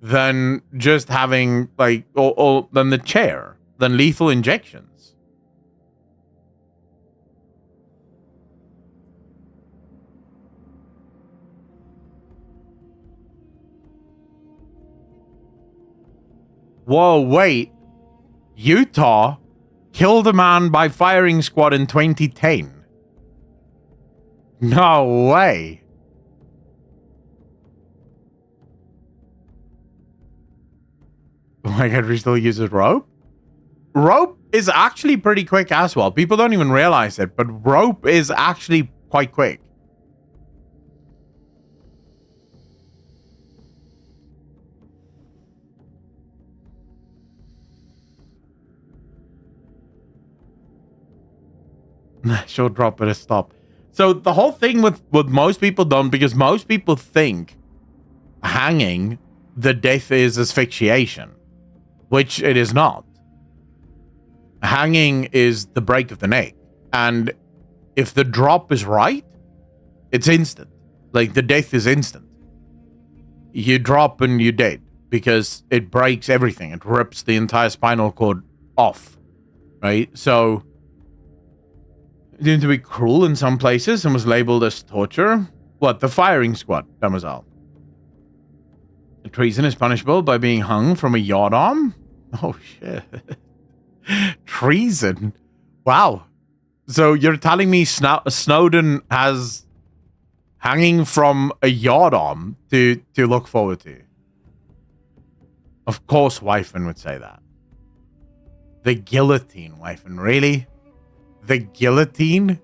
than just having, or than the chair, than lethal injections? Whoa, wait. Utah killed a man by firing squad in 2010. No way. Oh my god, we still use rope? Rope is actually pretty quick as well. People don't even realize it, but rope is actually quite quick. Short drop at a stop. So the whole thing with most people don't, because most people think hanging, the death is asphyxiation, which it is not. Hanging is the break of the neck. And if the drop is right, it's instant. Like, the death is instant. You drop and you're dead because it breaks everything. It rips the entire spinal cord off, right? So deemed to be cruel in some places and was labeled as torture. What? The firing squad, Damazal. Treason is punishable by being hung from a yardarm? Oh, shit. Treason? Wow. So you're telling me Snowden has hanging from a yardarm to look forward to? Of course Wyfern would say that. The guillotine, Wyfern. Really? The guillotine?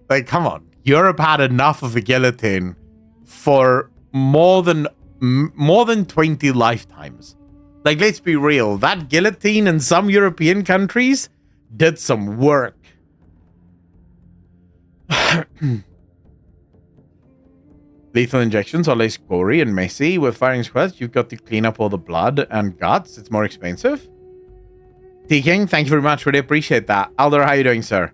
Like, come on. Europe had enough of the guillotine for more than 20 lifetimes. Like, let's be real. That guillotine in some European countries did some work. Lethal injections are less gory and messy. With firing squads, you've got to clean up all the blood and guts. It's more expensive. T-King, thank you very much. Really appreciate that. Alder, how you doing, sir?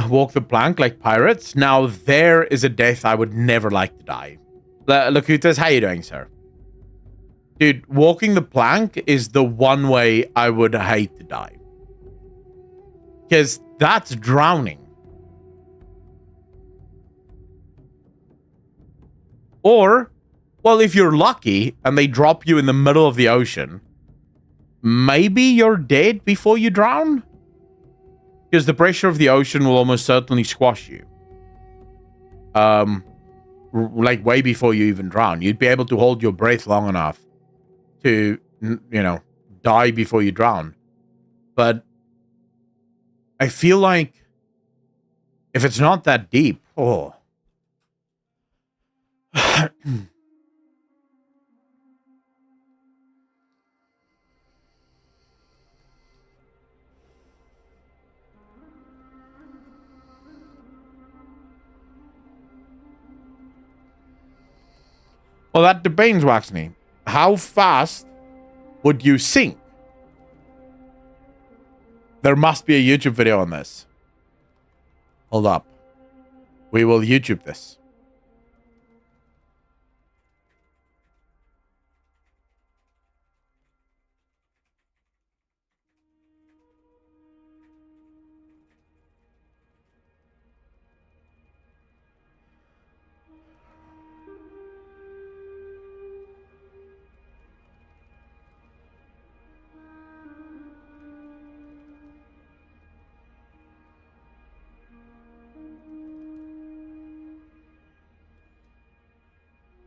Walk the plank like pirates. Now, there is a death I would never like to die. Lakutas, how you doing, sir? Dude, walking the plank is the one way I would hate to die. Because that's drowning. Or, well, if you're lucky and they drop you in the middle of the ocean, maybe you're dead before you drown? Because the pressure of the ocean will almost certainly squash you. like way before you even drown. You'd be able to hold your breath long enough to, die before you drown. But I feel like if it's not that deep, Well, that depends, Waxney. How fast would you sink? There must be a YouTube video on this. Hold up. We will YouTube this.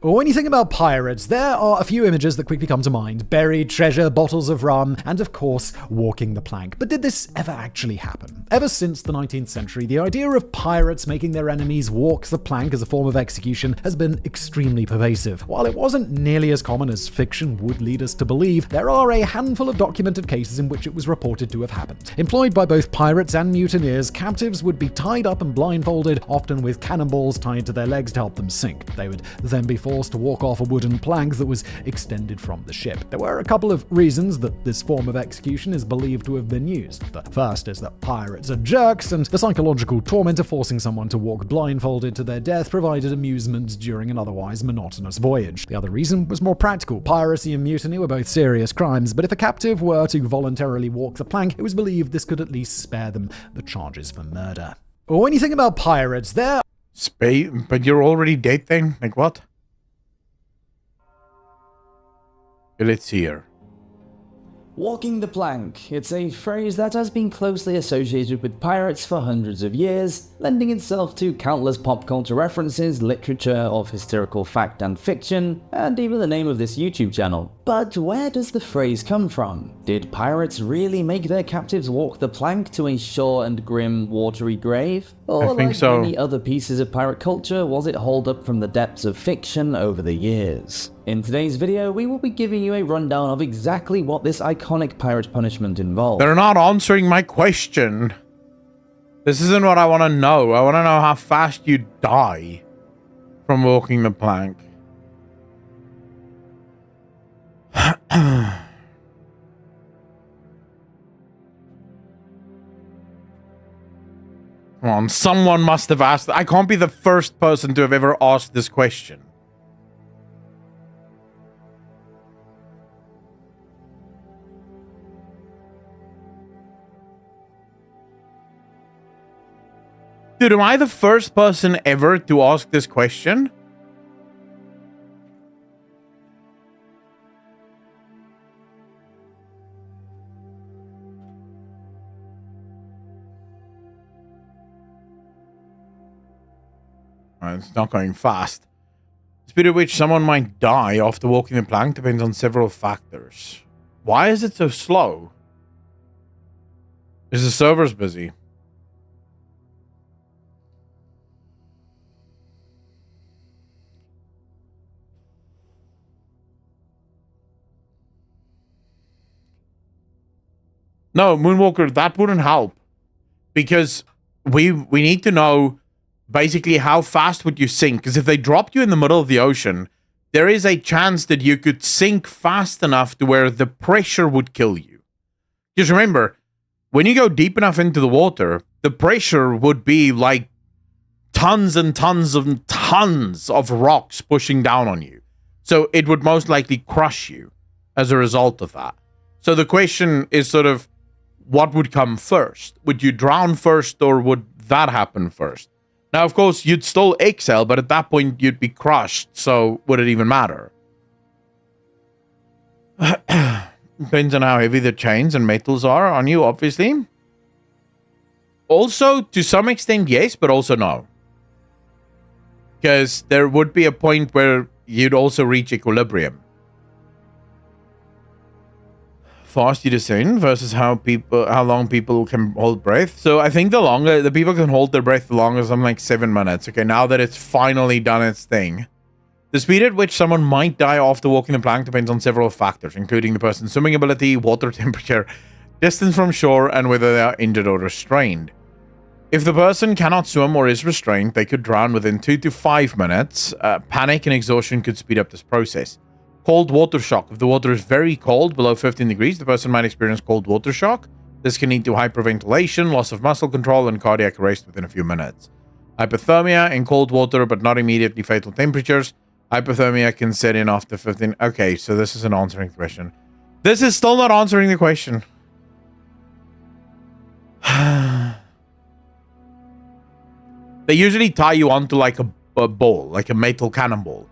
When you think about pirates, there are a few images that quickly come to mind. Buried treasure, bottles of rum, and of course, walking the plank. But did this ever actually happen? Ever since the 19th century, the idea of pirates making their enemies walk the plank as a form of execution has been extremely pervasive. While it wasn't nearly as common as fiction would lead us to believe, there are a handful of documented cases in which it was reported to have happened. Employed by both pirates and mutineers, captives would be tied up and blindfolded, often with cannonballs tied to their legs to help them sink. They would then be forced to walk off a wooden plank that was extended from the ship. There were a couple of reasons that this form of execution is believed to have been used. The first is that pirates are jerks, and the psychological torment of forcing someone to walk blindfolded to their death provided amusement during an otherwise monotonous voyage. The other reason was more practical. Piracy and mutiny were both serious crimes, but if a captive were to voluntarily walk the plank, it was believed this could at least spare them the charges for murder. When you think about pirates, there... But you're already dead then? Like what? Let's see here. Walking the plank. It's a phrase that has been closely associated with pirates for hundreds of years, lending itself to countless pop culture references, literature of historical fact and fiction, and even the name of this YouTube channel. But where does the phrase come from? Did pirates really make their captives walk the plank to a sure and grim, watery grave? Or I think like so. many other pieces of pirate culture, was it holed up from the depths of fiction over the years? In today's video, we will be giving you a rundown of exactly what this iconic pirate punishment involves. They're not answering my question. This isn't what I want to know. I want to know how fast you die from walking the plank. Come on, someone must have asked. I can't be the first person to have ever asked this question. Dude, am I the first person ever to ask this question? It's not going fast. The speed at which someone might die after walking the plank depends on several factors. Why is it so slow? Is the servers busy? No, Moonwalker, that wouldn't help. Because we need to know basically how fast would you sink. Because if they dropped you in the middle of the ocean, there is a chance that you could sink fast enough to where the pressure would kill you. Just remember, when you go deep enough into the water, the pressure would be like tons and tons and tons of rocks pushing down on you. So it would most likely crush you as a result of that. So the question is sort of, what would come first? Would you drown first, or would that happen first? Now, of course, you'd still exhale, but at that point, you'd be crushed, so would it even matter? Depends on how heavy the chains and metals are on you, obviously. Also, to some extent, yes, but also no. Because there would be a point where you'd also reach equilibrium. Fast you descend versus how long people can hold breath. So I think the people can hold their breath the longest, something like 7 minutes. Okay, now that it's finally done its thing. The speed at which someone might die after walking the plank depends on several factors, including the person's swimming ability, water temperature, distance from shore, and whether they are injured or restrained. If the person cannot swim or is restrained, they could drown within 2 to 5 minutes. Panic and exhaustion could speed up this process. Cold water shock. If the water is very cold, below 15 degrees, the person might experience cold water shock. This can lead to hyperventilation, loss of muscle control, and cardiac arrest within a few minutes. Hypothermia in cold water, but not immediately fatal temperatures. Hypothermia can set in after 15... Okay, so this is an answering question. This is still not answering the question. They usually tie you onto like a ball, like a metal cannonball.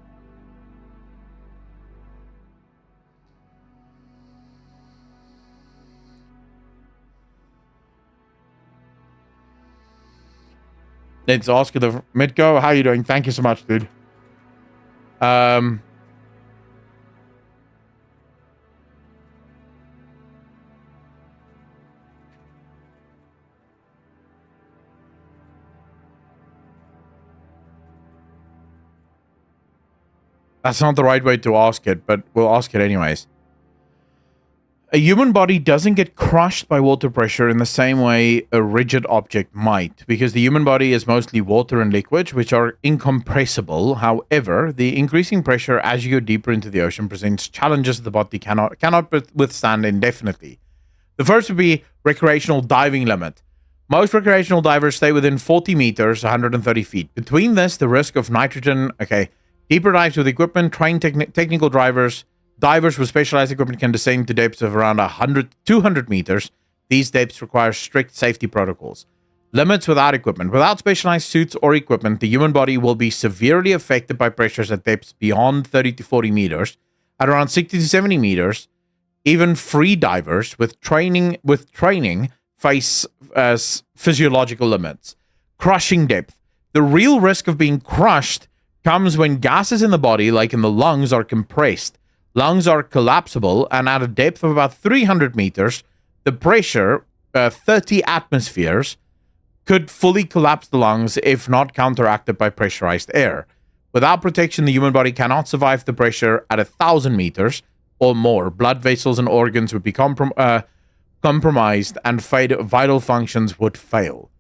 It's Oscar the Midgo. How you doing? Thank you so much, dude. That's not the right way to ask it, but we'll ask it anyways. A human body doesn't get crushed by water pressure in the same way a rigid object might, because the human body is mostly water and liquids, which are incompressible. However, the increasing pressure as you go deeper into the ocean presents challenges the body cannot withstand indefinitely. The first would be recreational diving limit. Most recreational divers stay within 40 meters, 130 feet. Between this, the risk of nitrogen... Okay, deeper dives with equipment, trained technical divers with specialized equipment can descend to depths of around 200 meters. These depths require strict safety protocols. Limits without equipment. Without specialized suits or equipment, the human body will be severely affected by pressures at depths beyond 30 to 40 meters. At around 60 to 70 meters, even free divers with training face physiological limits. Crushing depth. The real risk of being crushed comes when gases in the body, like in the lungs, are compressed. Lungs are collapsible, and at a depth of about 300 meters, the pressure, 30 atmospheres, could fully collapse the lungs if not counteracted by pressurized air. Without protection, the human body cannot survive the pressure at 1,000 meters or more. Blood vessels and organs would be compromised, and vital functions would fail.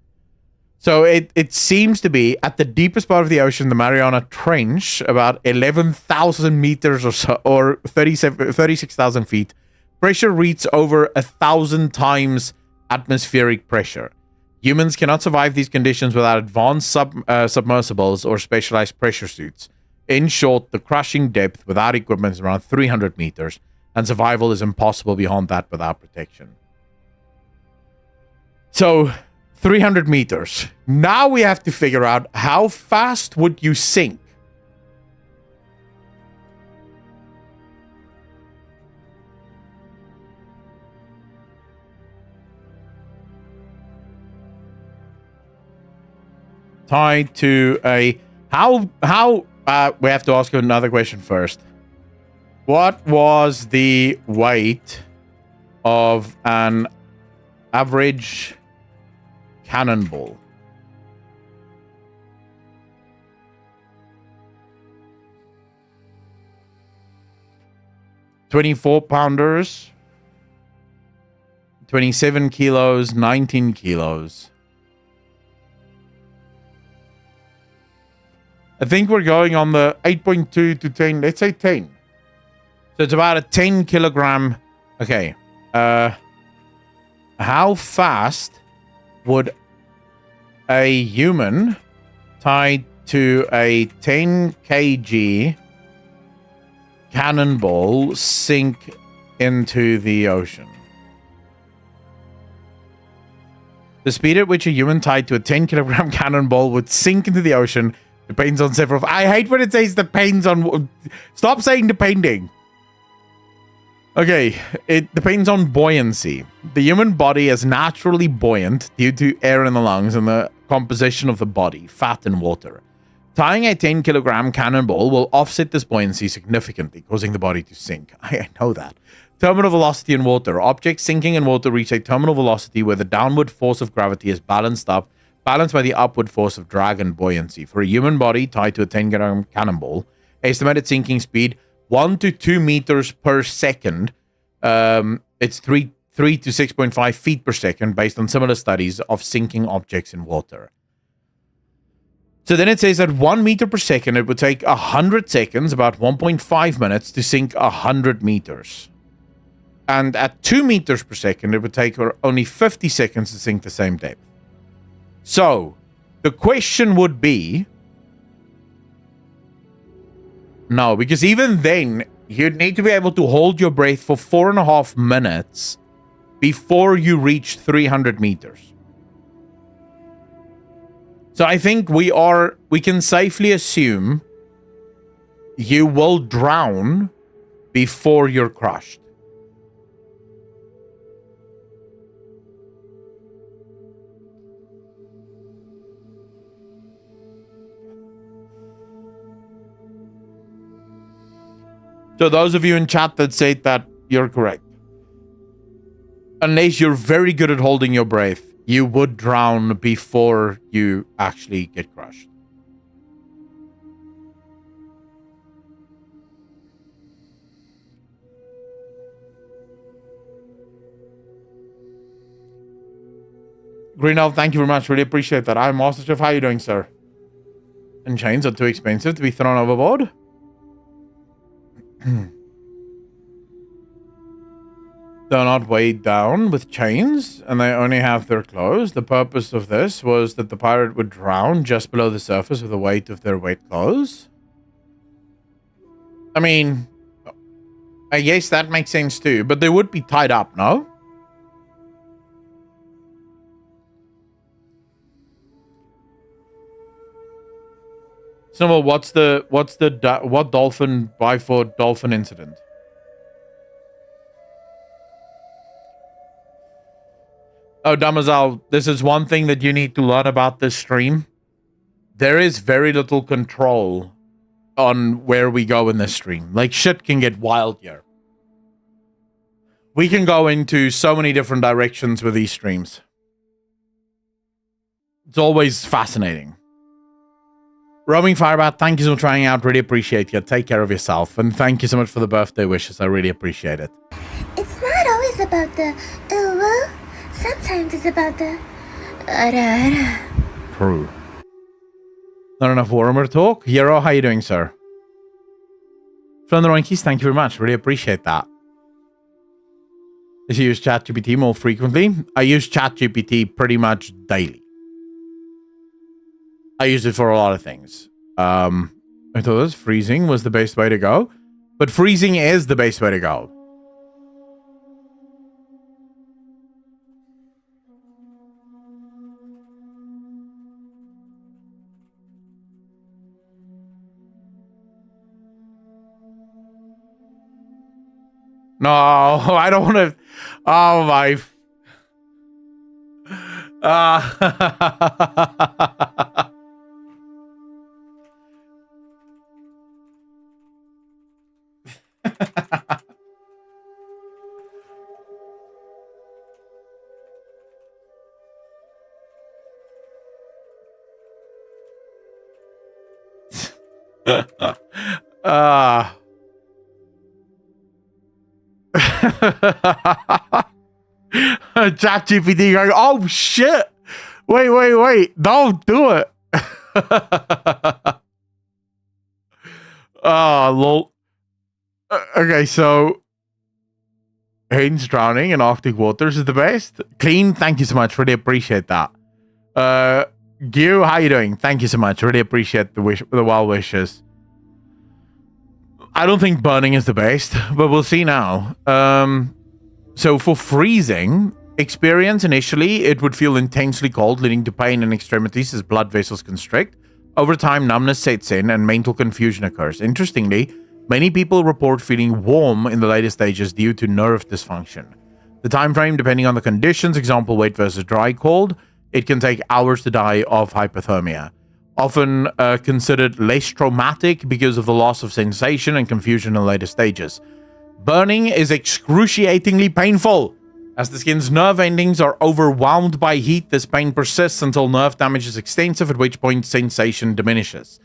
So it seems to be at the deepest part of the ocean, the Mariana Trench, about 11,000 meters or so, or 36,000 feet. Pressure reaches over 1,000 times atmospheric pressure. Humans cannot survive these conditions without advanced submersibles or specialized pressure suits. In short, the crushing depth without equipment is around 300 meters, and survival is impossible beyond that without protection. So... 300 meters. Now we have to figure out how fast would you sink? Tied to a how we have to ask you another question first. What was the weight of an average cannonball? $24, 27 kilos, 19 kilos. I think we're going on the 8.2 to 10. Let's say 10. So it's about a 10 kilogram. Okay. How fast would a human tied to a 10 kg cannonball sink into the ocean? The speed at which a human tied to a 10 kilogram cannonball would sink into the ocean depends on several... I hate when it says depends on... Stop saying depending. Okay, it depends on buoyancy. The human body is naturally buoyant due to air in the lungs and the composition of the body, fat and water. Tying a 10 kilogram cannonball will offset this buoyancy significantly, causing the body to sink. I know that. Terminal velocity in water. Objects sinking in water reach a terminal velocity where the downward force of gravity is balanced by the upward force of drag and buoyancy. For a human body tied to a 10 kilogram cannonball, estimated sinking speed 1 to 2 meters per second. It's 3 to 6.5 feet per second based on similar studies of sinking objects in water. So then it says that 1 meter per second, it would take 100 seconds, about 1.5 minutes, to sink 100 meters. And at 2 meters per second, it would take only 50 seconds to sink the same depth. So the question would be, no, because even then, you'd need to be able to hold your breath for 4.5 minutes before you reach 300 meters. So I think we can safely assume you will drown before you're crushed. So those of you in chat that said that, you're correct. Unless you're very good at holding your breath, you would drown before you actually get crushed. Green Elf, thank you very much. Really appreciate that. I'm Master Chef. How are you doing, sir? And chains are too expensive to be thrown overboard? They're not weighed down with chains, and they only have their clothes. The purpose of this was that the pirate would drown just below the surface with the weight of their wet clothes. I mean, I guess that makes sense too, but they would be tied up, no? So, what dolphin Byford dolphin incident? Oh, Damazal, this is one thing that you need to learn about this stream. There is very little control on where we go in this stream. Like, shit can get wild here. We can go into so many different directions with these streams. It's always fascinating. Roaming Firebat, thank you so much for trying out. Really appreciate you. Take care of yourself. And thank you so much for the birthday wishes. I really appreciate it. It's not always about the ooh. Sometimes it's about the True. Not enough Warhammer talk? Yero, how you doing, sir? From the Roinkies, thank you very much. Really appreciate that. Does you use ChatGPT more frequently? I use ChatGPT pretty much daily. I use it for a lot of things. I thought this freezing was the best way to go. But freezing is the best way to go. No, I don't want to. Oh my. ChatGPT going, oh shit! Wait! Don't do it! Oh, lol. Okay, so hence drowning in Arctic waters is the best. Clean, thank you so much. Really appreciate that. Gyu, how you doing? Thank you so much. Really appreciate the well wishes. I don't think burning is the best, but we'll see now. So for freezing experience, initially, it would feel intensely cold, leading to pain in extremities as blood vessels constrict. Over time, numbness sets in and mental confusion occurs. Interestingly, many people report feeling warm in the later stages due to nerve dysfunction. The time frame, depending on the conditions, example, wet versus dry cold, it can take hours to die of hypothermia. often considered less traumatic because of the loss of sensation and confusion in later stages. Burning is excruciatingly painful. As the skin's nerve endings are overwhelmed by heat, this pain persists until nerve damage is extensive, at which point sensation diminishes.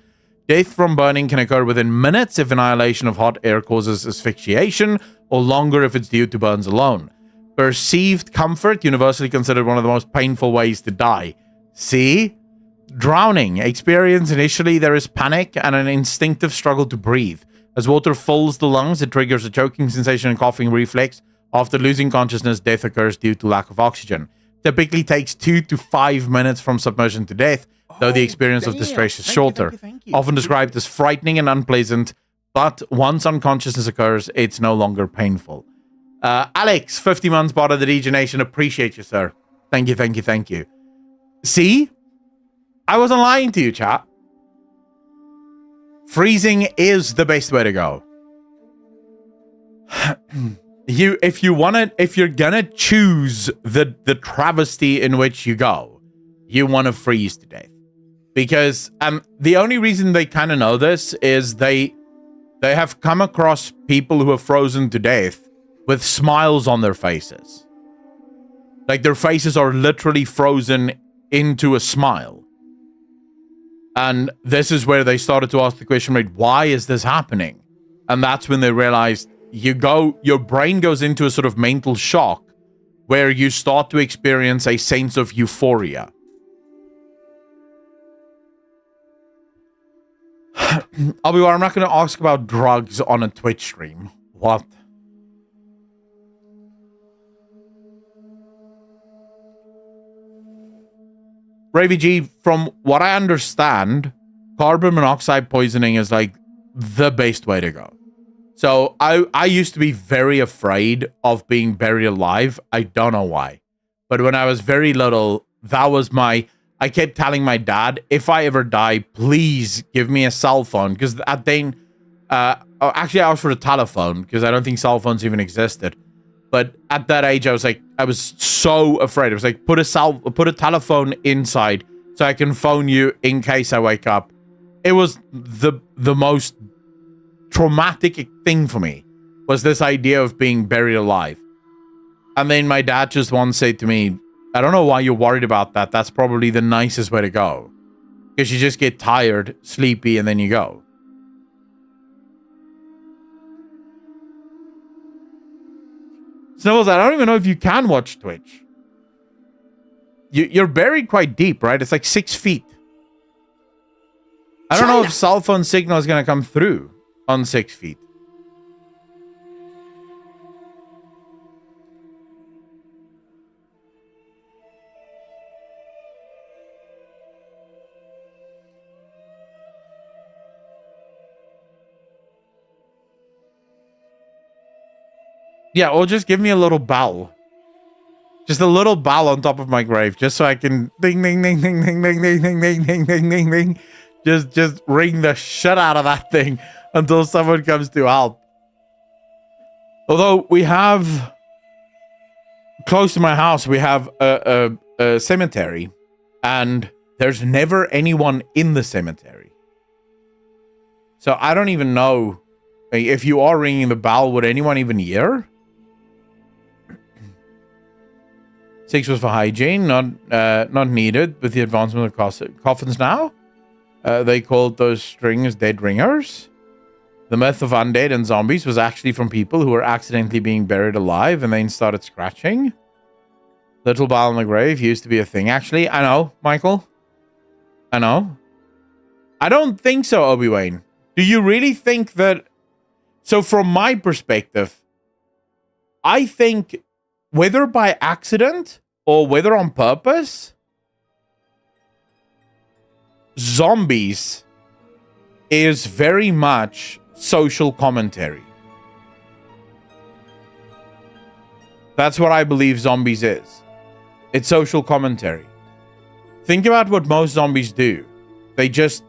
Death from burning can occur within minutes if inhalation of hot air causes asphyxiation, or longer if it's due to burns alone. Perceived comfort, universally considered one of the most painful ways to die. See? Drowning. Experience initially there is panic and an instinctive struggle to breathe. As water fills the lungs, it triggers a choking sensation and coughing reflex. After losing consciousness, death occurs due to lack of oxygen. Typically takes 2 to 5 minutes from submersion to death, though the experience of distress is shorter. Thank you. Often described as frightening and unpleasant, but once unconsciousness occurs, it's no longer painful. Alex, 50 months part of the Regen Nation. Appreciate you, sir. Thank you, thank you, thank you. See? I wasn't lying to you, chat. Freezing is the best way to go. If you're gonna choose the travesty in which you go, you want to freeze to death. Because the only reason they kind of know this is they have come across people who have frozen to death with smiles on their faces. Like their faces are literally frozen into a smile. And this is where they started to ask the question, right, why is this happening? And that's when they realized your brain goes into a sort of mental shock where you start to experience a sense of euphoria. I'll be honest, I'm not going to ask about drugs on a Twitch stream. What? Ravy G, from what I understand, carbon monoxide poisoning is like the best way to go. So I used to be very afraid of being buried alive. I don't know why. But when I was very little, that was I kept telling my dad, if I ever die, please give me a cell phone. Because at then, actually I asked for a telephone because I don't think cell phones even existed. But at that age, I was so afraid. I was like, put a telephone inside so I can phone you in case I wake up. It was the most traumatic thing for me, was this idea of being buried alive. And then my dad just once said to me, I don't know why you're worried about that. That's probably the nicest way to go. Because you just get tired, sleepy, and then you go. Snowballs, I don't even know if you can watch Twitch. You're buried quite deep, right? It's like 6 feet. I don't know if cell phone signal is going to come through on 6 feet. Yeah, or just give me a little bell. Just a little bell on top of my grave, just so I can ding ding ding ding ding ding ding ding ding ding ding ding ding. Just ring the shit out of that thing until someone comes to help. Although we have close to my house, we have a cemetery, and there's never anyone in the cemetery. So I don't even know if you are ringing the bell, would anyone even hear? 6 was for hygiene, not needed with the advancement of coffins now. They called those strings dead ringers. The myth of undead and zombies was actually from people who were accidentally being buried alive and then started scratching. Little bell in the grave used to be a thing. Actually, I know, Michael. I know. I don't think so, Obi-Wan. Do you really think that... So from my perspective, I think whether by accident or whether on purpose, zombies is very much social commentary. That's what I believe zombies is. It's social commentary. Think about what most zombies do. They just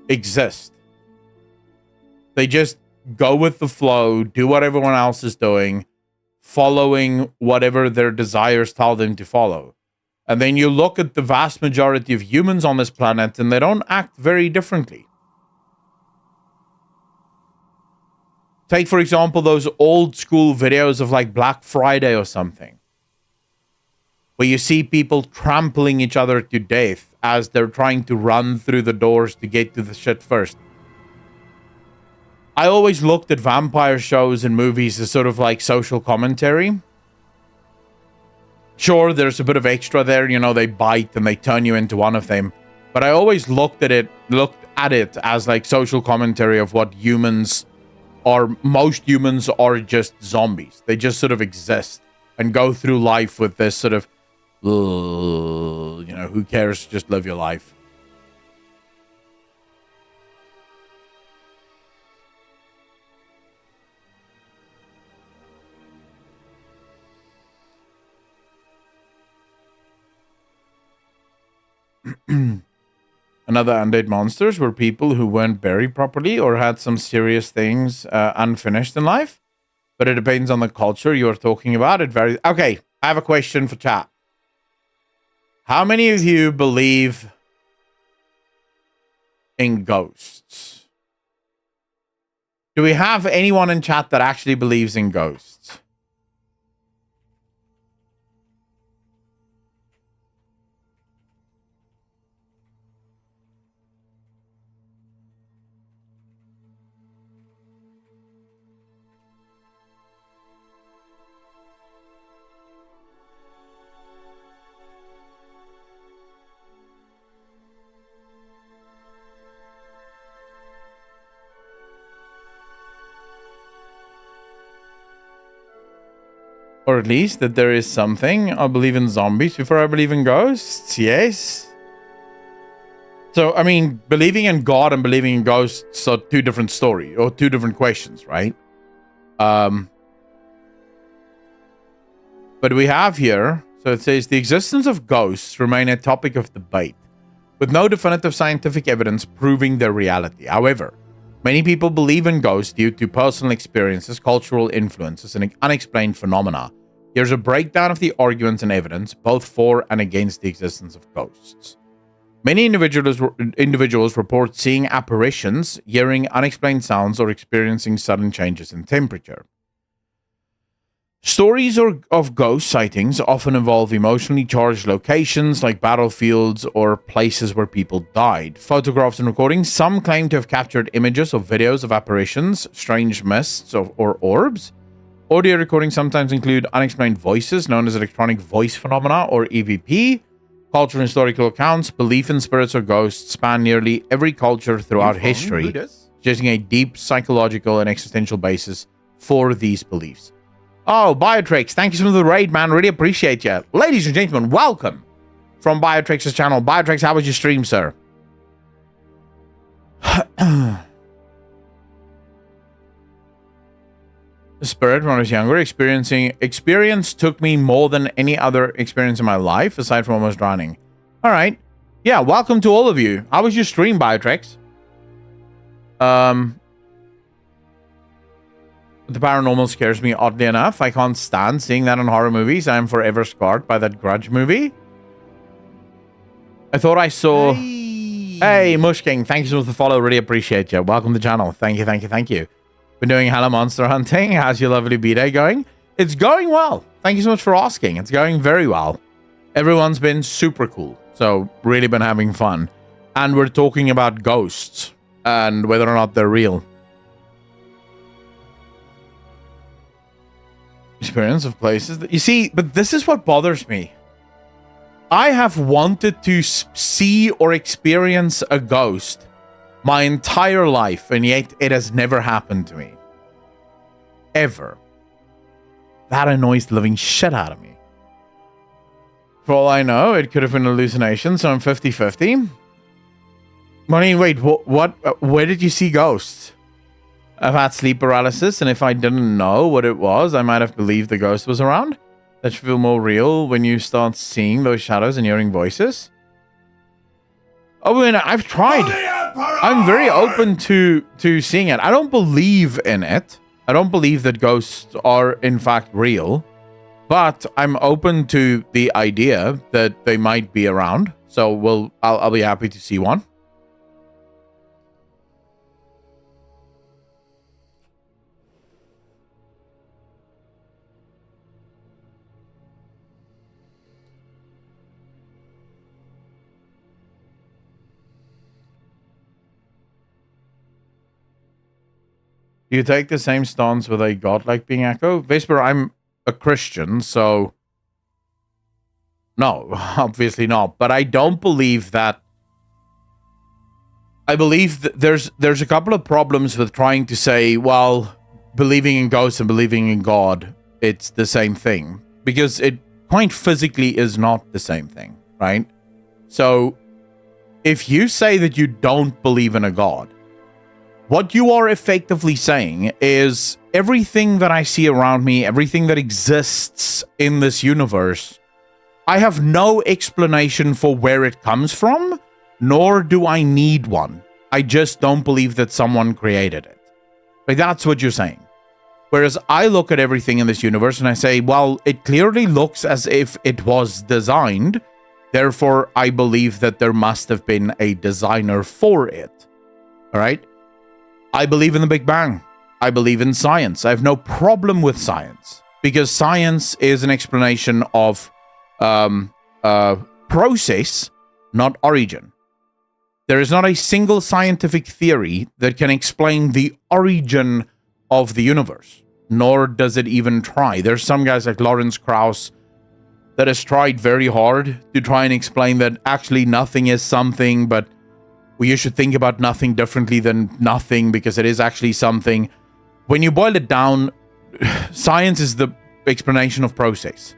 exist. They just go with the flow, do what everyone else is doing, following whatever their desires tell them to follow. And then you look at the vast majority of humans on this planet, and they don't act very differently. Take, for example, those old school videos of like Black Friday or something, where you see people trampling each other to death as they're trying to run through the doors to get to the shit first. I always looked at vampire shows and movies as sort of like social commentary. Sure, there's a bit of extra there, you know, they bite and they turn you into one of them. But I always looked at it as like social commentary of what humans are. Most humans are just zombies. They just sort of exist and go through life with this sort of, you know, who cares? Just live your life. Another undead monsters were people who weren't buried properly or had some serious things unfinished in life. But it depends on the culture you're talking about. It varies. Okay, I have a question for chat. How many of you believe in ghosts? Do we have anyone in chat that actually believes in ghosts? Or at least that there is something. I believe in zombies before I believe in ghosts. Yes. So, I mean, believing in God and believing in ghosts are two different stories or two different questions, right? But we have here, so it says, the existence of ghosts remain a topic of debate, with no definitive scientific evidence proving their reality. However, many people believe in ghosts due to personal experiences, cultural influences, and unexplained phenomena. Here's a breakdown of the arguments and evidence, both for and against the existence of ghosts. Many individuals report seeing apparitions, hearing unexplained sounds, or experiencing sudden changes in temperature. Stories of ghost sightings often involve emotionally charged locations like battlefields or places where people died. Photographs and recordings. Some claim to have captured images or videos of apparitions, strange mists, or orbs. Audio recordings sometimes include unexplained voices, known as electronic voice phenomena or EVP. Cultural and historical accounts, belief in spirits or ghosts span nearly every culture throughout history, suggesting a deep psychological and existential basis for these beliefs. Oh, Biotrix, thank you so much for the raid, man. Really appreciate you. Ladies and gentlemen, welcome from Biotrix's channel. Biotrix, how was your stream, sir? The spirit, when I was younger, experience took me more than any other experience in my life, aside from almost drowning. All right. Yeah, welcome to all of you. How was your stream, Biotrix? The paranormal scares me, oddly enough. I can't stand seeing that in horror movies. I am forever scarred by that Grudge movie. I thought I saw... Hey, Mush King, thank you so much for the follow. Really appreciate you. Welcome to the channel. Thank you, thank you, thank you. Been doing hella monster hunting. How's your lovely B-Day going? It's going well. Thank you so much for asking. It's going very well. Everyone's been super cool. So, really been having fun. And we're talking about ghosts and whether or not they're real. Experience of places that you see, but this is what bothers me. I have wanted to see or experience a ghost my entire life, and yet it has never happened to me. Ever. That annoys the living shit out of me. For all I know, it could have been an hallucination, so I'm 50-50. I mean, wait, what? Where did you see ghosts? I've had sleep paralysis, and if I didn't know what it was, I might have believed the ghost was around. That should feel more real when you start seeing those shadows and hearing voices. Oh, and I've tried. I'm very open to seeing it. I don't believe in it. I don't believe that ghosts are in fact real. But I'm open to the idea that they might be around. So I'll be happy to see one. Do you take the same stance with a godlike being Echo? Vesper, I'm a Christian, so no, obviously not. But I don't believe that. I believe that there's a couple of problems with trying to say, well, believing in ghosts and believing in God, it's the same thing. Because it quite physically is not the same thing, right? So if you say that you don't believe in a God, what you are effectively saying is everything that I see around me, everything that exists in this universe, I have no explanation for where it comes from, nor do I need one. I just don't believe that someone created it. Like, that's what you're saying. Whereas I look at everything in this universe and I say, well, it clearly looks as if it was designed. Therefore, I believe that there must have been a designer for it. All right? I believe in the Big Bang. I believe in science. I have no problem with science because science is an explanation of process, not origin. There is not a single scientific theory that can explain the origin of the universe, nor does it even try. There's some guys like Lawrence Krauss that has tried very hard to try and explain that actually nothing is something, but you should think about nothing differently than nothing because it is actually something. When you boil it down, science is the explanation of process,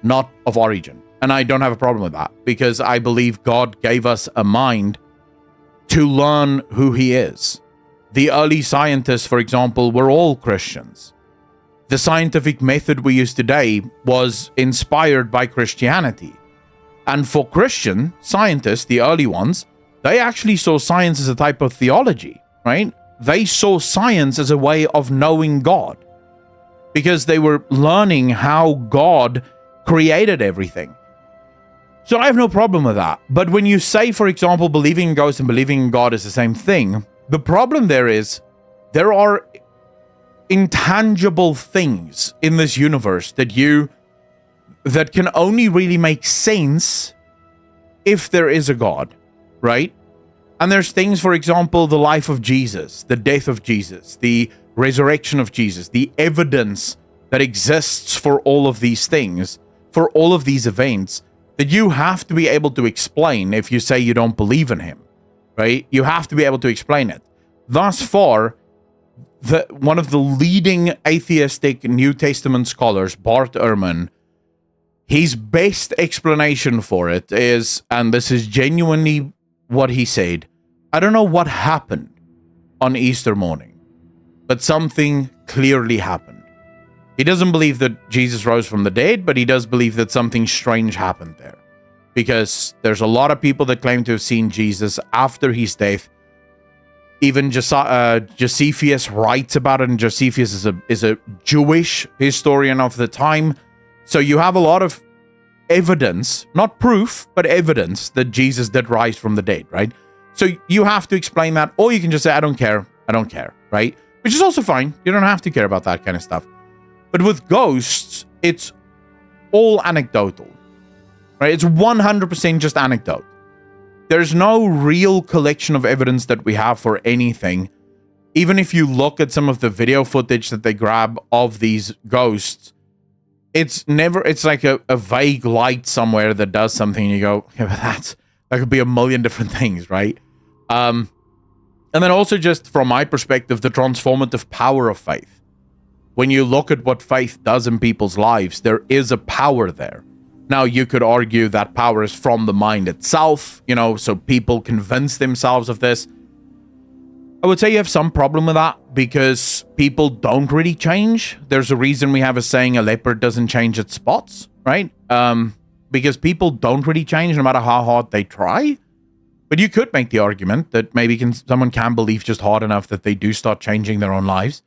not of origin. And I don't have a problem with that because I believe God gave us a mind to learn who he is. The early scientists, for example, were all Christians. The scientific method we use today was inspired by Christianity. And for Christian scientists, the early ones, they actually saw science as a type of theology, right? They saw science as a way of knowing God because they were learning how God created everything. So I have no problem with that. But when you say, for example, believing in ghosts and believing in God is the same thing, the problem there is there are intangible things in this universe that can only really make sense if there is a God. Right? And there's things, for example, the life of Jesus, the death of Jesus, the resurrection of Jesus, the evidence that exists for all of these things, for all of these events, that you have to be able to explain if you say you don't believe in him, right? You have to be able to explain it. Thus far, one of the leading atheistic New Testament scholars, Bart Ehrman, his best explanation for it is, and this is genuinely what he said, I don't know what happened on Easter morning, but something clearly happened. He doesn't believe that Jesus rose from the dead, but he does believe that something strange happened there. Because there's a lot of people that claim to have seen Jesus after his death. Even Josephus writes about it, and Josephus is a Jewish historian of the time. So you have a lot of evidence, not proof, but evidence that Jesus did rise from the dead, right? So you have to explain that, or you can just say, I don't care, right? Which is also fine. You don't have to care about that kind of stuff. But with ghosts, it's all anecdotal, right? It's 100% just anecdote. There's no real collection of evidence that we have for anything. Even if you look at some of the video footage that they grab of these ghosts, it's like a vague light somewhere that does something, and you go, yeah, but that could be a million different things, right? And then also just from my perspective, the transformative power of faith. When you look at what faith does in people's lives, there is a power there. Now, you could argue that power is from the mind itself, so people convince themselves of this. I would say you have some problem with that because people don't really change. There's a reason we have a saying, a leopard doesn't change its spots, right? Because people don't really change no matter how hard they try. But you could make the argument that maybe someone can believe just hard enough that they do start changing their own lives.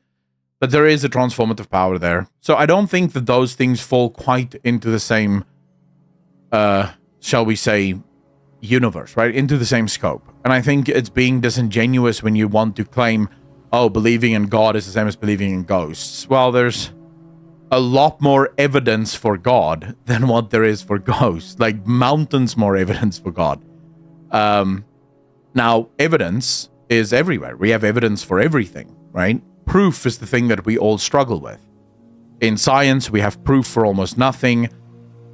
but there is a transformative power there. So I don't think that those things fall quite into the same, shall we say, universe, right? Into the same scope. And I think it's being disingenuous when you want to claim, oh, believing in God is the same as believing in ghosts. Well, there's a lot more evidence for God than what there is for ghosts. Like mountains more evidence for God. Now, evidence is everywhere. We have evidence for everything, right? Proof is the thing that we all struggle with. In science, we have proof for almost nothing.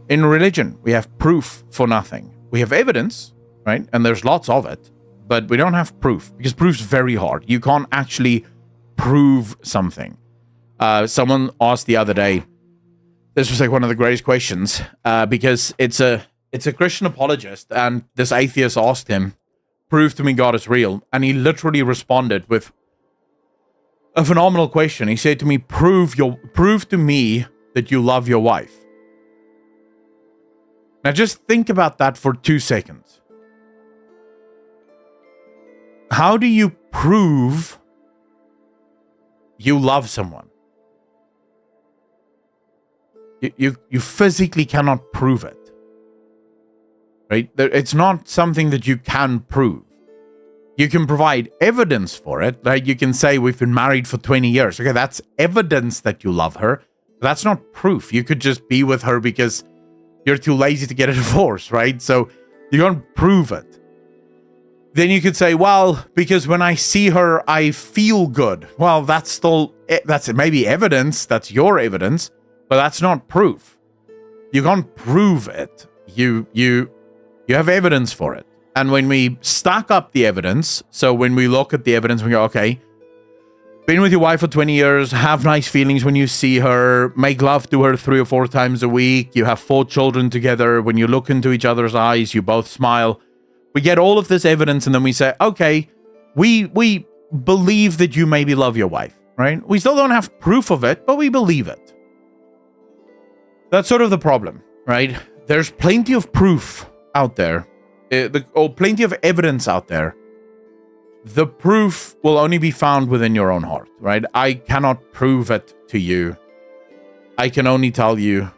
In religion, we have proof for nothing. We have evidence, right? And there's lots of it, but we don't have proof because proof's very hard. You can't actually prove something. Someone asked the other day, this was like one of the greatest questions, because it's a Christian apologist, and this atheist asked him, prove to me God is real. And he literally responded with a phenomenal question. He said to me, prove to me that you love your wife. Now just think about that for 2 seconds. How do you prove you love someone? You physically cannot prove it. Right? It's not something that you can prove. You can provide evidence for it. Like you can say, we've been married for 20 years. Okay, that's evidence that you love her. But that's not proof. You could just be with her because you're too lazy to get a divorce, right? So you can't prove it. Then you could say, well, because when I see her, I feel good. Well, that's maybe evidence. That's your evidence, but that's not proof. You can't prove it. You have evidence for it. And when we stack up the evidence, so when we look at the evidence, we go, okay, been with your wife for 20 years, have nice feelings when you see her, make love to her 3 or 4 times a week, you have 4 children together, when you look into each other's eyes, you both smile. We get all of this evidence and then we say, okay, we believe that you maybe love your wife, right? We still don't have proof of it, but we believe it. That's sort of the problem, right? There's plenty of proof out there, or plenty of evidence out there. The proof will only be found within your own heart, right? I cannot prove it to you. I can only tell you,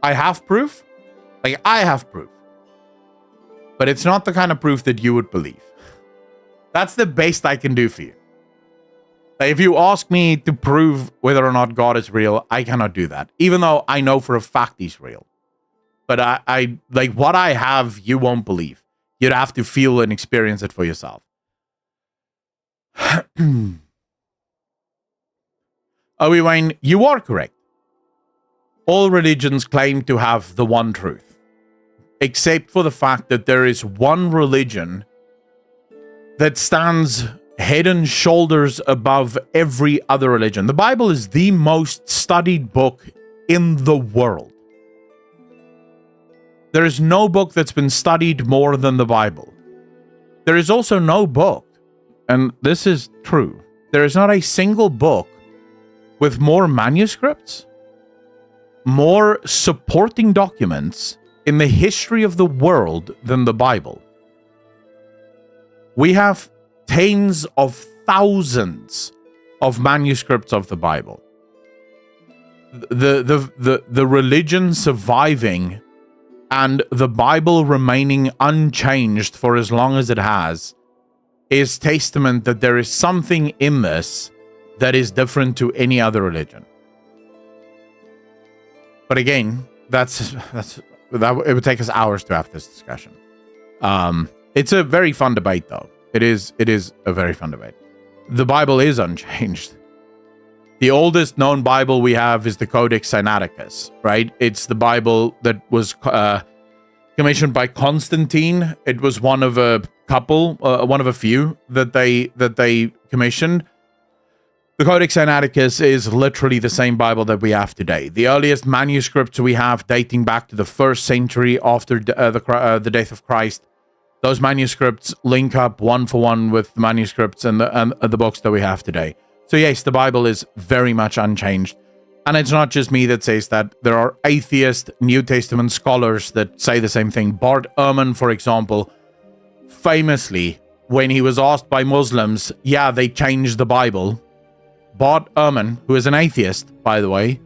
I have proof. Like, I have proof. But it's not the kind of proof that you would believe. That's the best I can do for you. Like, if you ask me to prove whether or not God is real, I cannot do that. Even though I know for a fact he's real. But I like what I have, you won't believe. You'd have to feel and experience it for yourself. Obi Wayne, you are correct. All religions claim to have the one truth, except for the fact that there is one religion that stands head and shoulders above every other religion. The Bible is the most studied book in the world. There is no book that's been studied more than the Bible. There is also no book, and this is true, there is not a single book with more manuscripts, more supporting documents in the history of the world than the Bible. We have tens of thousands of manuscripts of the Bible. The religion surviving and the Bible remaining unchanged for as long as it has is testament that there is something in this that is different to any other religion. But again, it would take us hours to have this discussion. It's a very fun debate, though. It is a very fun debate. The Bible is unchanged. The oldest known Bible we have is the Codex Sinaiticus, right? It's the Bible that was commissioned by Constantine. It was one of a couple, one of a few that they commissioned. The Codex Sinaiticus is literally the same Bible that we have today. The earliest manuscripts we have dating back to the 1st century after the death of Christ. Those manuscripts link up one for one with the manuscripts and the books that we have today. So yes, the Bible is very much unchanged. And it's not just me that says that. There are atheist New Testament scholars that say the same thing. Bart Ehrman, for example, famously, when he was asked by Muslims, yeah, they changed the Bible, Bart Ehrman, who is an atheist, by the way,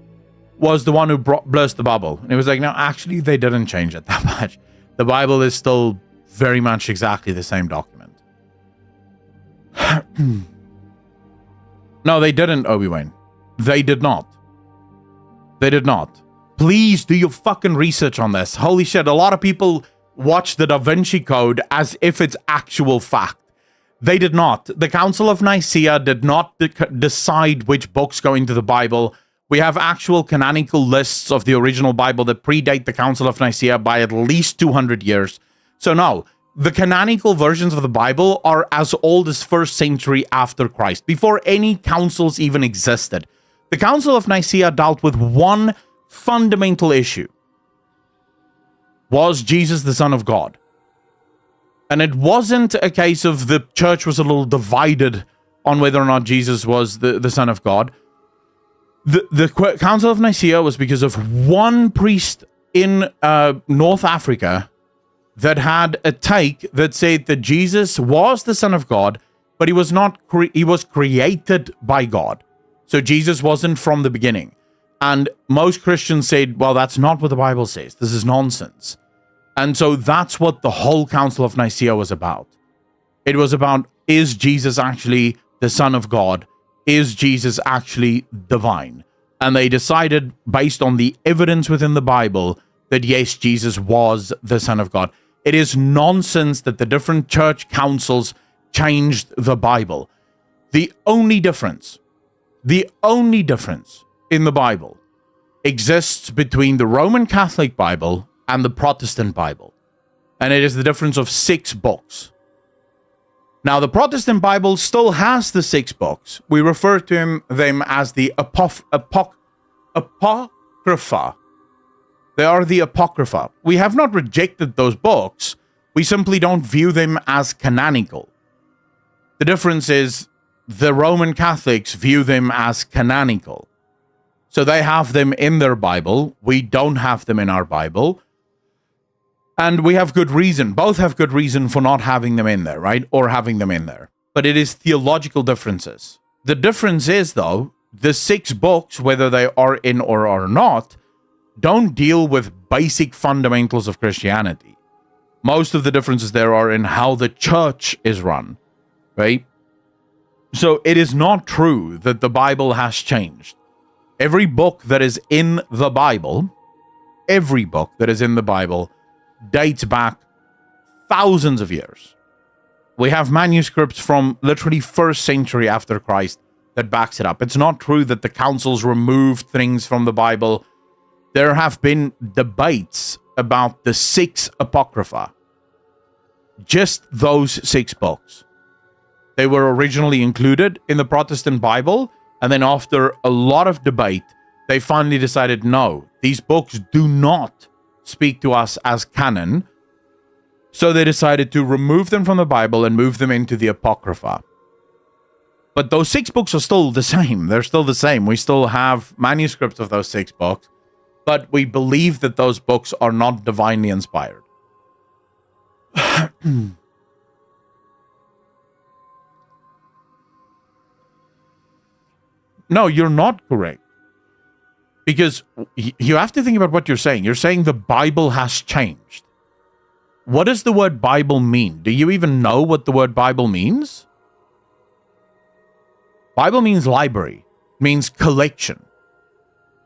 was the one who burst the bubble. And it was like, no, actually, they didn't change it that much. The Bible is still very much exactly the same document. No, they didn't, Obi-Wan. They did not. They did not. Please do your fucking research on this. Holy shit, a lot of people watch the Da Vinci Code as if it's actual fact. They did not. The Council of Nicaea did not decide which books go into the Bible. We have actual canonical lists of the original Bible that predate the Council of Nicaea by at least 200 years. So no, the canonical versions of the Bible are as old as 1st century after Christ, before any councils even existed. The Council of Nicaea dealt with one fundamental issue. Was Jesus the Son of God? And it wasn't a case of the church was a little divided on whether or not Jesus was the Son of God. The Council of Nicaea was because of one priest in North Africa that had a take that said that Jesus was the Son of God, but he was not. He was created by God. So Jesus wasn't from the beginning. And most Christians said, well, that's not what the Bible says. This is nonsense. And so that's what the whole Council of Nicaea was about. It was about, is Jesus actually the Son of God? Is Jesus actually divine? And they decided, based on the evidence within the Bible, that yes, Jesus was the Son of God. It is nonsense that the different church councils changed the Bible. The only difference in the Bible exists between the Roman Catholic Bible and the Protestant Bible. And it is the difference of 6 books. Now, the Protestant Bible still has the 6 books. We refer to them as the Apocrypha. They are the Apocrypha. We have not rejected those books. We simply don't view them as canonical. The difference is the Roman Catholics view them as canonical. So they have them in their Bible. We don't have them in our Bible. And we have good reason. Both have good reason for not having them in there, right? Or having them in there. But it is theological differences. The difference is, though, the 6 books, whether they are in or are not, don't deal with basic fundamentals of Christianity. Most of the differences there are in how the church is run, right? So it is not true that the Bible has changed. Every book that is in the Bible, dates back thousands of years. We have manuscripts from literally 1st century after Christ that backs it up. It's not true that the councils removed things from the Bible. There have been debates about the 6 Apocrypha. Just those 6 books. They were originally included in the Protestant Bible, and then after a lot of debate, they finally decided, no, these books do not speak to us as canon. So they decided to remove them from the Bible and move them into the Apocrypha. But those 6 books are still the same. They're still the same. We still have manuscripts of those 6 books, but we believe that those books are not divinely inspired. No, you're not correct. Because you have to think about what you're saying. You're saying the Bible has changed. What does the word Bible mean? Do you even know what the word Bible means? Bible means library. It means collection.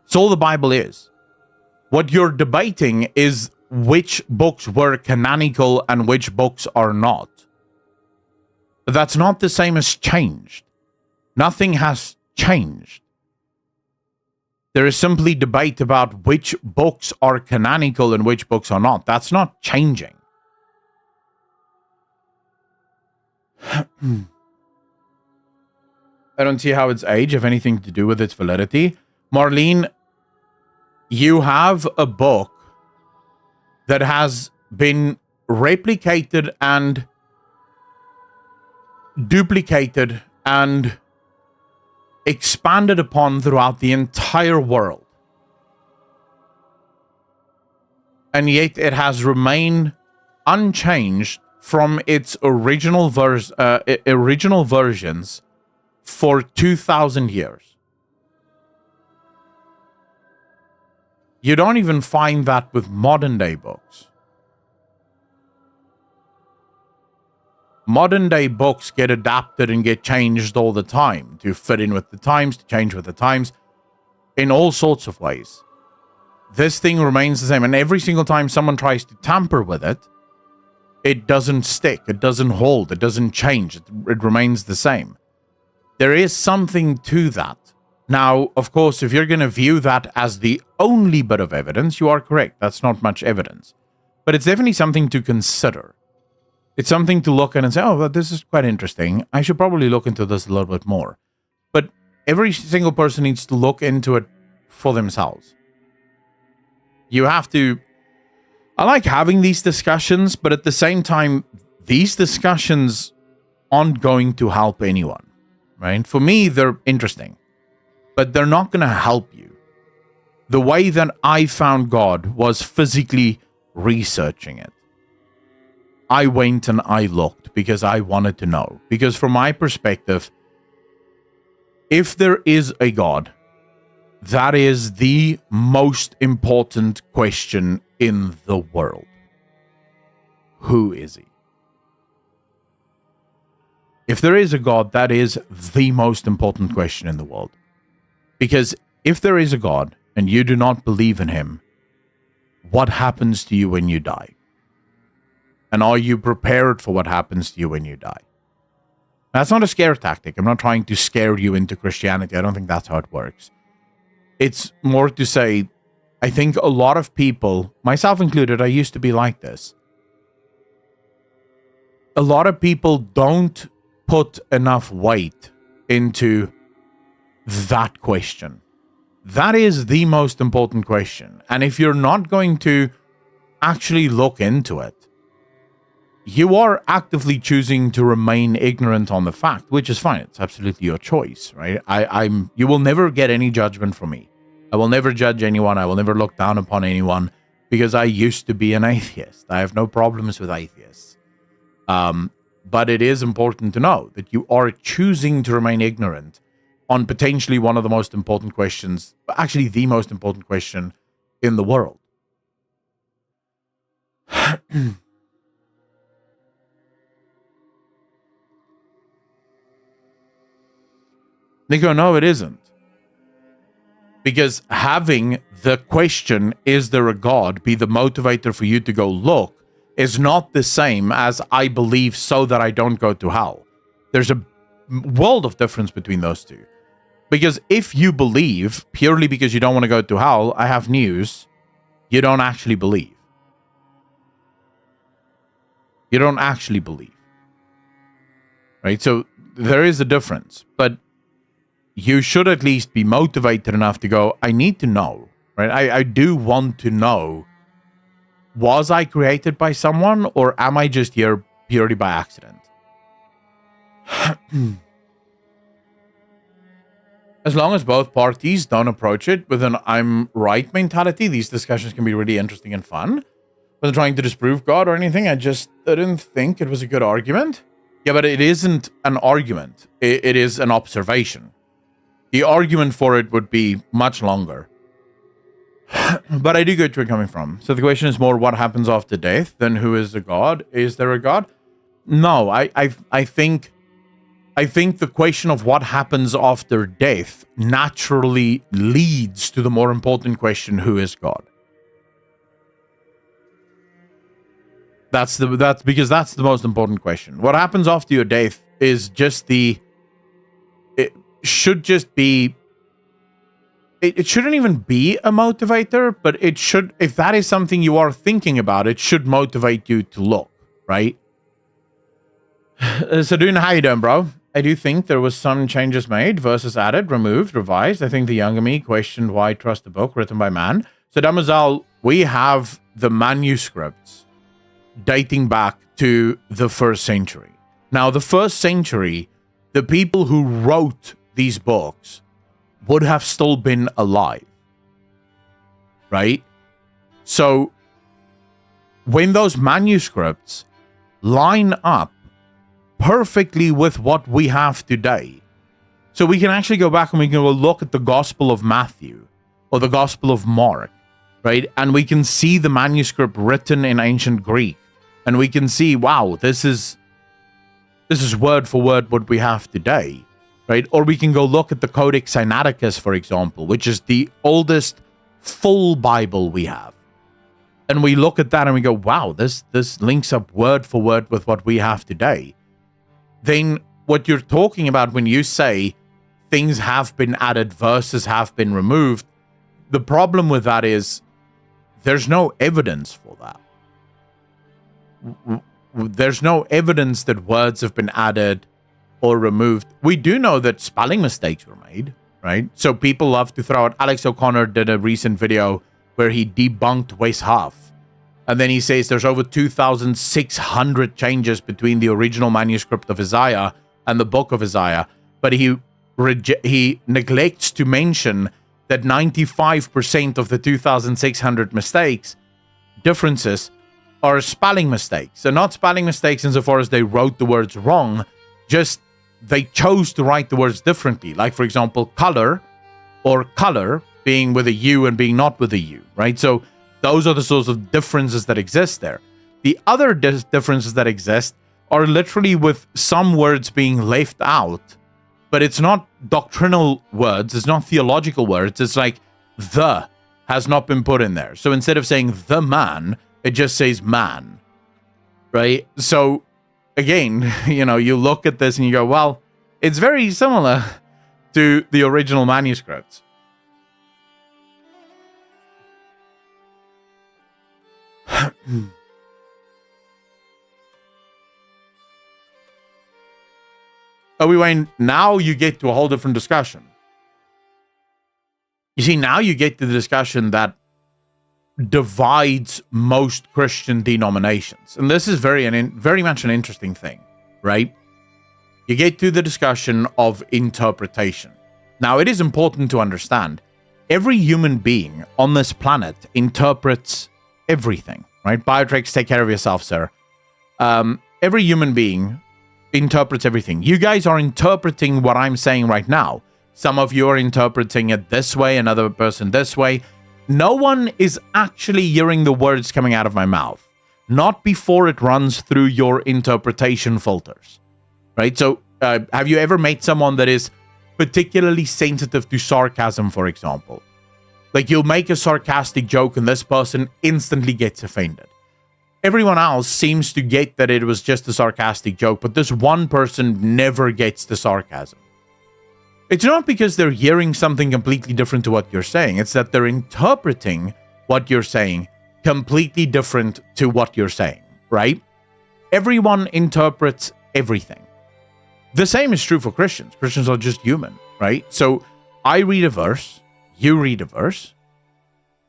That's all the Bible is. What you're debating is which books were canonical and which books are not. But that's not the same as changed. Nothing has changed. There is simply debate about which books are canonical and which books are not. That's not changing. I don't see how its age have anything to do with its validity. Marlene, you have a book that has been replicated and duplicated and expanded upon throughout the entire world. And yet it has remained unchanged from its original versions for 2,000 years. You don't even find that with modern day books. Modern day books get adapted and get changed all the time to fit in with the times, to change with the times, in all sorts of ways. This thing remains the same, and every single time someone tries to tamper with it, it doesn't stick, it doesn't hold, it doesn't change, it remains the same. There is something to that. Now, of course, if you're going to view that as the only bit of evidence, you are correct. That's not much evidence. But it's definitely something to consider. It's something to look at and say, oh, well, this is quite interesting. I should probably look into this a little bit more. But every single person needs to look into it for themselves. You have to... I like having these discussions, but at the same time, these discussions aren't going to help anyone, right? For me, they're interesting, but they're not going to help you. The way that I found God was physically researching it. I went and I looked because I wanted to know. Because from my perspective, if there is a God, that is the most important question in the world. Who is he? If there is a God, that is the most important question in the world. Because if there is a God and you do not believe in him, what happens to you when you die? And are you prepared for what happens to you when you die? That's not a scare tactic. I'm not trying to scare you into Christianity. I don't think that's how it works. It's more to say, I think a lot of people, myself included, I used to be like this. A lot of people don't put enough weight into that question. That is the most important question. And if you're not going to actually look into it, you are actively choosing to remain ignorant on the fact, which is fine. It's absolutely your choice, right? You will never get any judgment from me. I will never judge anyone. I will never look down upon anyone because I used to be an atheist. I have no problems with atheists. But it is important to know that you are choosing to remain ignorant on potentially one of the most important questions, actually the most important question in the world. Nico, no, it isn't. Because having the question, is there a God, be the motivator for you to go look, is not the same as I believe so that I don't go to hell. There's a world of difference between those two. Because if you believe purely because you don't want to go to hell, I have news, you don't actually believe. You don't actually believe. Right? So there is a difference. But you should at least be motivated enough to go, I need to know, right? I do want to know, was I created by someone or am I just here purely by accident? As long as both parties don't approach it with an I'm right mentality, these discussions can be really interesting and fun. Wasn't trying to disprove God or anything. I just didn't think it was a good argument. Yeah, but it isn't an argument. It is an observation. The argument for it would be much longer. But I do get where you're coming from. So the question is more what happens after death than who is a God? Is there a God? No, I think the question of what happens after death naturally leads to the more important question, who is God? That's because that's the most important question. What happens after your death is just should just be, it shouldn't even be a motivator, but it should, if that is something you are thinking about, it should motivate you to look, right? So Dune, how you doing, bro? I do think there was some changes made, verses added, removed, revised. I think the younger me questioned why trust a book written by man. So Damazal, we have the manuscripts dating back to the 1st century. Now, the 1st century, the people who wrote these books would have still been alive, right? So when those manuscripts line up perfectly with what we have today, So we can actually go back and we can go look at the Gospel of Matthew or the Gospel of Mark, right? And we can see the manuscript written in ancient Greek. And we can see, wow, this is word for word what we have today, right? Or we can go look at the Codex Sinaiticus, for example, which is the oldest full Bible we have. And we look at that and we go, wow, this links up word for word with what we have today. Then what you're talking about when you say things have been added, verses have been removed, the problem with that is there's no evidence for that. There's no evidence that words have been added or removed. We do know that spelling mistakes were made, right? So people love to throw out. Alex O'Connor did a recent video where he debunked Wes Huff. And then he says there's over 2,600 changes between the original manuscript of Isaiah and the book of Isaiah. But he neglects to mention that 95% of the 2,600 differences are spelling mistakes. So not spelling mistakes insofar as they wrote the words wrong, just they chose to write the words differently. Like, for example, color or color being with a U and being not with a U, right? So those are the sorts of differences that exist there. The other differences that exist are literally with some words being left out, but it's not doctrinal words, it's not theological words, it's like the has not been put in there. So instead of saying the man, it just says man, right? So again, you look at this and you go, well, it's very similar to the original manuscripts. Wayne, now you get to a whole different discussion. You see, now you get to the discussion that divides most Christian denominations. And this is very much an interesting thing, right? You get to the discussion of interpretation. Now, it is important to understand every human being on this planet interprets everything, right? Biotrix, take care of yourself, sir. Every human being interprets everything. You guys are interpreting what I'm saying right now. Some of you are interpreting it this way, another person this way. No one is actually hearing the words coming out of my mouth, not before it runs through your interpretation filters, right? So have you ever met someone that is particularly sensitive to sarcasm, for example? Like, you'll make a sarcastic joke and this person instantly gets offended. Everyone else seems to get that it was just a sarcastic joke, but this one person never gets the sarcasm. It's not because they're hearing something completely different to what you're saying. It's that they're interpreting what you're saying completely different to what you're saying, right? Everyone interprets everything. The same is true for Christians. Christians are just human, right? So I read a verse, you read a verse.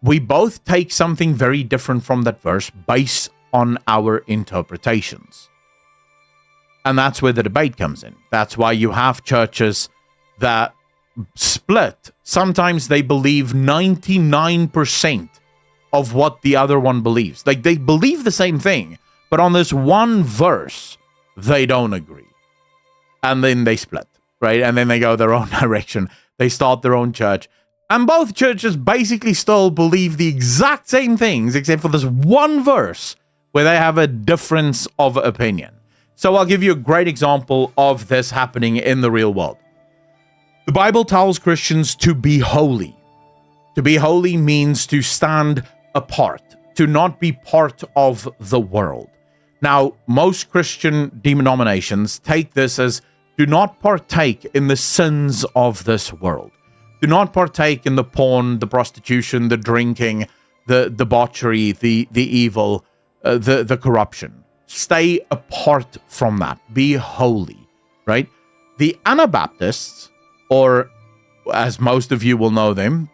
We both take something very different from that verse based on our interpretations. And that's where the debate comes in. That's why you have churches that split. Sometimes they believe 99% of what the other one believes. Like, they believe the same thing, but on this one verse, they don't agree. And then they split, right? And then they go their own direction. They start their own church. And both churches basically still believe the exact same things, except for this one verse where they have a difference of opinion. So I'll give you a great example of this happening in the real world. The Bible tells Christians to be holy. To be holy means to stand apart, to not be part of the world. Now, most Christian denominations take this as do not partake in the sins of this world. Do not partake in the porn, the prostitution, the drinking, the debauchery, the evil, the corruption. Stay apart from that. Be holy, right? The Anabaptists, or as most of you will know them,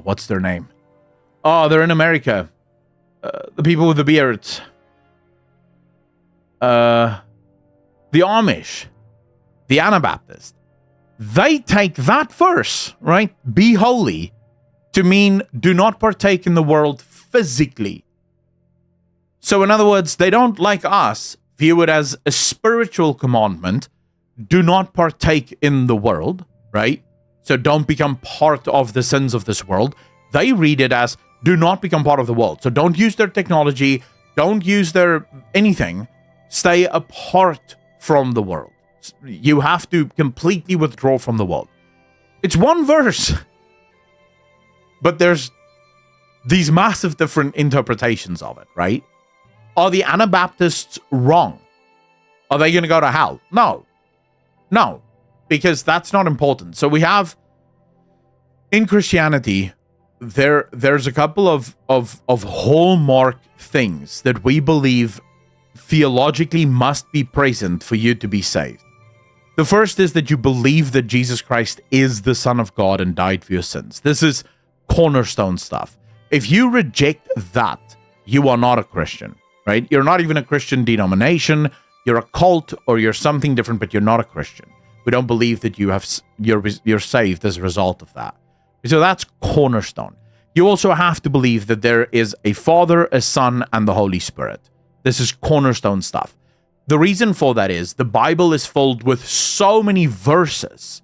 what's their name? Oh, they're in America. The people with the beards. The Amish. The Anabaptists. They take that verse, right? Be holy, to mean do not partake in the world physically. So in other words, they don't, like us, view it as a spiritual commandment, do not partake in the world, right? So don't become part of the sins of this world. They read it as do not become part of the world. So don't use their technology, don't use their anything. Stay apart from the world. You have to completely withdraw from the world. It's one verse, but there's these massive different interpretations of it, right? Are the Anabaptists wrong? Are they going to go to hell? No, because that's not important. So we have in Christianity, there's a couple of hallmark things that we believe theologically must be present for you to be saved. The first is that you believe that Jesus Christ is the Son of God and died for your sins. This is cornerstone stuff. If you reject that, you are not a Christian, right? You're not even a Christian denomination. You're a cult or you're something different, but you're not a Christian. We don't believe that you're saved as a result of that. So that's cornerstone. You also have to believe that there is a Father, a Son, and the Holy Spirit. This is cornerstone stuff. The reason for that is the Bible is filled with so many verses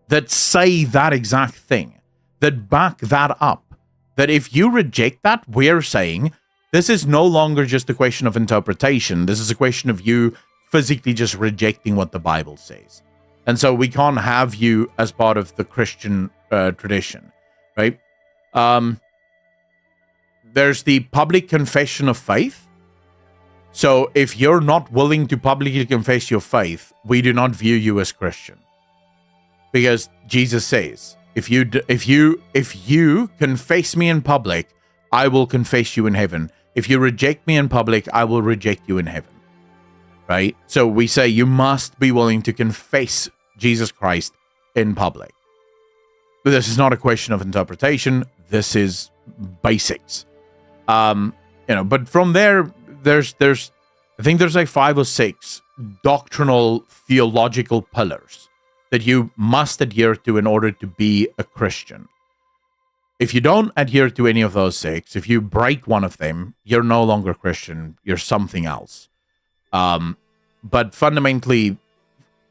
that say that exact thing, that back that up, that if you reject that, we're saying this is no longer just a question of interpretation. This is a question of you physically just rejecting what the Bible says. And so we can't have you as part of the Christian tradition, right? There's the public confession of faith. So if you're not willing to publicly confess your faith, we do not view you as Christian. Because Jesus says, if you confess me in public, I will confess you in heaven. If you reject me in public, I will reject you in heaven. Right? So we say you must be willing to confess Jesus Christ in public. But this is not a question of interpretation. This is basics. But from there, there's I think there's like 5 or 6 doctrinal theological pillars that you must adhere to in order to be a Christian. If you don't adhere to any of those 6, if you break one of them, you're no longer Christian, you're something else. But fundamentally,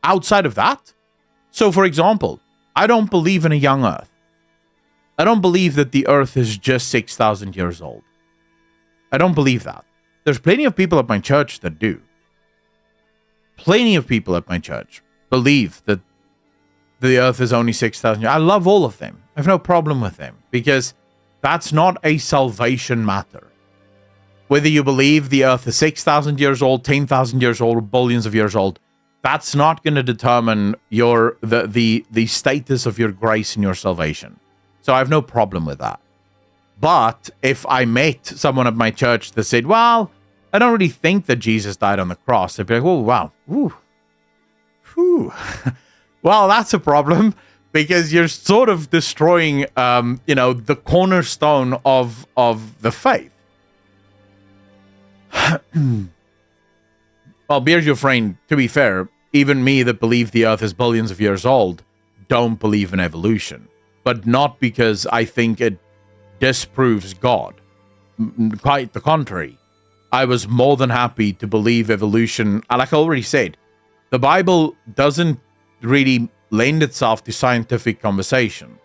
outside of that, so for example, I don't believe in a young earth. I don't believe that the earth is just 6,000 years old. I don't believe that. There's plenty of people at my church that do. Plenty of people at my church believe that the earth is only 6,000 years. I love all of them. I have no problem with them because that's not a salvation matter. Whether you believe the earth is 6,000 years old, 10,000 years old, or billions of years old, that's not going to determine the status of your grace and your salvation. So I have no problem with that. But if I met someone at my church that said, well, I don't really think that Jesus died on the cross, they'd be like, oh, wow. Ooh. Whew. Well, that's a problem because you're sort of destroying, the cornerstone of the faith. Well, Beers Your Friend, to be fair, even me that believe the earth is billions of years old, don't believe in evolution. But not because I think it disproves God. Quite the contrary. I was more than happy to believe evolution. Like I already said, the Bible doesn't really lend itself to scientific conversation.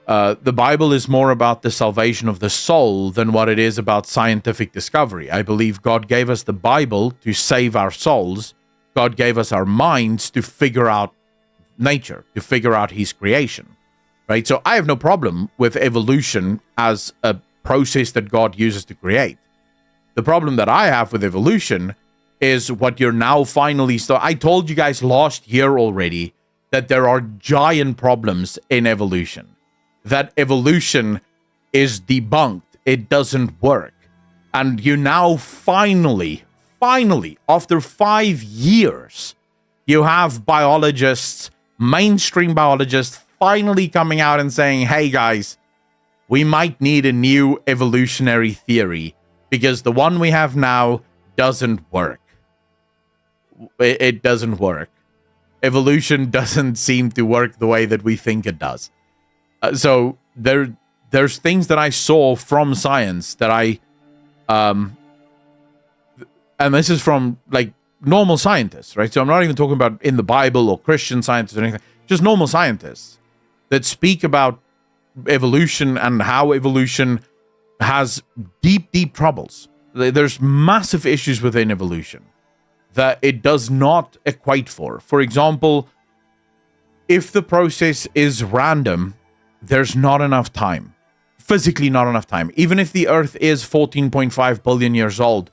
The Bible is more about the salvation of the soul than what it is about scientific discovery. I believe God gave us the Bible to save our souls. God gave us our minds to figure out nature, to figure out his creation. Right? So I have no problem with evolution as a process that God uses to create. The problem that I have with evolution is what you're now finally... I told you guys last year already that there are giant problems in evolution. That evolution is debunked. It doesn't work. And you now finally, after 5 years, you have biologists, mainstream biologists, finally coming out and saying, hey guys, we might need a new evolutionary theory because the one we have now doesn't work. It doesn't work. Evolution doesn't seem to work the way that we think it does. So there's things that I saw from science that and this is from like normal scientists, right? So I'm not even talking about in the Bible or Christian scientists or anything, just normal scientists that speak about evolution and how evolution has deep, deep troubles. There's massive issues within evolution that it does not equate for. For example, if the process is random, there's not enough time. Physically not enough time. Even if the Earth is 14.5 billion years old,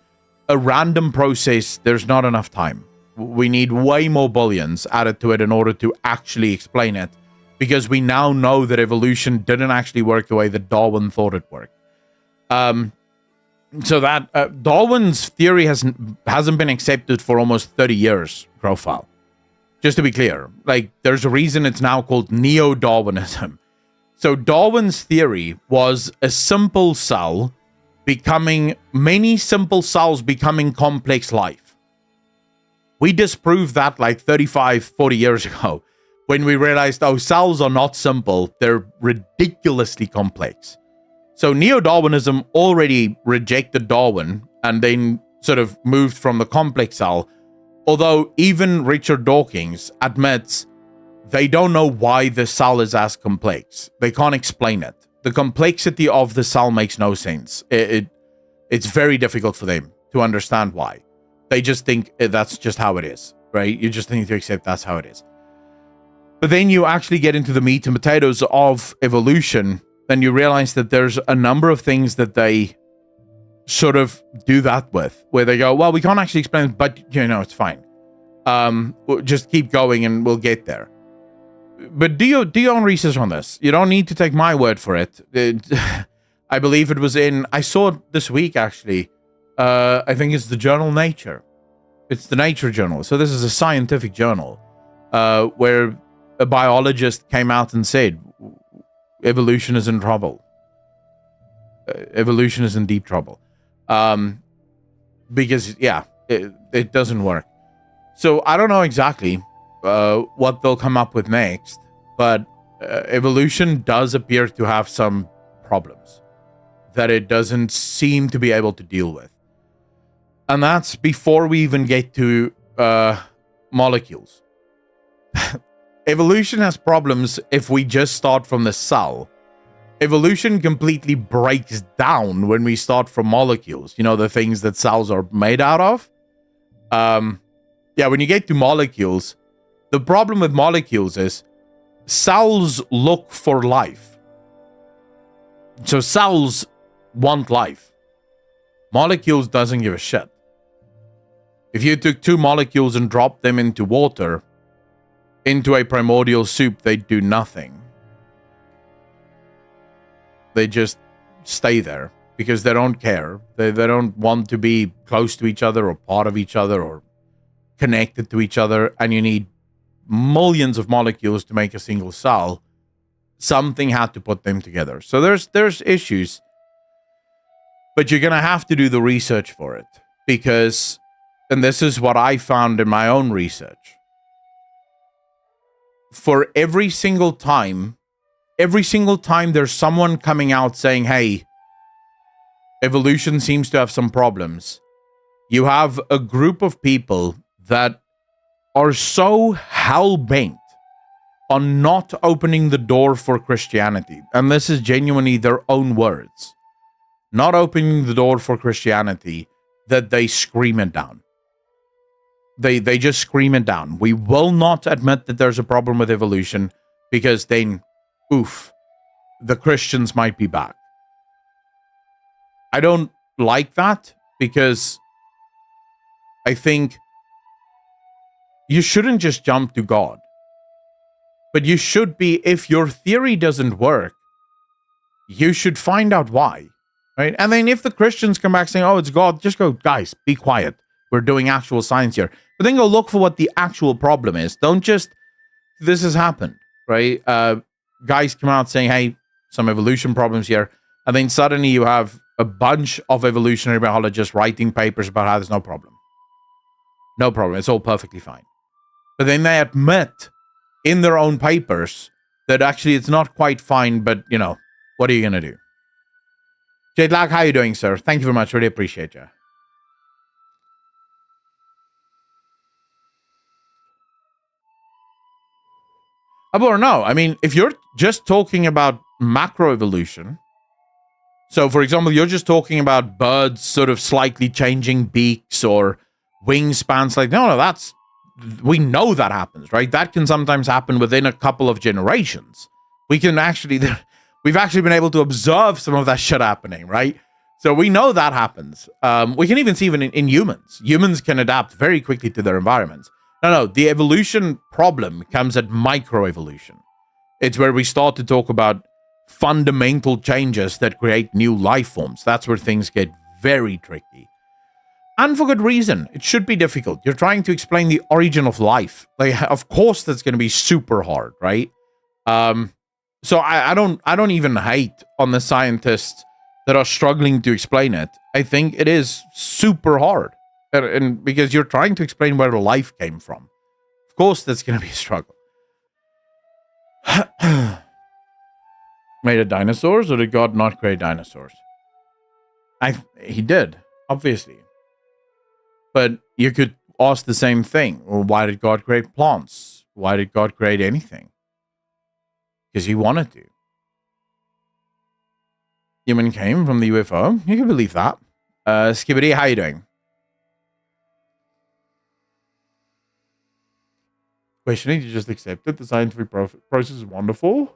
a random process, there's not enough time. We need way more billions added to it in order to actually explain it, because we now know that evolution didn't actually work the way that Darwin thought it worked. So that Darwin's theory hasn't been accepted for almost 30 years, Profile. Just to be clear, like, there's a reason it's now called Neo-Darwinism. So Darwin's theory was a simple cell becoming many simple cells becoming complex life. We disproved that like 35, 40 years ago when we realized, oh, cells are not simple. They're ridiculously complex. So Neo-Darwinism already rejected Darwin and then sort of moved from the complex cell. Although even Richard Dawkins admits they don't know why the cell is as complex. They can't explain it. The complexity of the cell makes no sense. It's very difficult for them to understand why. They just think that's just how it is, right? You just need to accept that's how it is. But then you actually get into the meat and potatoes of evolution, then you realize that there's a number of things that they sort of do that with, where they go, well, we can't actually explain it, but it's fine. We'll just keep going and we'll get there. But do your own research on this. You don't need to take my word for it. I believe it was I saw it this week, actually. I think it's the journal Nature. It's the Nature journal. So this is a scientific journal where a biologist came out and said, evolution is in trouble. Evolution is in deep trouble. Because, it doesn't work. So I don't know exactly what they'll come up with next, but evolution does appear to have some problems that it doesn't seem to be able to deal with. And that's before we even get to molecules. Evolution has problems if we just start from the cell. Evolution completely breaks down when we start from molecules. The things that cells are made out of. When you get to molecules, the problem with molecules is cells look for life. So cells want life. Molecules doesn't give a shit. If you took two molecules and dropped them into water, into a primordial soup, they'd do nothing. They just stay there because they don't care. They don't want to be close to each other or part of each other or connected to each other, and you need millions of molecules to make a single cell. Something had to put them together. So there's issues, but you're gonna have to do the research for it, because, and this is what I found in my own research, for every single time there's someone coming out saying, hey, evolution seems to have some problems, you have a group of people that are so hell-bent on not opening the door for Christianity. And this is genuinely their own words. Not opening the door for Christianity, that they scream it down. They just scream it down. We will not admit that there's a problem with evolution, because then, oof, the Christians might be back. I don't like that, because I think you shouldn't just jump to God. But you should be, if your theory doesn't work, you should find out why, right? And then if the Christians come back saying, oh, it's God, just go, guys, be quiet. We're doing actual science here. But then go look for what the actual problem is. Don't just, this has happened, right? Guys come out saying, hey, some evolution problems here. And then suddenly you have a bunch of evolutionary biologists writing papers about how there's no problem. No problem. It's all perfectly fine. But then they admit in their own papers that actually it's not quite fine, but, what are you going to do? Jetlag, how are you doing, sir? Thank you very much. Really appreciate you. Or no, I mean, if you're just talking about macroevolution, so for example, you're just talking about birds sort of slightly changing beaks or wingspans, like, no, we know that happens, right? That can sometimes happen within a couple of generations. We've actually been able to observe some of that shit happening, right? So we know that happens. We can even see even in humans. Humans can adapt very quickly to their environments. No, the evolution problem comes at microevolution. It's where we start to talk about fundamental changes that create new life forms. That's where things get very tricky. And for good reason. It should be difficult. You're trying to explain the origin of life. Like, of course that's going to be super hard, right? So I don't even hate on the scientists that are struggling to explain it. I think it is super hard. And because you're trying to explain where life came from. Of course that's going to be a struggle. Made of dinosaurs, or did God not create dinosaurs? He did, obviously. But you could ask the same thing. Well, why did God create plants? Why did God create anything? Because he wanted to. Human came from the UFO. You can believe that. Skibbity, how you doing? Questioning, you just accept it. The scientific process is wonderful.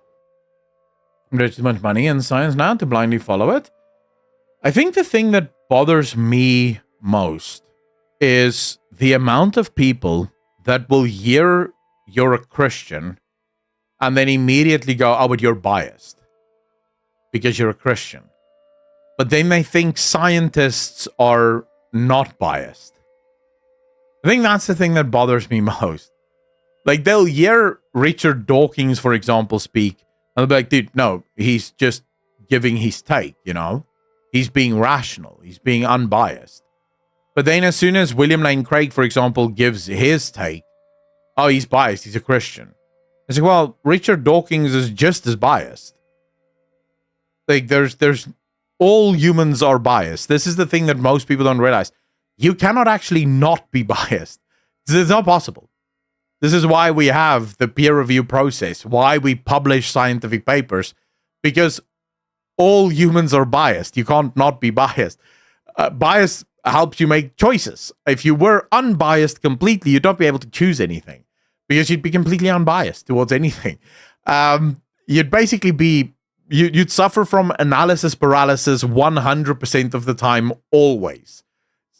There's too much money in science now to blindly follow it. I think the thing that bothers me most is the amount of people that will hear you're a Christian and then immediately go, oh, but you're biased because you're a Christian. But then they think scientists are not biased. I think that's the thing that bothers me most. Like, they'll hear Richard Dawkins, for example, speak, and they'll be like, dude, no, he's just giving his take, you know? He's being rational. He's being unbiased. But then as soon as William Lane Craig, for example, gives his take, oh, he's biased. He's a Christian. It's like, well, Richard Dawkins is just as biased. Like, there's all humans are biased. This is the thing that most people don't realize. You cannot actually not be biased. It's not possible. This is why we have the peer review process, why we publish scientific papers, because all humans are biased. You can't not be biased. Bias helps you make choices. If you were unbiased completely, you'd not be able to choose anything because you'd be completely unbiased towards anything. You'd basically be, you'd suffer from analysis paralysis 100% of the time, always.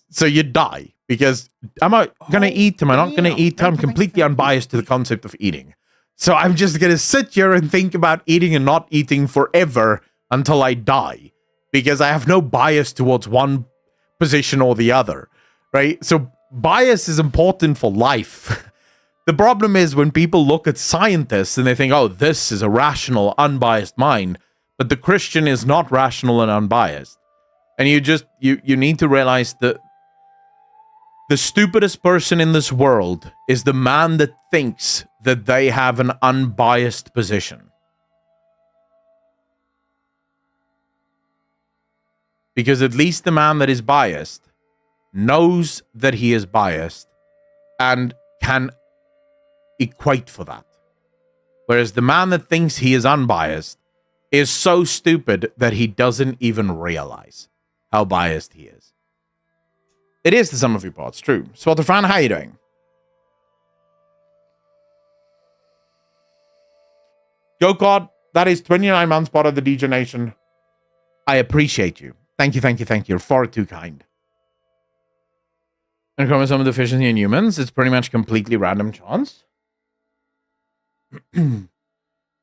So you'd die because am I going to eat? Am I not going to eat? I'm completely unbiased to the concept of eating. So I'm just going to sit here and think about eating and not eating forever until I die because I have no bias towards one position or the other, right? So bias is important for life. The problem is when people look at scientists and they think, oh, this is a rational, unbiased mind, but the Christian is not rational and unbiased. And you need to realize that the stupidest person in this world is the man that thinks that they have an unbiased position. Because at least the man that is biased knows that he is biased and can equate for that. Whereas the man that thinks he is unbiased is so stupid that he doesn't even realize how biased he is. It is the sum of your parts, true. Swatterfan, how are you doing? Go-Card, that is 29 months part of the DJ Nation. I appreciate you. Thank you. You're far too kind. And chromosome deficiency in humans, it's pretty much completely random chance. If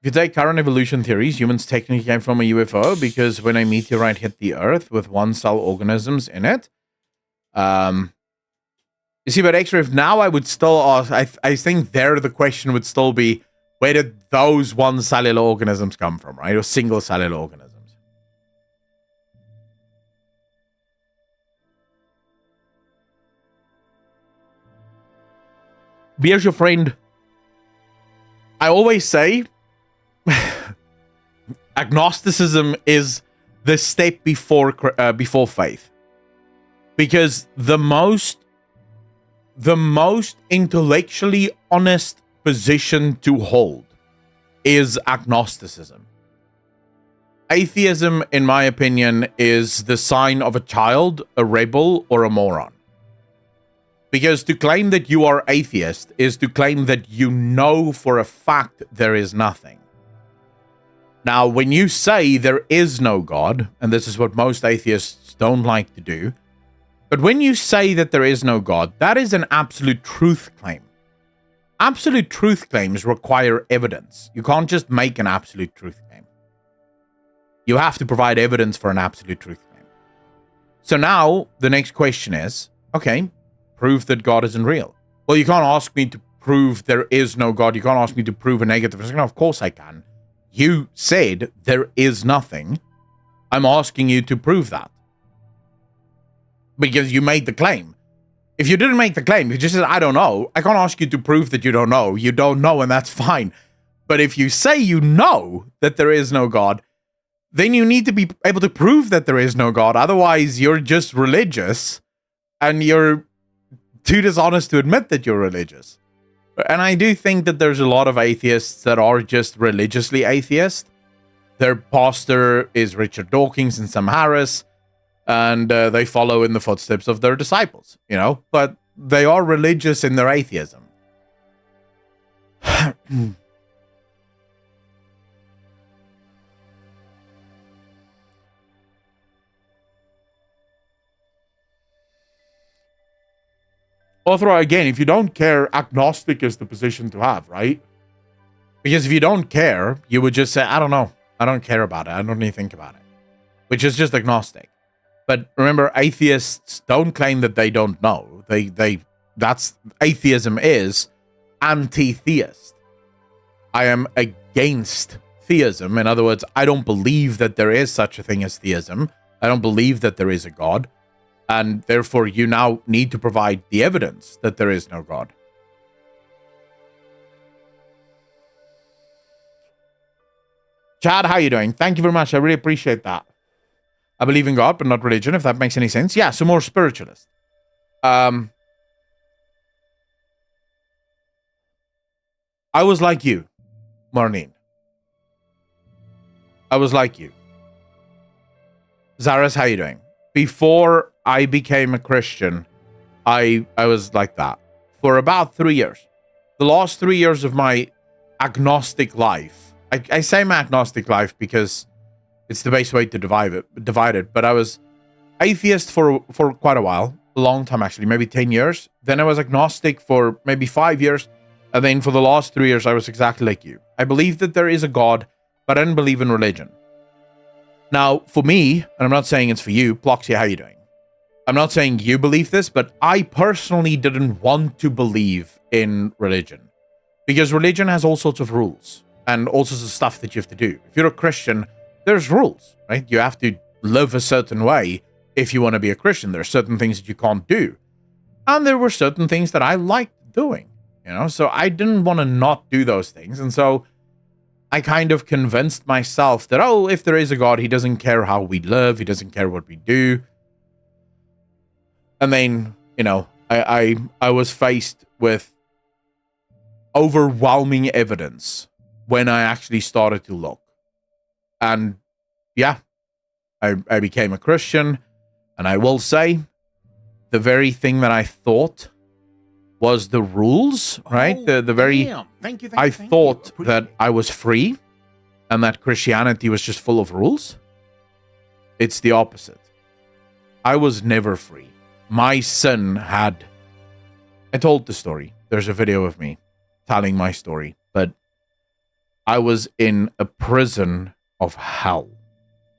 you take current evolution theories, humans technically came from a UFO because when a meteorite hit the Earth with one-cell organisms in it, you see, but X-Ray, now I would still ask, I think there the question would still be, where did those one-cellular organisms come from, right? Or single-cellular organisms. Beers your friend. I always say agnosticism is the step before faith, because the most intellectually honest position to hold is agnosticism. Atheism, in my opinion, is the sign of a child, a rebel, or a moron. Because to claim that you are atheist is to claim that you know for a fact there is nothing. Now, when you say there is no God, and this is what most atheists don't like to do, but when you say that there is no God, that is an absolute truth claim. Absolute truth claims require evidence. You can't just make an absolute truth claim. You have to provide evidence for an absolute truth claim. So now, the next question is, okay, prove that God isn't real. Well, you can't ask me to prove there is no God. You can't ask me to prove a negative. No, of course I can. You said there is nothing. I'm asking you to prove that. Because you made the claim. If you didn't make the claim, if you just said, I don't know, I can't ask you to prove that you don't know. You don't know, and that's fine. But if you say you know that there is no God, then you need to be able to prove that there is no God. Otherwise, you're just religious, and you're too dishonest to admit that you're religious. And I do think that there's a lot of atheists that are just religiously atheist. Their pastor is Richard Dawkins and Sam Harris, and they follow in the footsteps of their disciples, you know, but they are religious in their atheism. Although, again, if you don't care, agnostic is the position to have, right? Because if you don't care, you would just say, I don't know. I don't care about it. I don't even think about it. Which is just agnostic. But remember, atheists don't claim that they don't know. That's atheism is anti-theist. I am against theism. In other words, I don't believe that there is such a thing as theism. I don't believe that there is a God. And therefore, you now need to provide the evidence that there is no God. Chad, how are you doing? Thank you very much. I really appreciate that. I believe in God, but not religion, if that makes any sense. Yeah, so more spiritualist. I was like you, Marlene. I was like you. Zaras, how you doing? Before I became a Christian, I was like that for about 3 years. The last 3 years of my agnostic life. I say my agnostic life because it's the best way to divide it. But I was atheist for quite a while, a long time actually, maybe 10 years. Then I was agnostic for maybe 5 years. And then for the last 3 years, I was exactly like you. I believe that there is a God, but I didn't believe in religion. Now, for me, and I'm not saying it's for you, Ploxia, how you doing? I'm not saying you believe this, but I personally didn't want to believe in religion. Because religion has all sorts of rules and all sorts of stuff that you have to do. If you're a Christian, there's rules, right? You have to live a certain way if you want to be a Christian. There are certain things that you can't do. And there were certain things that I liked doing, you know? So I didn't want to not do those things. And so I kind of convinced myself that, oh, if there is a God, he doesn't care how we live. He doesn't care what we do. And then, you know, I was faced with overwhelming evidence when I actually started to look. And yeah, I became a Christian. And I will say, the very thing that I thought was the rules, right? Oh, The very... damn. Thank you. I thought that I was free and that Christianity was just full of rules. It's the opposite. I was never free. My sin had... I told the story. There's a video of me telling my story. But I was in a prison of hell.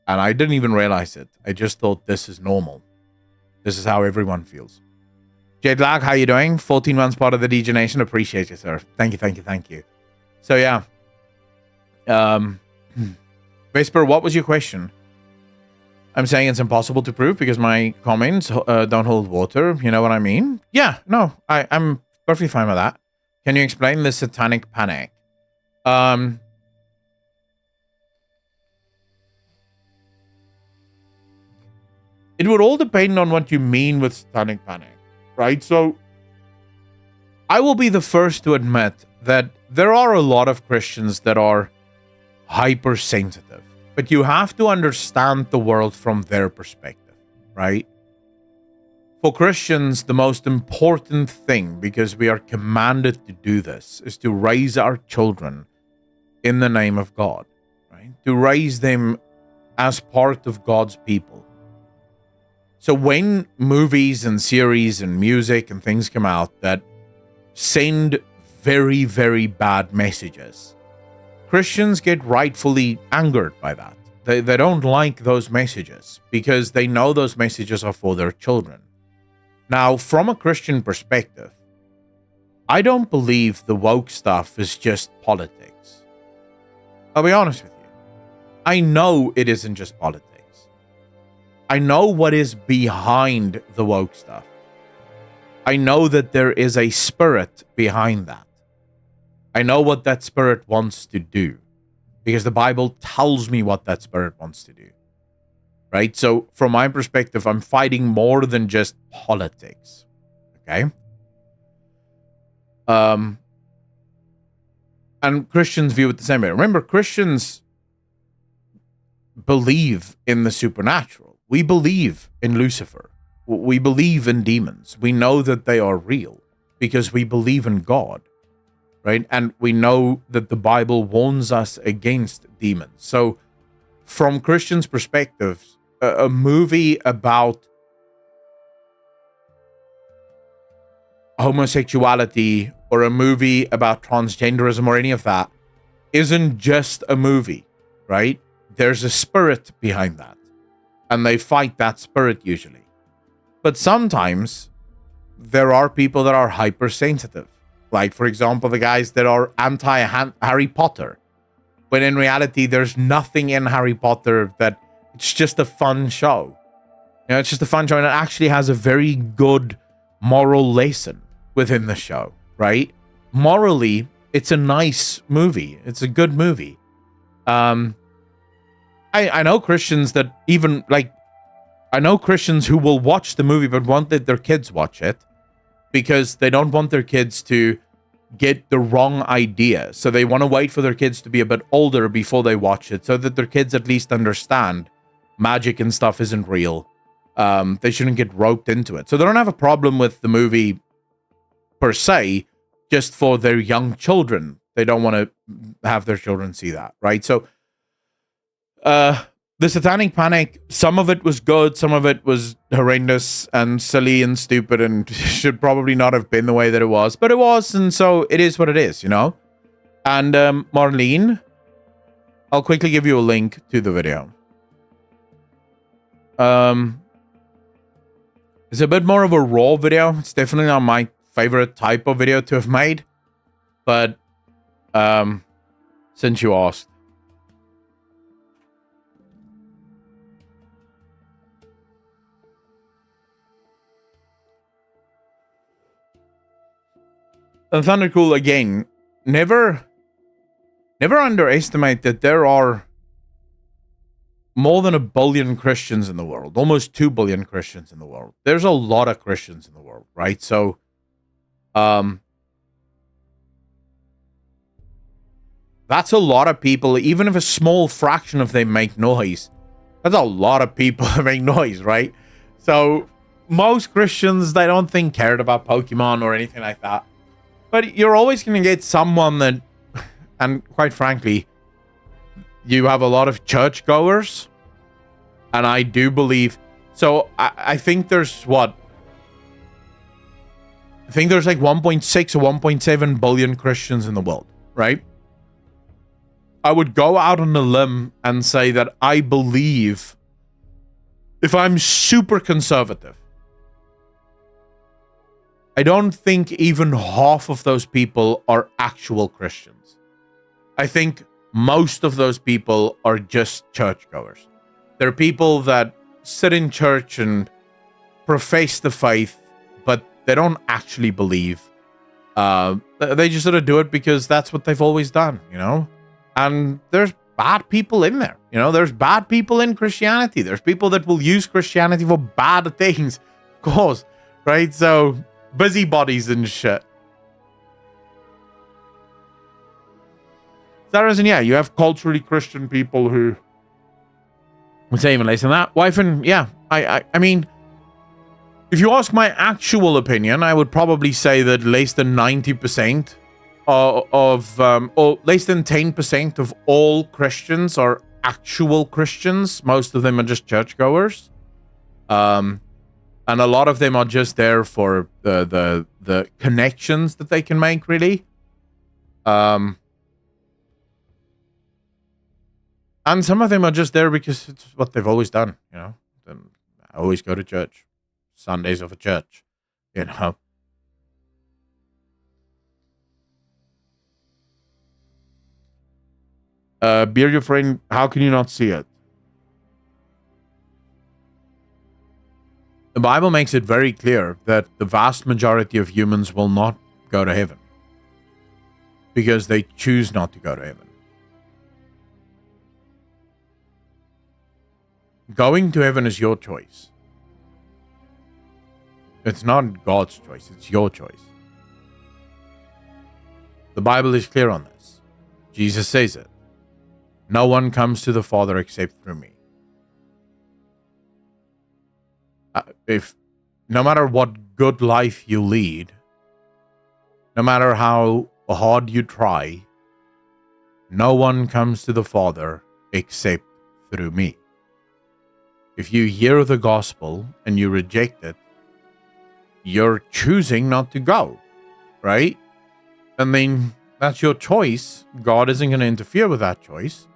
And I didn't even realize it. I just thought this is normal. This is how everyone feels. Jade Lag, how you doing? 14 months part of the DJ Nation. Appreciate you, sir. Thank you. So yeah. Vesper, what was your question? I'm saying it's impossible to prove because my comments don't hold water. You know what I mean? Yeah, no, I'm perfectly fine with that. Can you explain the satanic panic? It would all depend on what you mean with satanic panic, right? So I will be the first to admit that there are a lot of Christians that are hypersensitive. But you have to understand the world from their perspective, right? For Christians, the most important thing, because we are commanded to do this, is to raise our children in the name of God, right? To raise them as part of God's people. So when movies and series and music and things come out that send very, very bad messages, Christians get rightfully angered by that. They don't like those messages because they know those messages are for their children. Now, from a Christian perspective, I don't believe the woke stuff is just politics. I'll be honest with you. I know it isn't just politics. I know what is behind the woke stuff. I know that there is a spirit behind that. I know what that spirit wants to do because the Bible tells me what that spirit wants to do. Right? So from my perspective, I'm fighting more than just politics. Okay? And Christians view it the same way. Remember, Christians believe in the supernatural. We believe in Lucifer. We believe in demons. We know that they are real because we believe in God, right? And we know that the Bible warns us against demons. So from Christians' perspectives, a movie about homosexuality or a movie about transgenderism or any of that isn't just a movie, right? There's a spirit behind that. And they fight that spirit usually. But sometimes there are people that are hypersensitive. Like, for example, the guys that are anti-Harry Potter. When in reality, there's nothing in Harry Potter that it's just a fun show. You know, it's just a fun show and it actually has a very good moral lesson within the show, right? Morally, it's a nice movie. It's a good movie. I know Christians that even like, I know Christians who will watch the movie but want that their kids watch it because they don't want their kids to get the wrong idea. So they want to wait for their kids to be a bit older before they watch it so that their kids at least understand magic and stuff isn't real. They shouldn't get roped into it. So they don't have a problem with the movie per se, just for their young children. They don't want to have their children see that, right? So the Satanic Panic, some of it was good, some of it was horrendous and silly and stupid and should probably not have been the way that it was, but it was, and so it is what it is, you know? And Marlene, I'll quickly give you a link to the video. It's a bit more of a raw video. It's definitely not my favorite type of video to have made, but since you asked. And Thundercool, again, never underestimate that there are more than 1 billion Christians in the world, almost 2 billion Christians in the world. There's a lot of Christians in the world, right? So, that's a lot of people. Even if a small fraction of them make noise, that's a lot of people that make noise, right? So, most Christians, they don't think cared about Pokemon or anything like that. But you're always going to get someone that, and quite frankly, you have a lot of churchgoers. And I do believe, so I think there's what? I think there's like 1.6 or 1.7 billion Christians in the world, right? I would go out on a limb and say that I believe, if I'm super conservative, I don't think even half of those people are actual Christians. I think most of those people are just churchgoers. They're people that sit in church and profess the faith, but they don't actually believe. They just sort of do it because that's what they've always done, you know? And there's bad people in there, you know? There's bad people in Christianity. There's people that will use Christianity for bad things, of course, right? So, busybodies and shit. That isn't, yeah, you have culturally Christian people who would say even less than that. Wife, and yeah, I mean, if you ask my actual opinion, I would probably say that less than 90% or less than 10% of all Christians are actual Christians. Most of them are just churchgoers. And a lot of them are just there for the connections that they can make, really. And some of them are just there because it's what they've always done, you know. I always go to church. Sundays of a church, you know. Beer your friend, how can you not see it? The Bible makes it very clear that the vast majority of humans will not go to heaven because they choose not to go to heaven. Going to heaven is your choice. It's not God's choice, it's your choice. The Bible is clear on this. Jesus says it. No one comes to the Father except through me. If no matter what good life you lead, no matter how hard you try, no one comes to the Father except through me. If you hear the gospel and you reject it, you're choosing not to go, right? I mean, that's your choice. God isn't going to interfere with that choice,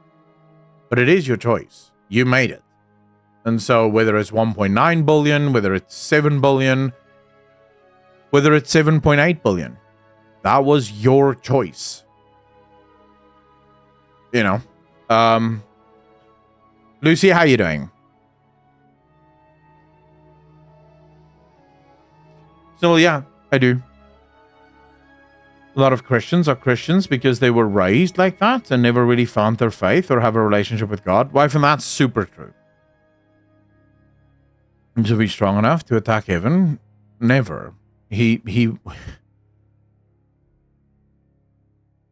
but it is your choice. You made it. And so whether it's 1.9 billion, whether it's 7 billion, whether it's 7.8 billion, that was your choice. You know, Lucy, how you doing? So yeah, I do. A lot of Christians are Christians because they were raised like that and never really found their faith or have a relationship with God. Wife, and that's super true. And to be strong enough to attack heaven, never. He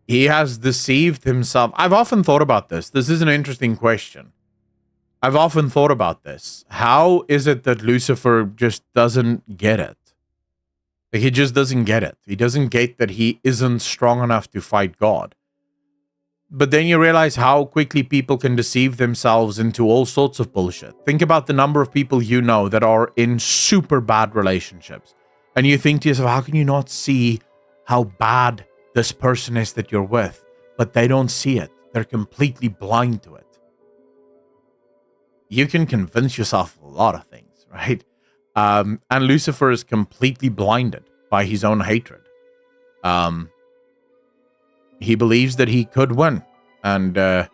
has deceived himself. I've often thought about this. This is an interesting question. I've often thought about this. How is it that Lucifer just doesn't get it? He just doesn't get it. He doesn't get that he isn't strong enough to fight God. But then you realize how quickly people can deceive themselves into all sorts of bullshit. Think about the number of people you know that are in super bad relationships. And you think to yourself, how can you not see how bad this person is that you're with? But they don't see it. They're completely blind to it. You can convince yourself of a lot of things, right? And Lucifer is completely blinded by his own hatred. He believes that he could win. And, of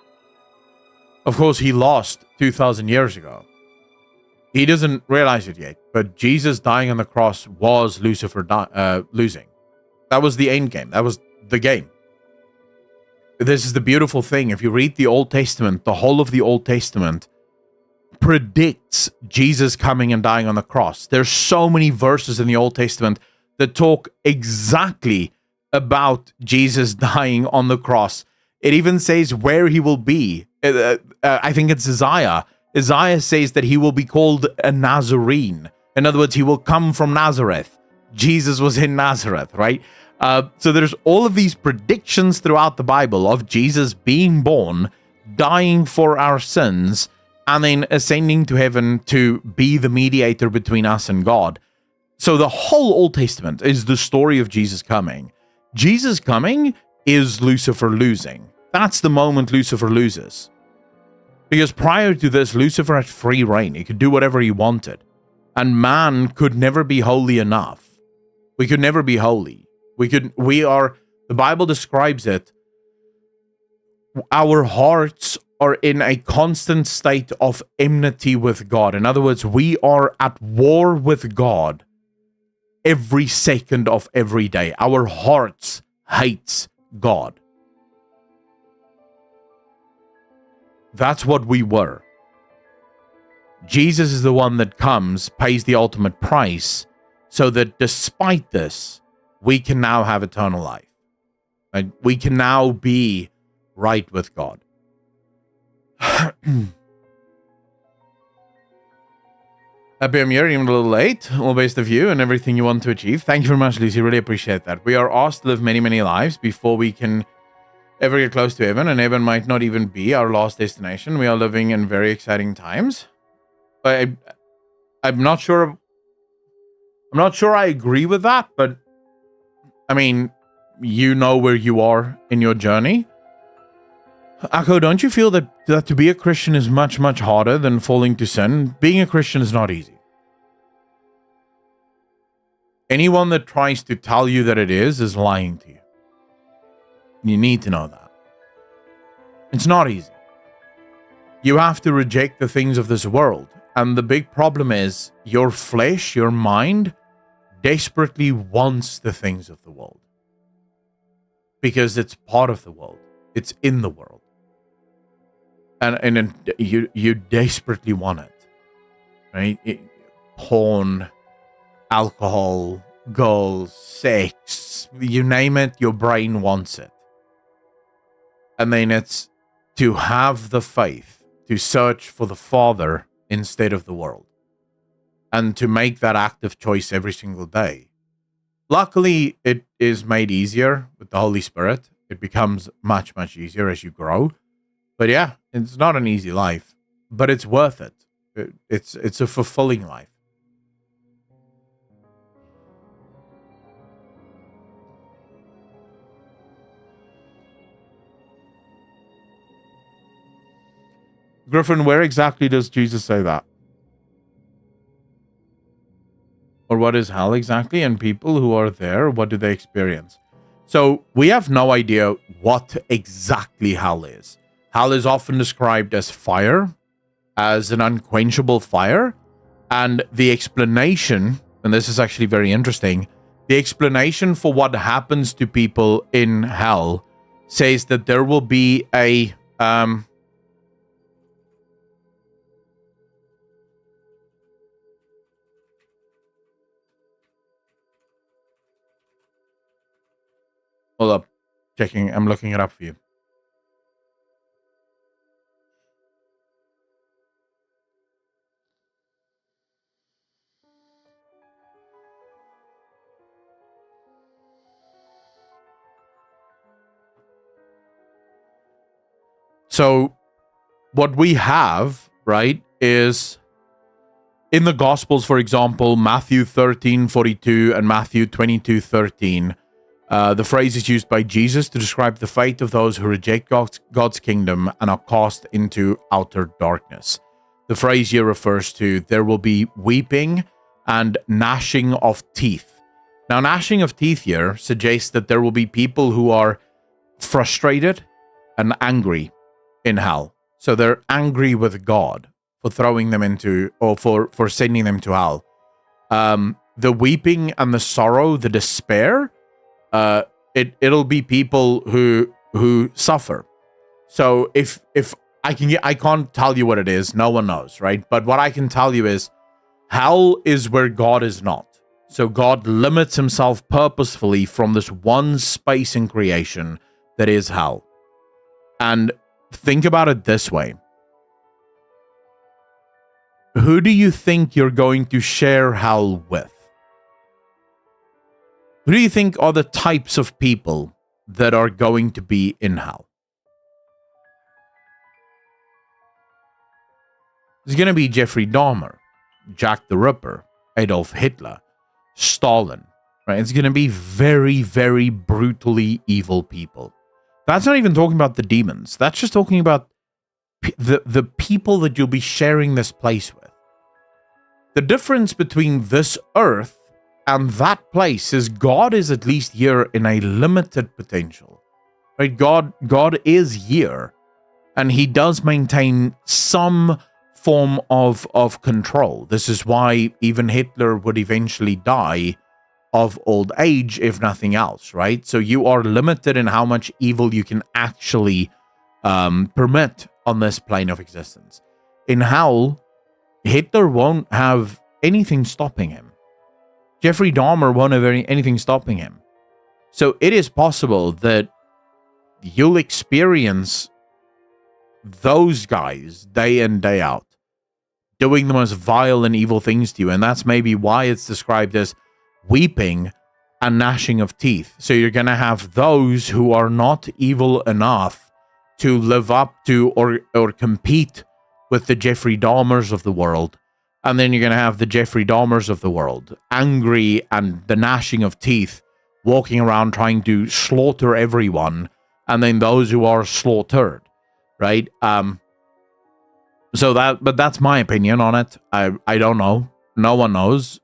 course, he lost 2,000 years ago. He doesn't realize it yet, but Jesus dying on the cross was Lucifer losing. That was the end game. That was the game. This is the beautiful thing. If you read the Old Testament, the whole of the Old Testament predicts Jesus coming and dying on the cross. There's so many verses in the Old Testament that talk exactly about Jesus dying on the cross. It even says where he will be. I think it's Isaiah. Isaiah says that he will be called a Nazarene. In other words, he will come from Nazareth. Jesus was in Nazareth, right? So there's all of these predictions throughout the Bible of Jesus being born, dying for our sins, and then ascending to heaven to be the mediator between us and God. So the whole Old Testament is the story of Jesus coming. Jesus coming is Lucifer losing. That's the moment Lucifer loses. Because prior to this, Lucifer had free reign. He could do whatever he wanted. And man could never be holy enough. We could never be holy. The Bible describes it. Our hearts are in a constant state of enmity with God. In other words, we are at war with God every second of every day. Our hearts hates God. That's what we were. Jesus is the one that comes, pays the ultimate price, so that despite this, we can now have eternal life. And we can now be right with God. Happy I'm here, even a little late. All based of you and everything you want to achieve. Thank you very much, Lucy. Really appreciate that. We are asked to live many, many lives before we can ever get close to heaven, and heaven might not even be our last destination. We are living in very exciting times. I'm not sure. I'm not sure I agree with that, but I mean, you know where you are in your journey. Akko, don't you feel that to be a Christian is much, much harder than falling to sin? Being a Christian is not easy. Anyone that tries to tell you that it is lying to you. You need to know that. It's not easy. You have to reject the things of this world. And the big problem is your flesh, your mind, desperately wants the things of the world. Because it's part of the world. It's in the world. And you desperately want it. Right? Porn, alcohol, girls, sex, you name it, your brain wants it. And then it's to have the faith to search for the Father instead of the world. And to make that active choice every single day. Luckily, it is made easier with the Holy Spirit. It becomes much, much easier as you grow. But yeah, it's not an easy life, but it's worth it. It's a fulfilling life. Griffin, where exactly does Jesus say that? Or what is hell exactly? And people who are there, what do they experience? So we have no idea what exactly hell is. Hell is often described as fire, as an unquenchable fire. And the explanation, and this is actually very interesting, the explanation for what happens to people in hell says that there will be a... Hold up. Checking. I'm looking it up for you. So what we have, right, is in the Gospels, for example, Matthew 13:42 and Matthew 22:13, the phrase is used by Jesus to describe the fate of those who reject God's kingdom and are cast into outer darkness. The phrase here refers to there will be weeping and gnashing of teeth. Now, gnashing of teeth here suggests that there will be people who are frustrated and angry in hell. So they're angry with God for throwing them into, or for sending them to hell. The weeping and the sorrow, the despair, it'll be people who suffer. So if I can't tell you what it is, no one knows, right? But what I can tell you is hell is where God is not. So God limits himself purposefully from this one space in creation that is hell. And think about it this way. Who do you think you're going to share hell with? Who do you think are the types of people that are going to be in hell? It's going to be Jeffrey Dahmer, Jack the Ripper, Adolf Hitler, Stalin, right? It's going to be very, very brutally evil people. That's not even talking about the demons. That's just talking about the people that you'll be sharing this place with. The difference between this earth and that place is God is at least here in a limited potential. Right? God is here, and he does maintain some form of control. This is why even Hitler would eventually die of old age, if nothing else, right? So you are limited in how much evil you can actually permit on this plane of existence. In hell, Hitler won't have anything stopping him. Jeffrey Dahmer won't have anything stopping him. So it is possible that you'll experience those guys day in, day out, doing the most vile and evil things to you. And that's maybe why it's described as weeping and gnashing of teeth. So you're going to have those who are not evil enough to live up to or compete with the Jeffrey Dahmers of the world. And then you're going to have the Jeffrey Dahmers of the world, angry and the gnashing of teeth, walking around trying to slaughter everyone. And then those who are slaughtered, right? But that's my opinion on it. I don't know. No one knows.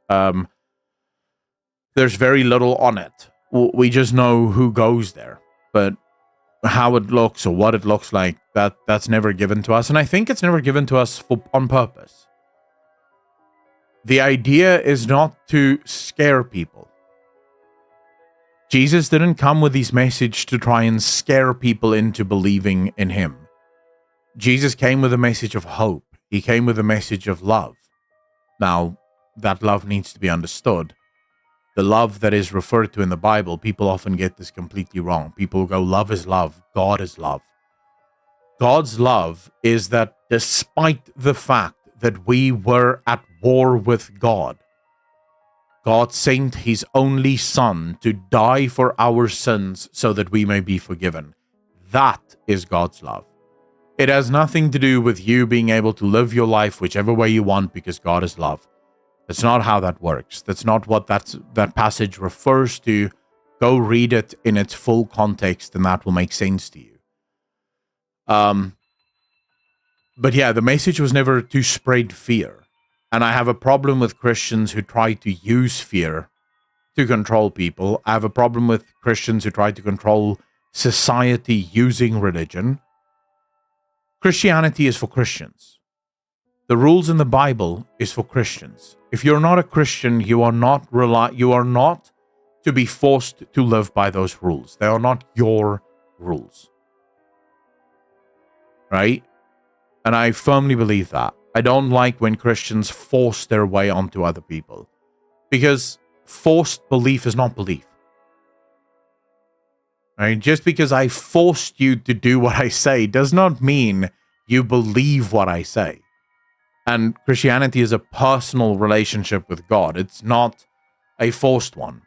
There's very little on it. We just know who goes there, but how it looks or what it looks like, that's never given to us. And I think it's never given to us on purpose. The idea is not to scare people. Jesus didn't come with his message to try and scare people into believing in him. Jesus came with a message of hope. He came with a message of love. Now, that love needs to be understood. The love that is referred to in the Bible, people often get this completely wrong. People go, love is love, God is love. God's love is that despite the fact that we were at war with God, God sent his only Son to die for our sins so that we may be forgiven. That is God's love. It has nothing to do with you being able to live your life whichever way you want because God is love. That's not how that works. That's not what that passage refers to. Go read it in its full context and that will make sense to you. But yeah, the message was never to spread fear. And I have a problem with Christians who try to use fear to control people. I have a problem with Christians who try to control society using religion. Christianity is for Christians. The rules in the Bible is for Christians. If you're not a Christian, you are not to be forced to live by those rules. They are not your rules. Right? And I firmly believe that. I don't like when Christians force their way onto other people. Because forced belief is not belief. Right? Just because I forced you to do what I say does not mean you believe what I say. And Christianity is a personal relationship with God. It's not a forced one.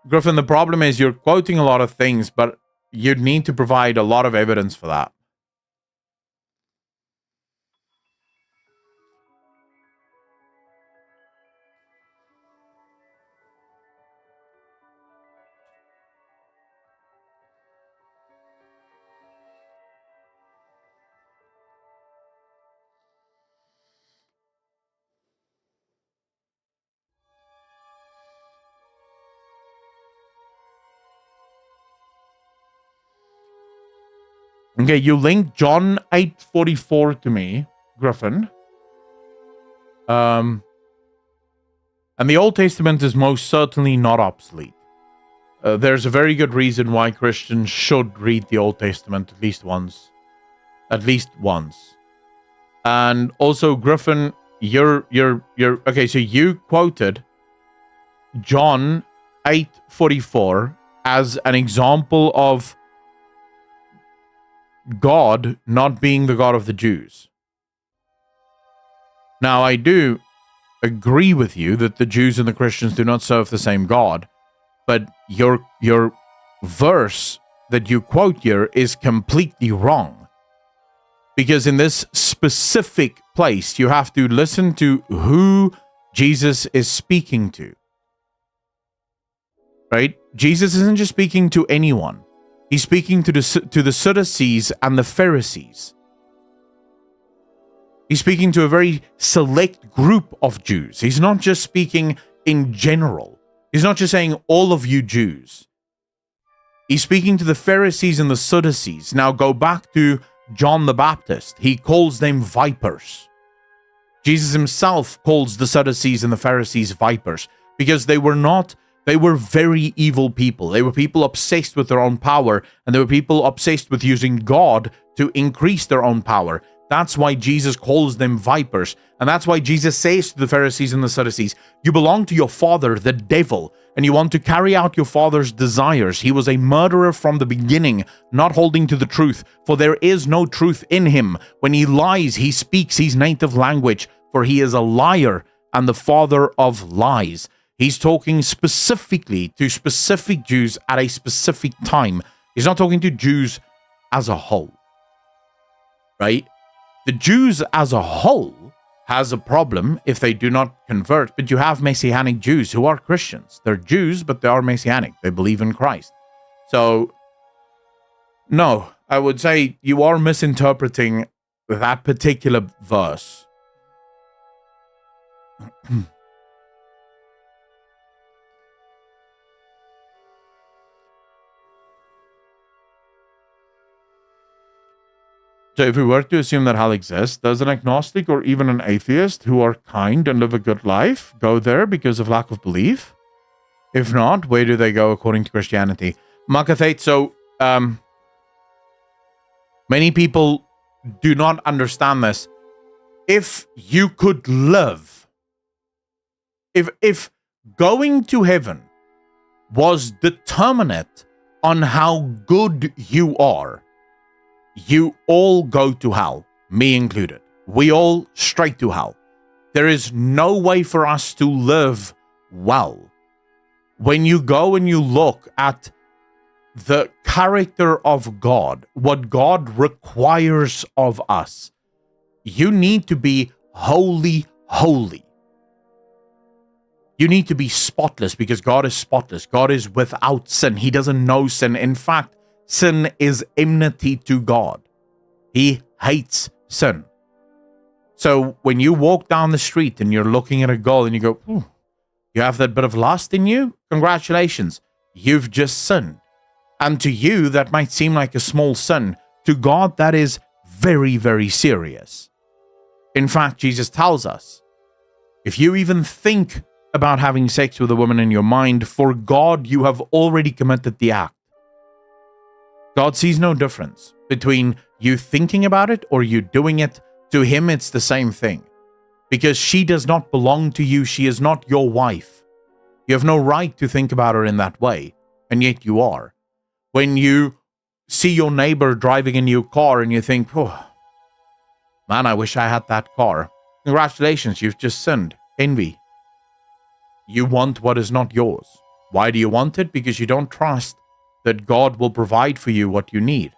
Griffin, the problem is you're quoting a lot of things, but you'd need to provide a lot of evidence for that. Okay, you linked John 8:44 to me, Griffin. And the Old Testament is most certainly not obsolete. There's a very good reason why Christians should read the Old Testament at least once. And also, Griffin, you're okay. So you quoted John 8:44 as an example of God not being the God of the Jews. Now, I do agree with you that the Jews and the Christians do not serve the same God, but your verse that you quote here is completely wrong. Because in this specific place, you have to listen to who Jesus is speaking to. Right? Jesus isn't just speaking to anyone. He's speaking to the Sadducees and the Pharisees. He's speaking to a very select group of Jews. He's not just speaking in general. He's not just saying all of you Jews. He's speaking to the Pharisees and the Sadducees. Now go back to John the Baptist. He calls them vipers. Jesus himself calls the Sadducees and the Pharisees vipers because they were very evil people. They were people obsessed with their own power, and they were people obsessed with using God to increase their own power. That's why Jesus calls them vipers. And that's why Jesus says to the Pharisees and the Sadducees, you belong to your father, the devil, and you want to carry out your father's desires. He was a murderer from the beginning, not holding to the truth, for there is no truth in him. When he lies, he speaks his native language, for he is a liar and the father of lies. He's talking specifically to specific Jews at a specific time. He's not talking to Jews as a whole, right? The Jews as a whole has a problem if they do not convert, but you have Messianic Jews who are Christians. They're Jews, but they are Messianic. They believe in Christ. So, no, I would say you are misinterpreting that particular verse. So if we were to assume that hell exists, does an agnostic or even an atheist who are kind and live a good life go there because of lack of belief? If not, where do they go according to Christianity? Makathate, so many people do not understand this. If you could live, if going to heaven was determinate on how good you are, you all go to hell, me included. We all straight to hell. There is no way for us to live well. When you go and you look at the character of God, what God requires of us, you need to be holy. You need to be spotless because God is spotless. God is without sin. He doesn't know sin. In fact, sin is enmity to God. He hates sin. So when you walk down the street and you're looking at a girl and you go, ooh, you have that bit of lust in you? Congratulations. You've just sinned. And to you, that might seem like a small sin. To God, that is very, very serious. In fact, Jesus tells us, if you even think about having sex with a woman in your mind, for God, you have already committed the act. God sees no difference between you thinking about it or you doing it. To him, it's the same thing. Because she does not belong to you. She is not your wife. You have no right to think about her in that way. And yet you are. When you see your neighbor driving a new car and you think, oh, man, I wish I had that car. Congratulations, you've just sinned. Envy. You want what is not yours. Why do you want it? Because you don't trust that God will provide for you what you need.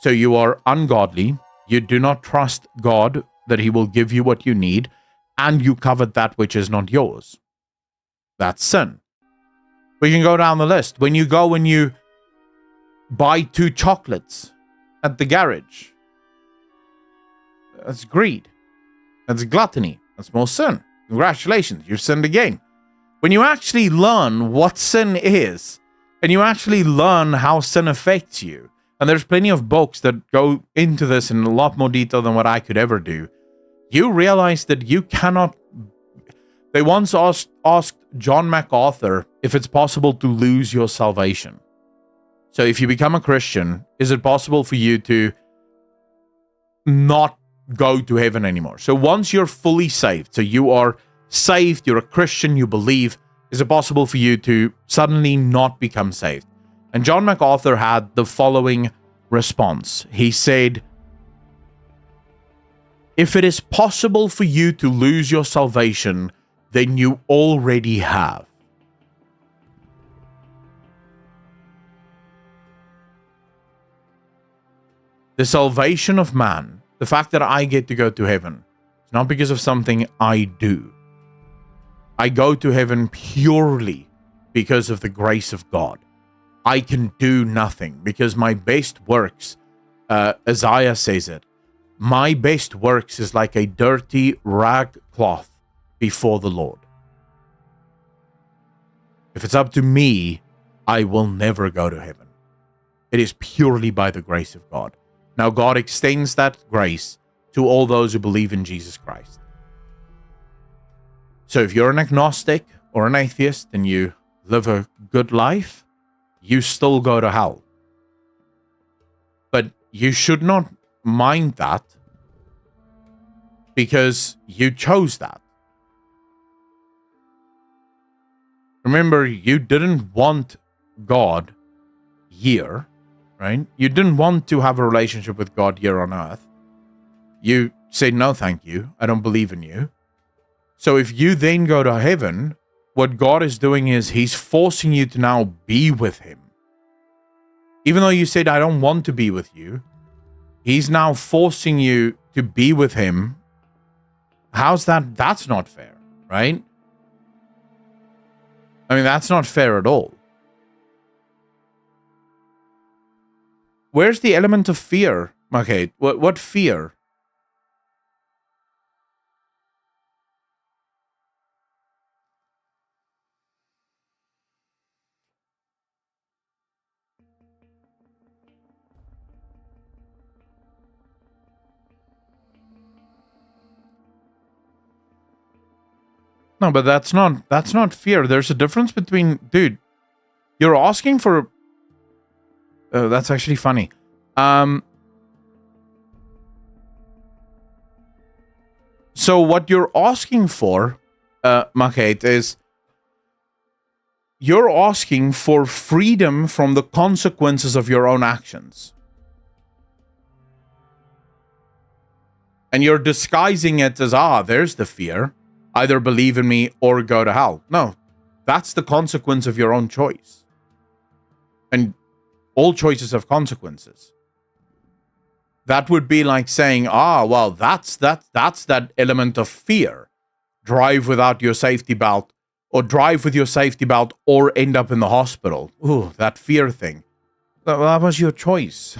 So you are ungodly. You do not trust God that he will give you what you need, and you covet that which is not yours. That's sin. We can go down the list. When you go and you buy 2 chocolates at the garage, that's greed. That's gluttony. That's more sin. Congratulations, you've sinned again. When you actually learn what sin is, and you actually learn how sin affects you, and there's plenty of books that go into this in a lot more detail than what I could ever do, you realize that you cannot... They once asked John MacArthur if it's possible to lose your salvation. So if you become a Christian, is it possible for you to not go to heaven anymore? So once you're fully saved, so you are saved, you're a Christian, you believe, is it possible for you to suddenly not become saved? And John MacArthur had the following response. He said, if it is possible for you to lose your salvation, then you already have. The salvation of man, the fact that I get to go to heaven, is not because of something I do. I go to heaven purely because of the grace of God. I can do nothing because my best works, Isaiah says it, my best works is like a dirty rag cloth before the Lord. If it's up to me, I will never go to heaven. It is purely by the grace of God. Now God extends that grace to all those who believe in Jesus Christ. So if you're an agnostic or an atheist and you live a good life, you still go to hell. But you should not mind that because you chose that. Remember, you didn't want God here, right? You didn't want to have a relationship with God here on earth. You said, no, thank you. I don't believe in you. So if you then go to heaven, what God is doing is he's forcing you to now be with him. Even though you said, I don't want to be with you, he's now forcing you to be with him. How's that? That's not fair, right? I mean, that's not fair at all. Where's the element of fear? Okay, what fear? No, but that's not fear. There's a difference between, dude, you're asking for, that's actually funny. So what you're asking for, Maket, is you're asking for freedom from the consequences of your own actions. And you're disguising it as, there's the fear. Either believe in me or go to hell. No, that's the consequence of your own choice. And all choices have consequences. That would be like saying, well, that's that element of fear. Drive without your safety belt, or drive with your safety belt, or end up in the hospital. Ooh, that fear thing. That was your choice.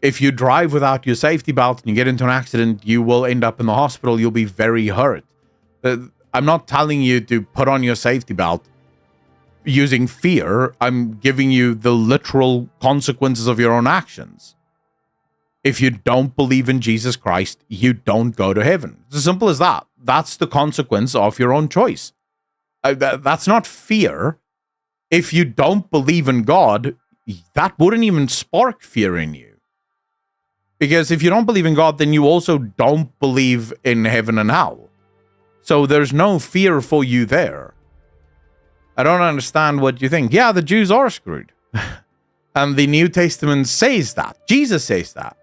If you drive without your safety belt and you get into an accident, you will end up in the hospital. You'll be very hurt. I'm not telling you to put on your safety belt using fear. I'm giving you the literal consequences of your own actions. If you don't believe in Jesus Christ, you don't go to heaven. It's as simple as that. That's the consequence of your own choice. That's not fear. If you don't believe in God, that wouldn't even spark fear in you. Because if you don't believe in God, then you also don't believe in heaven and hell. So there's no fear for you there. I don't understand what you think. Yeah, the Jews are screwed. And the New Testament says that. Jesus says that.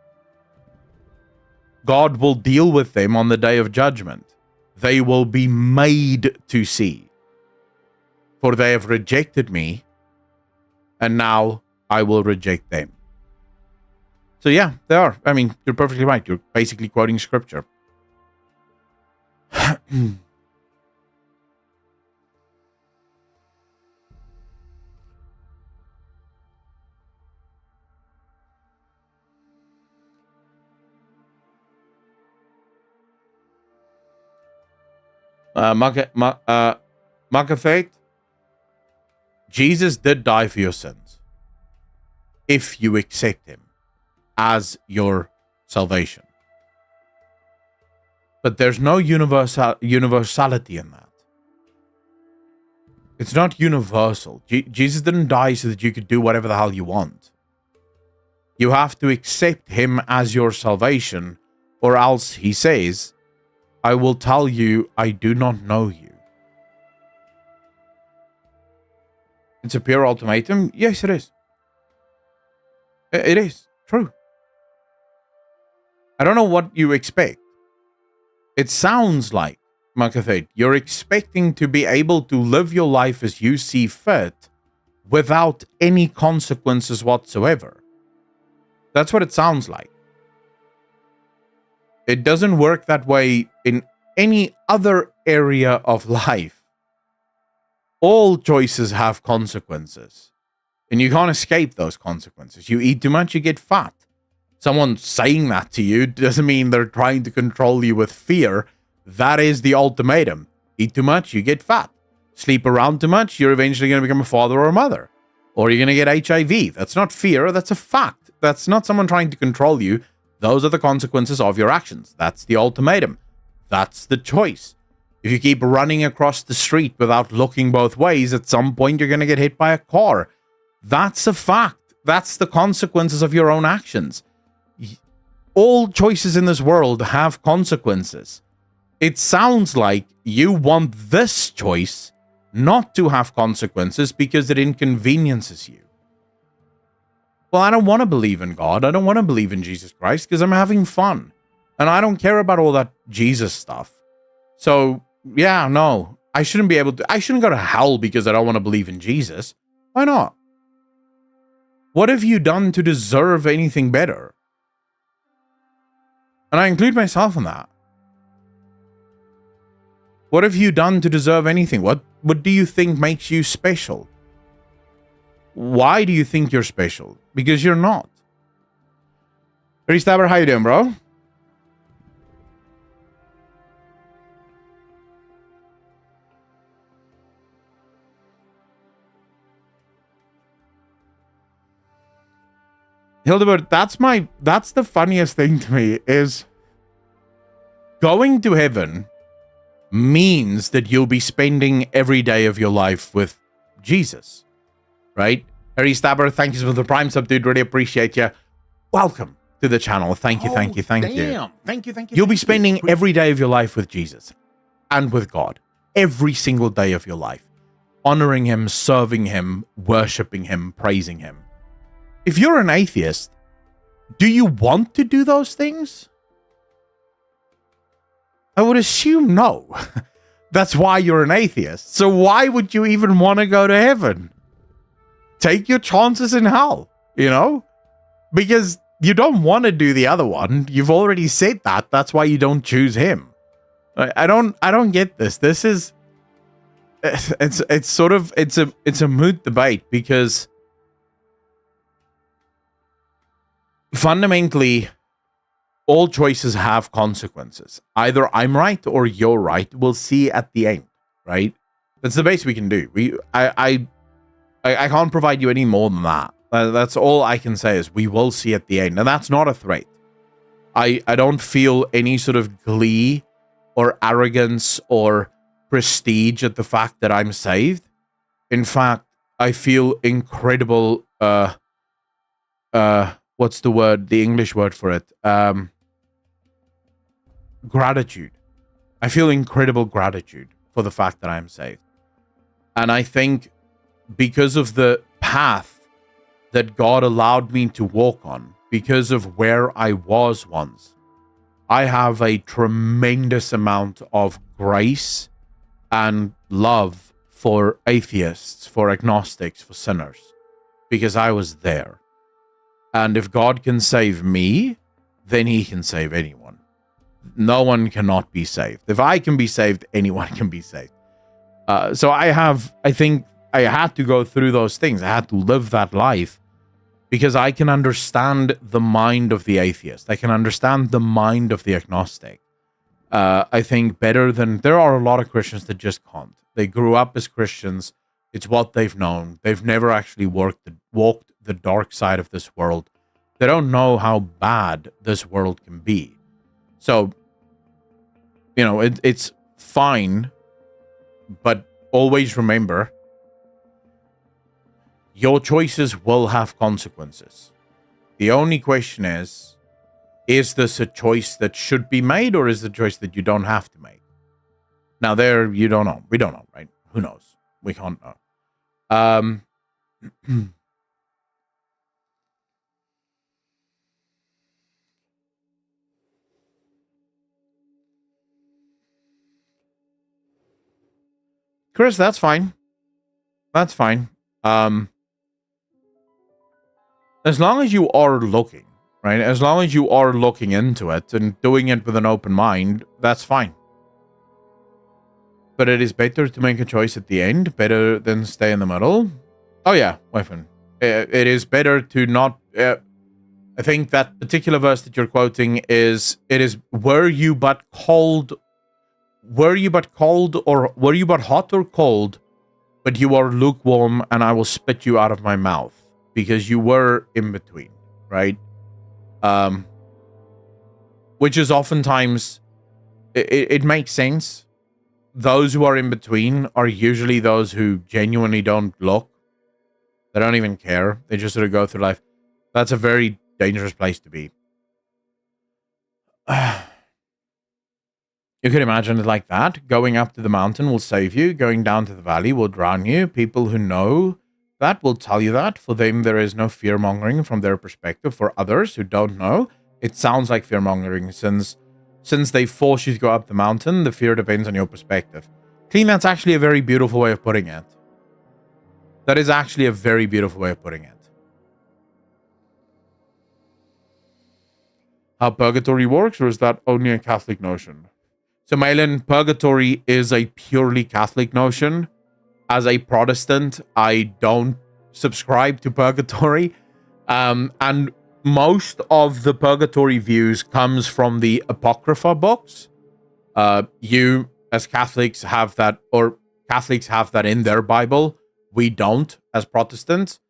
God will deal with them on the day of judgment. They will be made to see. For they have rejected me, and now I will reject them. So yeah, they are. I mean, you're perfectly right. You're basically quoting scripture. Makafate, Jesus did die for your sins if you accept him as your salvation. But there's no universality in that. It's not universal. Jesus didn't die so that you could do whatever the hell you want. You have to accept him as your salvation, or else he says, I will tell you, I do not know you. It's a pure ultimatum. Yes, it is. It is. True. I don't know what you expect. It sounds like, Makathate, you're expecting to be able to live your life as you see fit without any consequences whatsoever. That's what it sounds like. It doesn't work that way in any other area of life. All choices have consequences, and you can't escape those consequences. You eat too much, you get fat. Someone saying that to you doesn't mean they're trying to control you with fear. That is the ultimatum. Eat too much, you get fat. Sleep around too much, you're eventually going to become a father or a mother. Or you're going to get HIV. That's not fear, that's a fact. That's not someone trying to control you. Those are the consequences of your actions. That's the ultimatum. That's the choice. If you keep running across the street without looking both ways, at some point you're going to get hit by a car. That's a fact. That's the consequences of your own actions. all choices in this world have consequences. It sounds like you want this choice not to have consequences because it inconveniences you. Well, I don't want to believe in God. I don't want to believe in Jesus Christ because I'm having fun. And I don't care about all that Jesus stuff. So, yeah, no. I shouldn't go to hell because I don't want to believe in Jesus. Why not? What have you done to deserve anything better? And I include myself in that. What have you done to deserve anything? What do you think makes you special? Why do you think you're special? Because you're not. Harry Stabber, how you doing, bro? Hildebert, that's the funniest thing to me is going to heaven means that you'll be spending every day of your life with Jesus, right? Harry Stabber, thank you for the Prime sub, dude. Really appreciate you. Welcome to the channel. Thank you. Damn. Thank you. You'll be spending every day of your life with Jesus and with God. Every single day of your life. Honoring him, serving him, worshiping him, praising him. If you're an atheist, do you want to do those things? I would assume no. That's why you're an atheist. So why would you even want to go to heaven? Take your chances in hell, you know? Because you don't want to do the other one. You've already said that. That's why you don't choose him. I don't get this. This is it's a moot debate because fundamentally, all choices have consequences. Either I'm right or you're right. We'll see at the end, right? That's the best we can do. I can't provide you any more than that. That's all I can say is we will see at the end. And that's not a threat. I don't feel any sort of glee or arrogance or prestige at the fact that I'm saved. In fact, I feel incredible, what's the word, the English word for it? Gratitude. I feel incredible gratitude for the fact that I'm saved. And I think because of the path that God allowed me to walk on, because of where I was once, I have a tremendous amount of grace and love for atheists, for agnostics, for sinners, because I was there. And if God can save me, then he can save anyone. No one cannot be saved. If I can be saved, anyone can be saved. So I think I had to go through those things. I had to live that life because I can understand the mind of the atheist. I can understand the mind of the agnostic. I think better than, there are a lot of Christians that just can't. They grew up as Christians. It's what they've known. They've never actually walked the dark side of this world. They don't know how bad this world can be. So, you know, it's fine, but always remember, your choices will have consequences. The only question is this a choice that should be made, or is it a choice that you don't have to make? Now there, you don't know. We don't know, right? Who knows? We can't know. Chris, that's fine. That's fine. As long as you are looking, right? As long as you are looking into it and doing it with an open mind, that's fine. But it is better to make a choice at the end, better than stay in the middle. Oh yeah, weapon. It is better to not... I think that particular verse that you're quoting is, were you but hot or cold, but you are lukewarm, and I will spit you out of my mouth, because you were in between, right? Which is oftentimes, it makes sense. Those who are in between are usually those who genuinely don't look. They don't even care. They just sort of go through life. That's a very dangerous place to be. You can imagine it like that. Going up to the mountain will save you. Going down to the valley will drown you. People who know that will tell you that. For them, there is no fear-mongering from their perspective. For others who don't know, it sounds like fear-mongering. Since they force you to go up the mountain, the fear depends on your perspective. Clean, that's actually a very beautiful way of putting it. That is actually a very beautiful way of putting it. How purgatory works, or is that only a Catholic notion? So, Malin, purgatory is a purely Catholic notion. As a Protestant, I don't subscribe to purgatory. And most of the purgatory views comes from the Apocrypha books. You, as Catholics, have that, or Catholics have that in their Bible. We don't, as Protestants.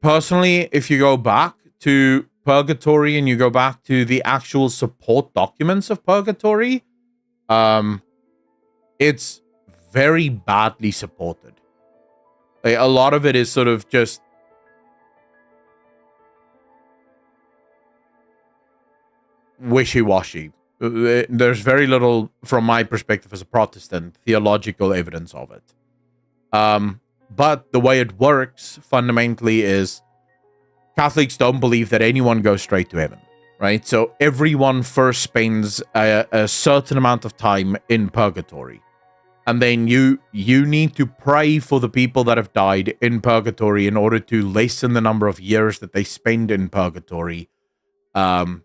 Personally, if you go back to purgatory and you go back to the actual support documents of purgatory, it's very badly supported. A lot of it is sort of just wishy-washy. There's very little, from my perspective as a Protestant, theological evidence of it. But the way it works fundamentally is Catholics don't believe that anyone goes straight to heaven, right? So everyone first spends a certain amount of time in purgatory. And then you need to pray for the people that have died in purgatory in order to lessen the number of years that they spend in purgatory. And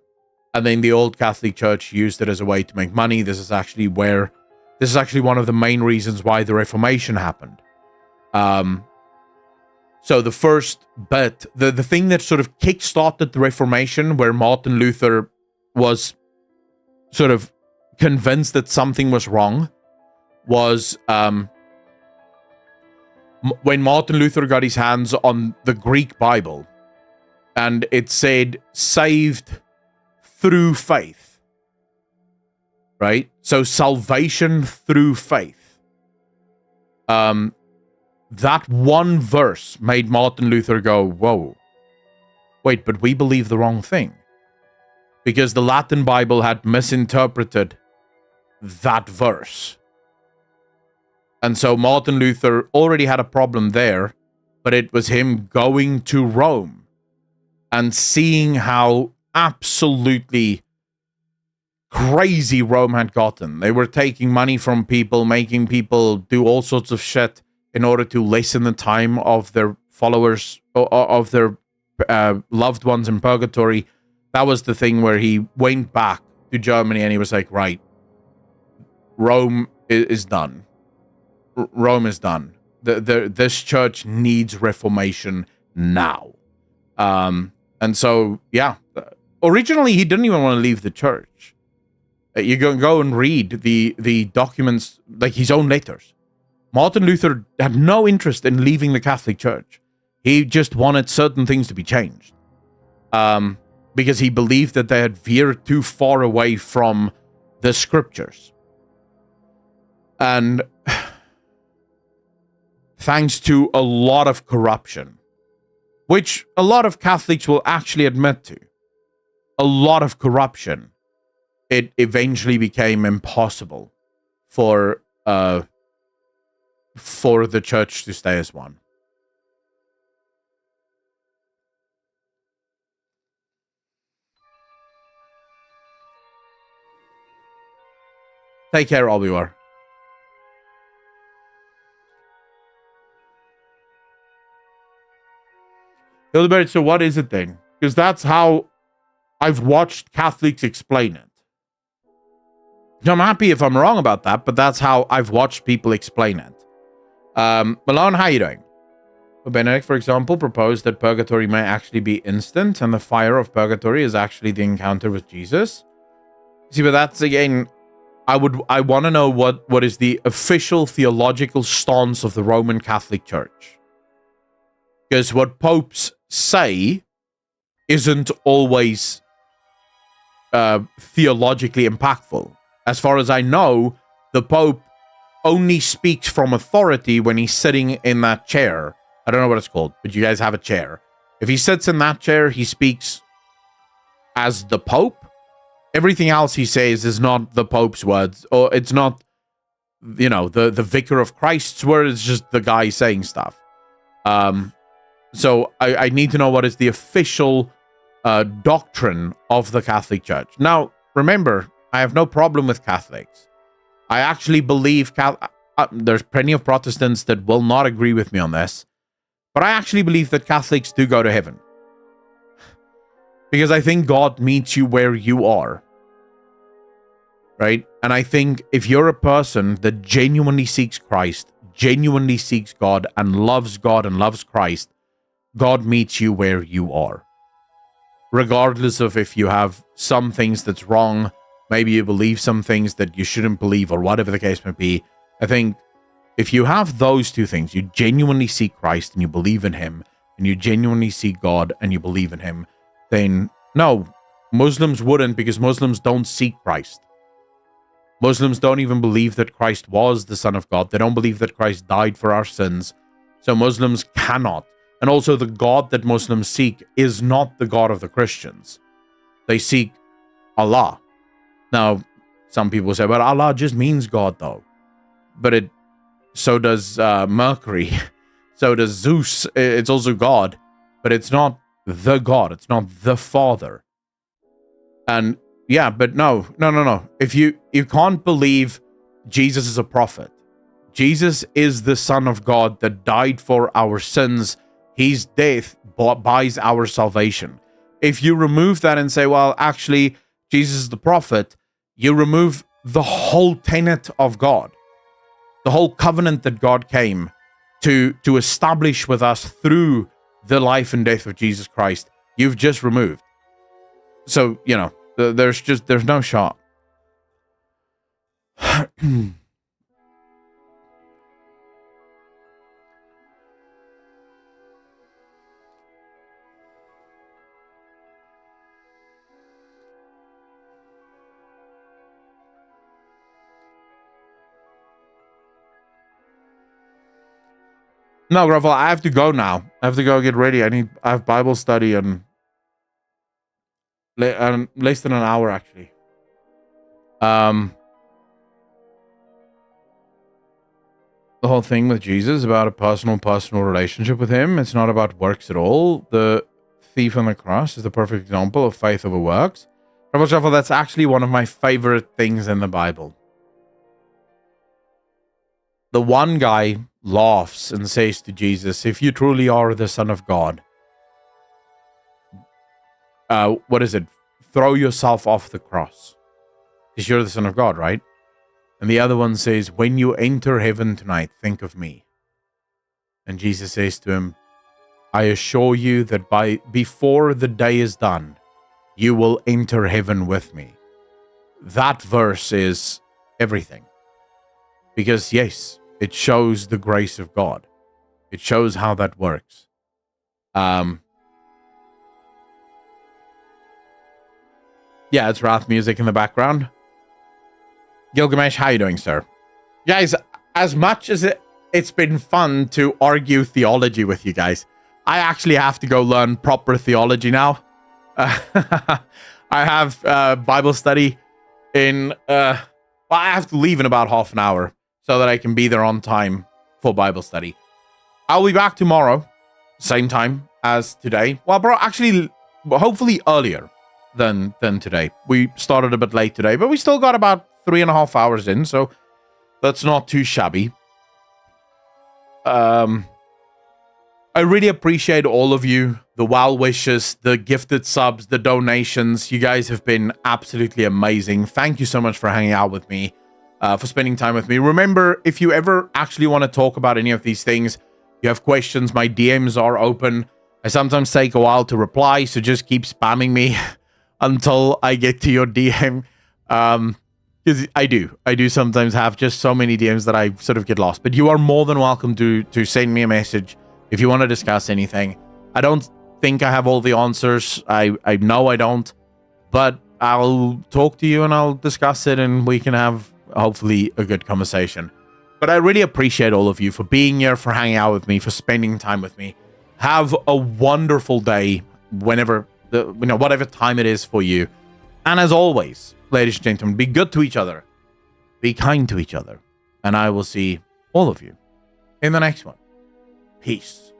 then the old Catholic Church used it as a way to make money. This is actually one of the main reasons why the Reformation happened. So the first bit, the thing that sort of kick-started the Reformation, where Martin Luther was sort of convinced that something was wrong, was when Martin Luther got his hands on the Greek Bible, and it said, saved through faith, right? So salvation through faith. That one verse made Martin Luther go, whoa, wait, but we believe the wrong thing. Because the Latin Bible had misinterpreted that verse. And so Martin Luther already had a problem there, but it was him going to Rome and seeing how absolutely crazy Rome had gotten. They were taking money from people, making people do all sorts of shit in order to lessen the time of their followers, of their loved ones in purgatory. That was the thing where he went back to Germany and he was like, right, Rome is done. Rome is done. This church needs reformation now. And so, yeah, originally he didn't even want to leave the church. You go and read the documents, like his own letters. Martin Luther had no interest in leaving the Catholic Church. He just wanted certain things to be changed. Because he believed that they had veered too far away from the scriptures. And thanks to a lot of corruption, which a lot of Catholics will actually admit to, a lot of corruption, it eventually became impossible for the church to stay as one. Take care, Albior. Hildebert, so what is it then? Because that's how I've watched Catholics explain it. I'm happy if I'm wrong about that, but that's how I've watched people explain it. Malone, how are you doing? Benedict, for example, proposed that purgatory may actually be instant, and the fire of purgatory is actually the encounter with Jesus. See, but that's, again, I want to know what is the official theological stance of the Roman Catholic Church. Because what popes say isn't always theologically impactful. As far as I know, the Pope only speaks from authority when he's sitting in that chair. I don't know what it's called, but you guys have a chair. If he sits in that chair, he speaks as the Pope. Everything else he says is not the Pope's words, or it's not, you know, the vicar of Christ's words. It's just the guy saying stuff. So I need to know what is the official doctrine of the Catholic Church. Now, remember, I have no problem with Catholics. I actually believe there's plenty of Protestants that will not agree with me on this, but I actually believe that Catholics do go to heaven. Because I think God meets you where you are. Right? And I think if you're a person that genuinely seeks Christ, genuinely seeks God and loves Christ, God meets you where you are. Regardless of if you have some things that's wrong, maybe you believe some things that you shouldn't believe, or whatever the case may be. I think if you have those two things, you genuinely seek Christ and you believe in him, and you genuinely seek God and you believe in him, then no, Muslims wouldn't, because Muslims don't seek Christ. Muslims don't even believe that Christ was the Son of God. They don't believe that Christ died for our sins. So Muslims cannot. And also the God that Muslims seek is not the God of the Christians. They seek Allah. Now, some people say, well, Allah just means God though. But so does Mercury. So does Zeus. It's also God. But it's not the God. It's not the Father. And yeah, but no. If you can't believe Jesus is a prophet. Jesus is the Son of God that died for our sins. His death buys our salvation. If you remove that and say, well, actually, Jesus is the prophet, you remove the whole tenet of God, the whole covenant that God came to establish with us through the life and death of Jesus Christ. You've just removed. So, you know, there's no shot. No, Gravel, I have to go now. I have to go get ready. I have Bible study and less than an hour, actually. The whole thing with Jesus is about a personal relationship with him. It's not about works at all. The thief on the cross is the perfect example of faith over works. Gravel Shuffle, that's actually one of my favorite things in the Bible. The one guy laughs and says to Jesus, if you truly are the Son of God, what is it? Throw yourself off the cross. Because you're the Son of God, right? And the other one says, when you enter heaven tonight, think of me. And Jesus says to him, I assure you that before the day is done, you will enter heaven with me. That verse is everything. Because yes, it shows the grace of God. It shows how that works. Yeah, it's Wrath music in the background. Gilgamesh, how you doing, sir? Guys, as much as it's been fun to argue theology with you guys, I actually have to go learn proper theology now. I have Bible study in... I have to leave in about half an hour so that I can be there on time for Bible study. I'll be back tomorrow, same time as today. Well, bro, actually, hopefully earlier than today. We started a bit late today, but we still got about 3.5 hours in, so that's not too shabby. I really appreciate all of you, the well wishes, the gifted subs, the donations. You guys have been absolutely amazing. Thank you so much for hanging out with me, for spending time with me. Remember, if you ever actually want to talk about any of these things, you have questions, my DMs are open. I sometimes take a while to reply, so just keep spamming me until I get to your DM. Because I do sometimes have just so many DMs that I sort of get lost. But you are more than welcome to send me a message if you want to discuss anything. I don't think I have all the answers. I know I don't. But I'll talk to you and I'll discuss it and we can have, hopefully, a good conversation. But I really appreciate all of you for being here, for hanging out with me, for spending time with me. Have a wonderful day whenever, whatever time it is for you. And as always, ladies and gentlemen, be good to each other. Be kind to each other. And I will see all of you in the next one. Peace.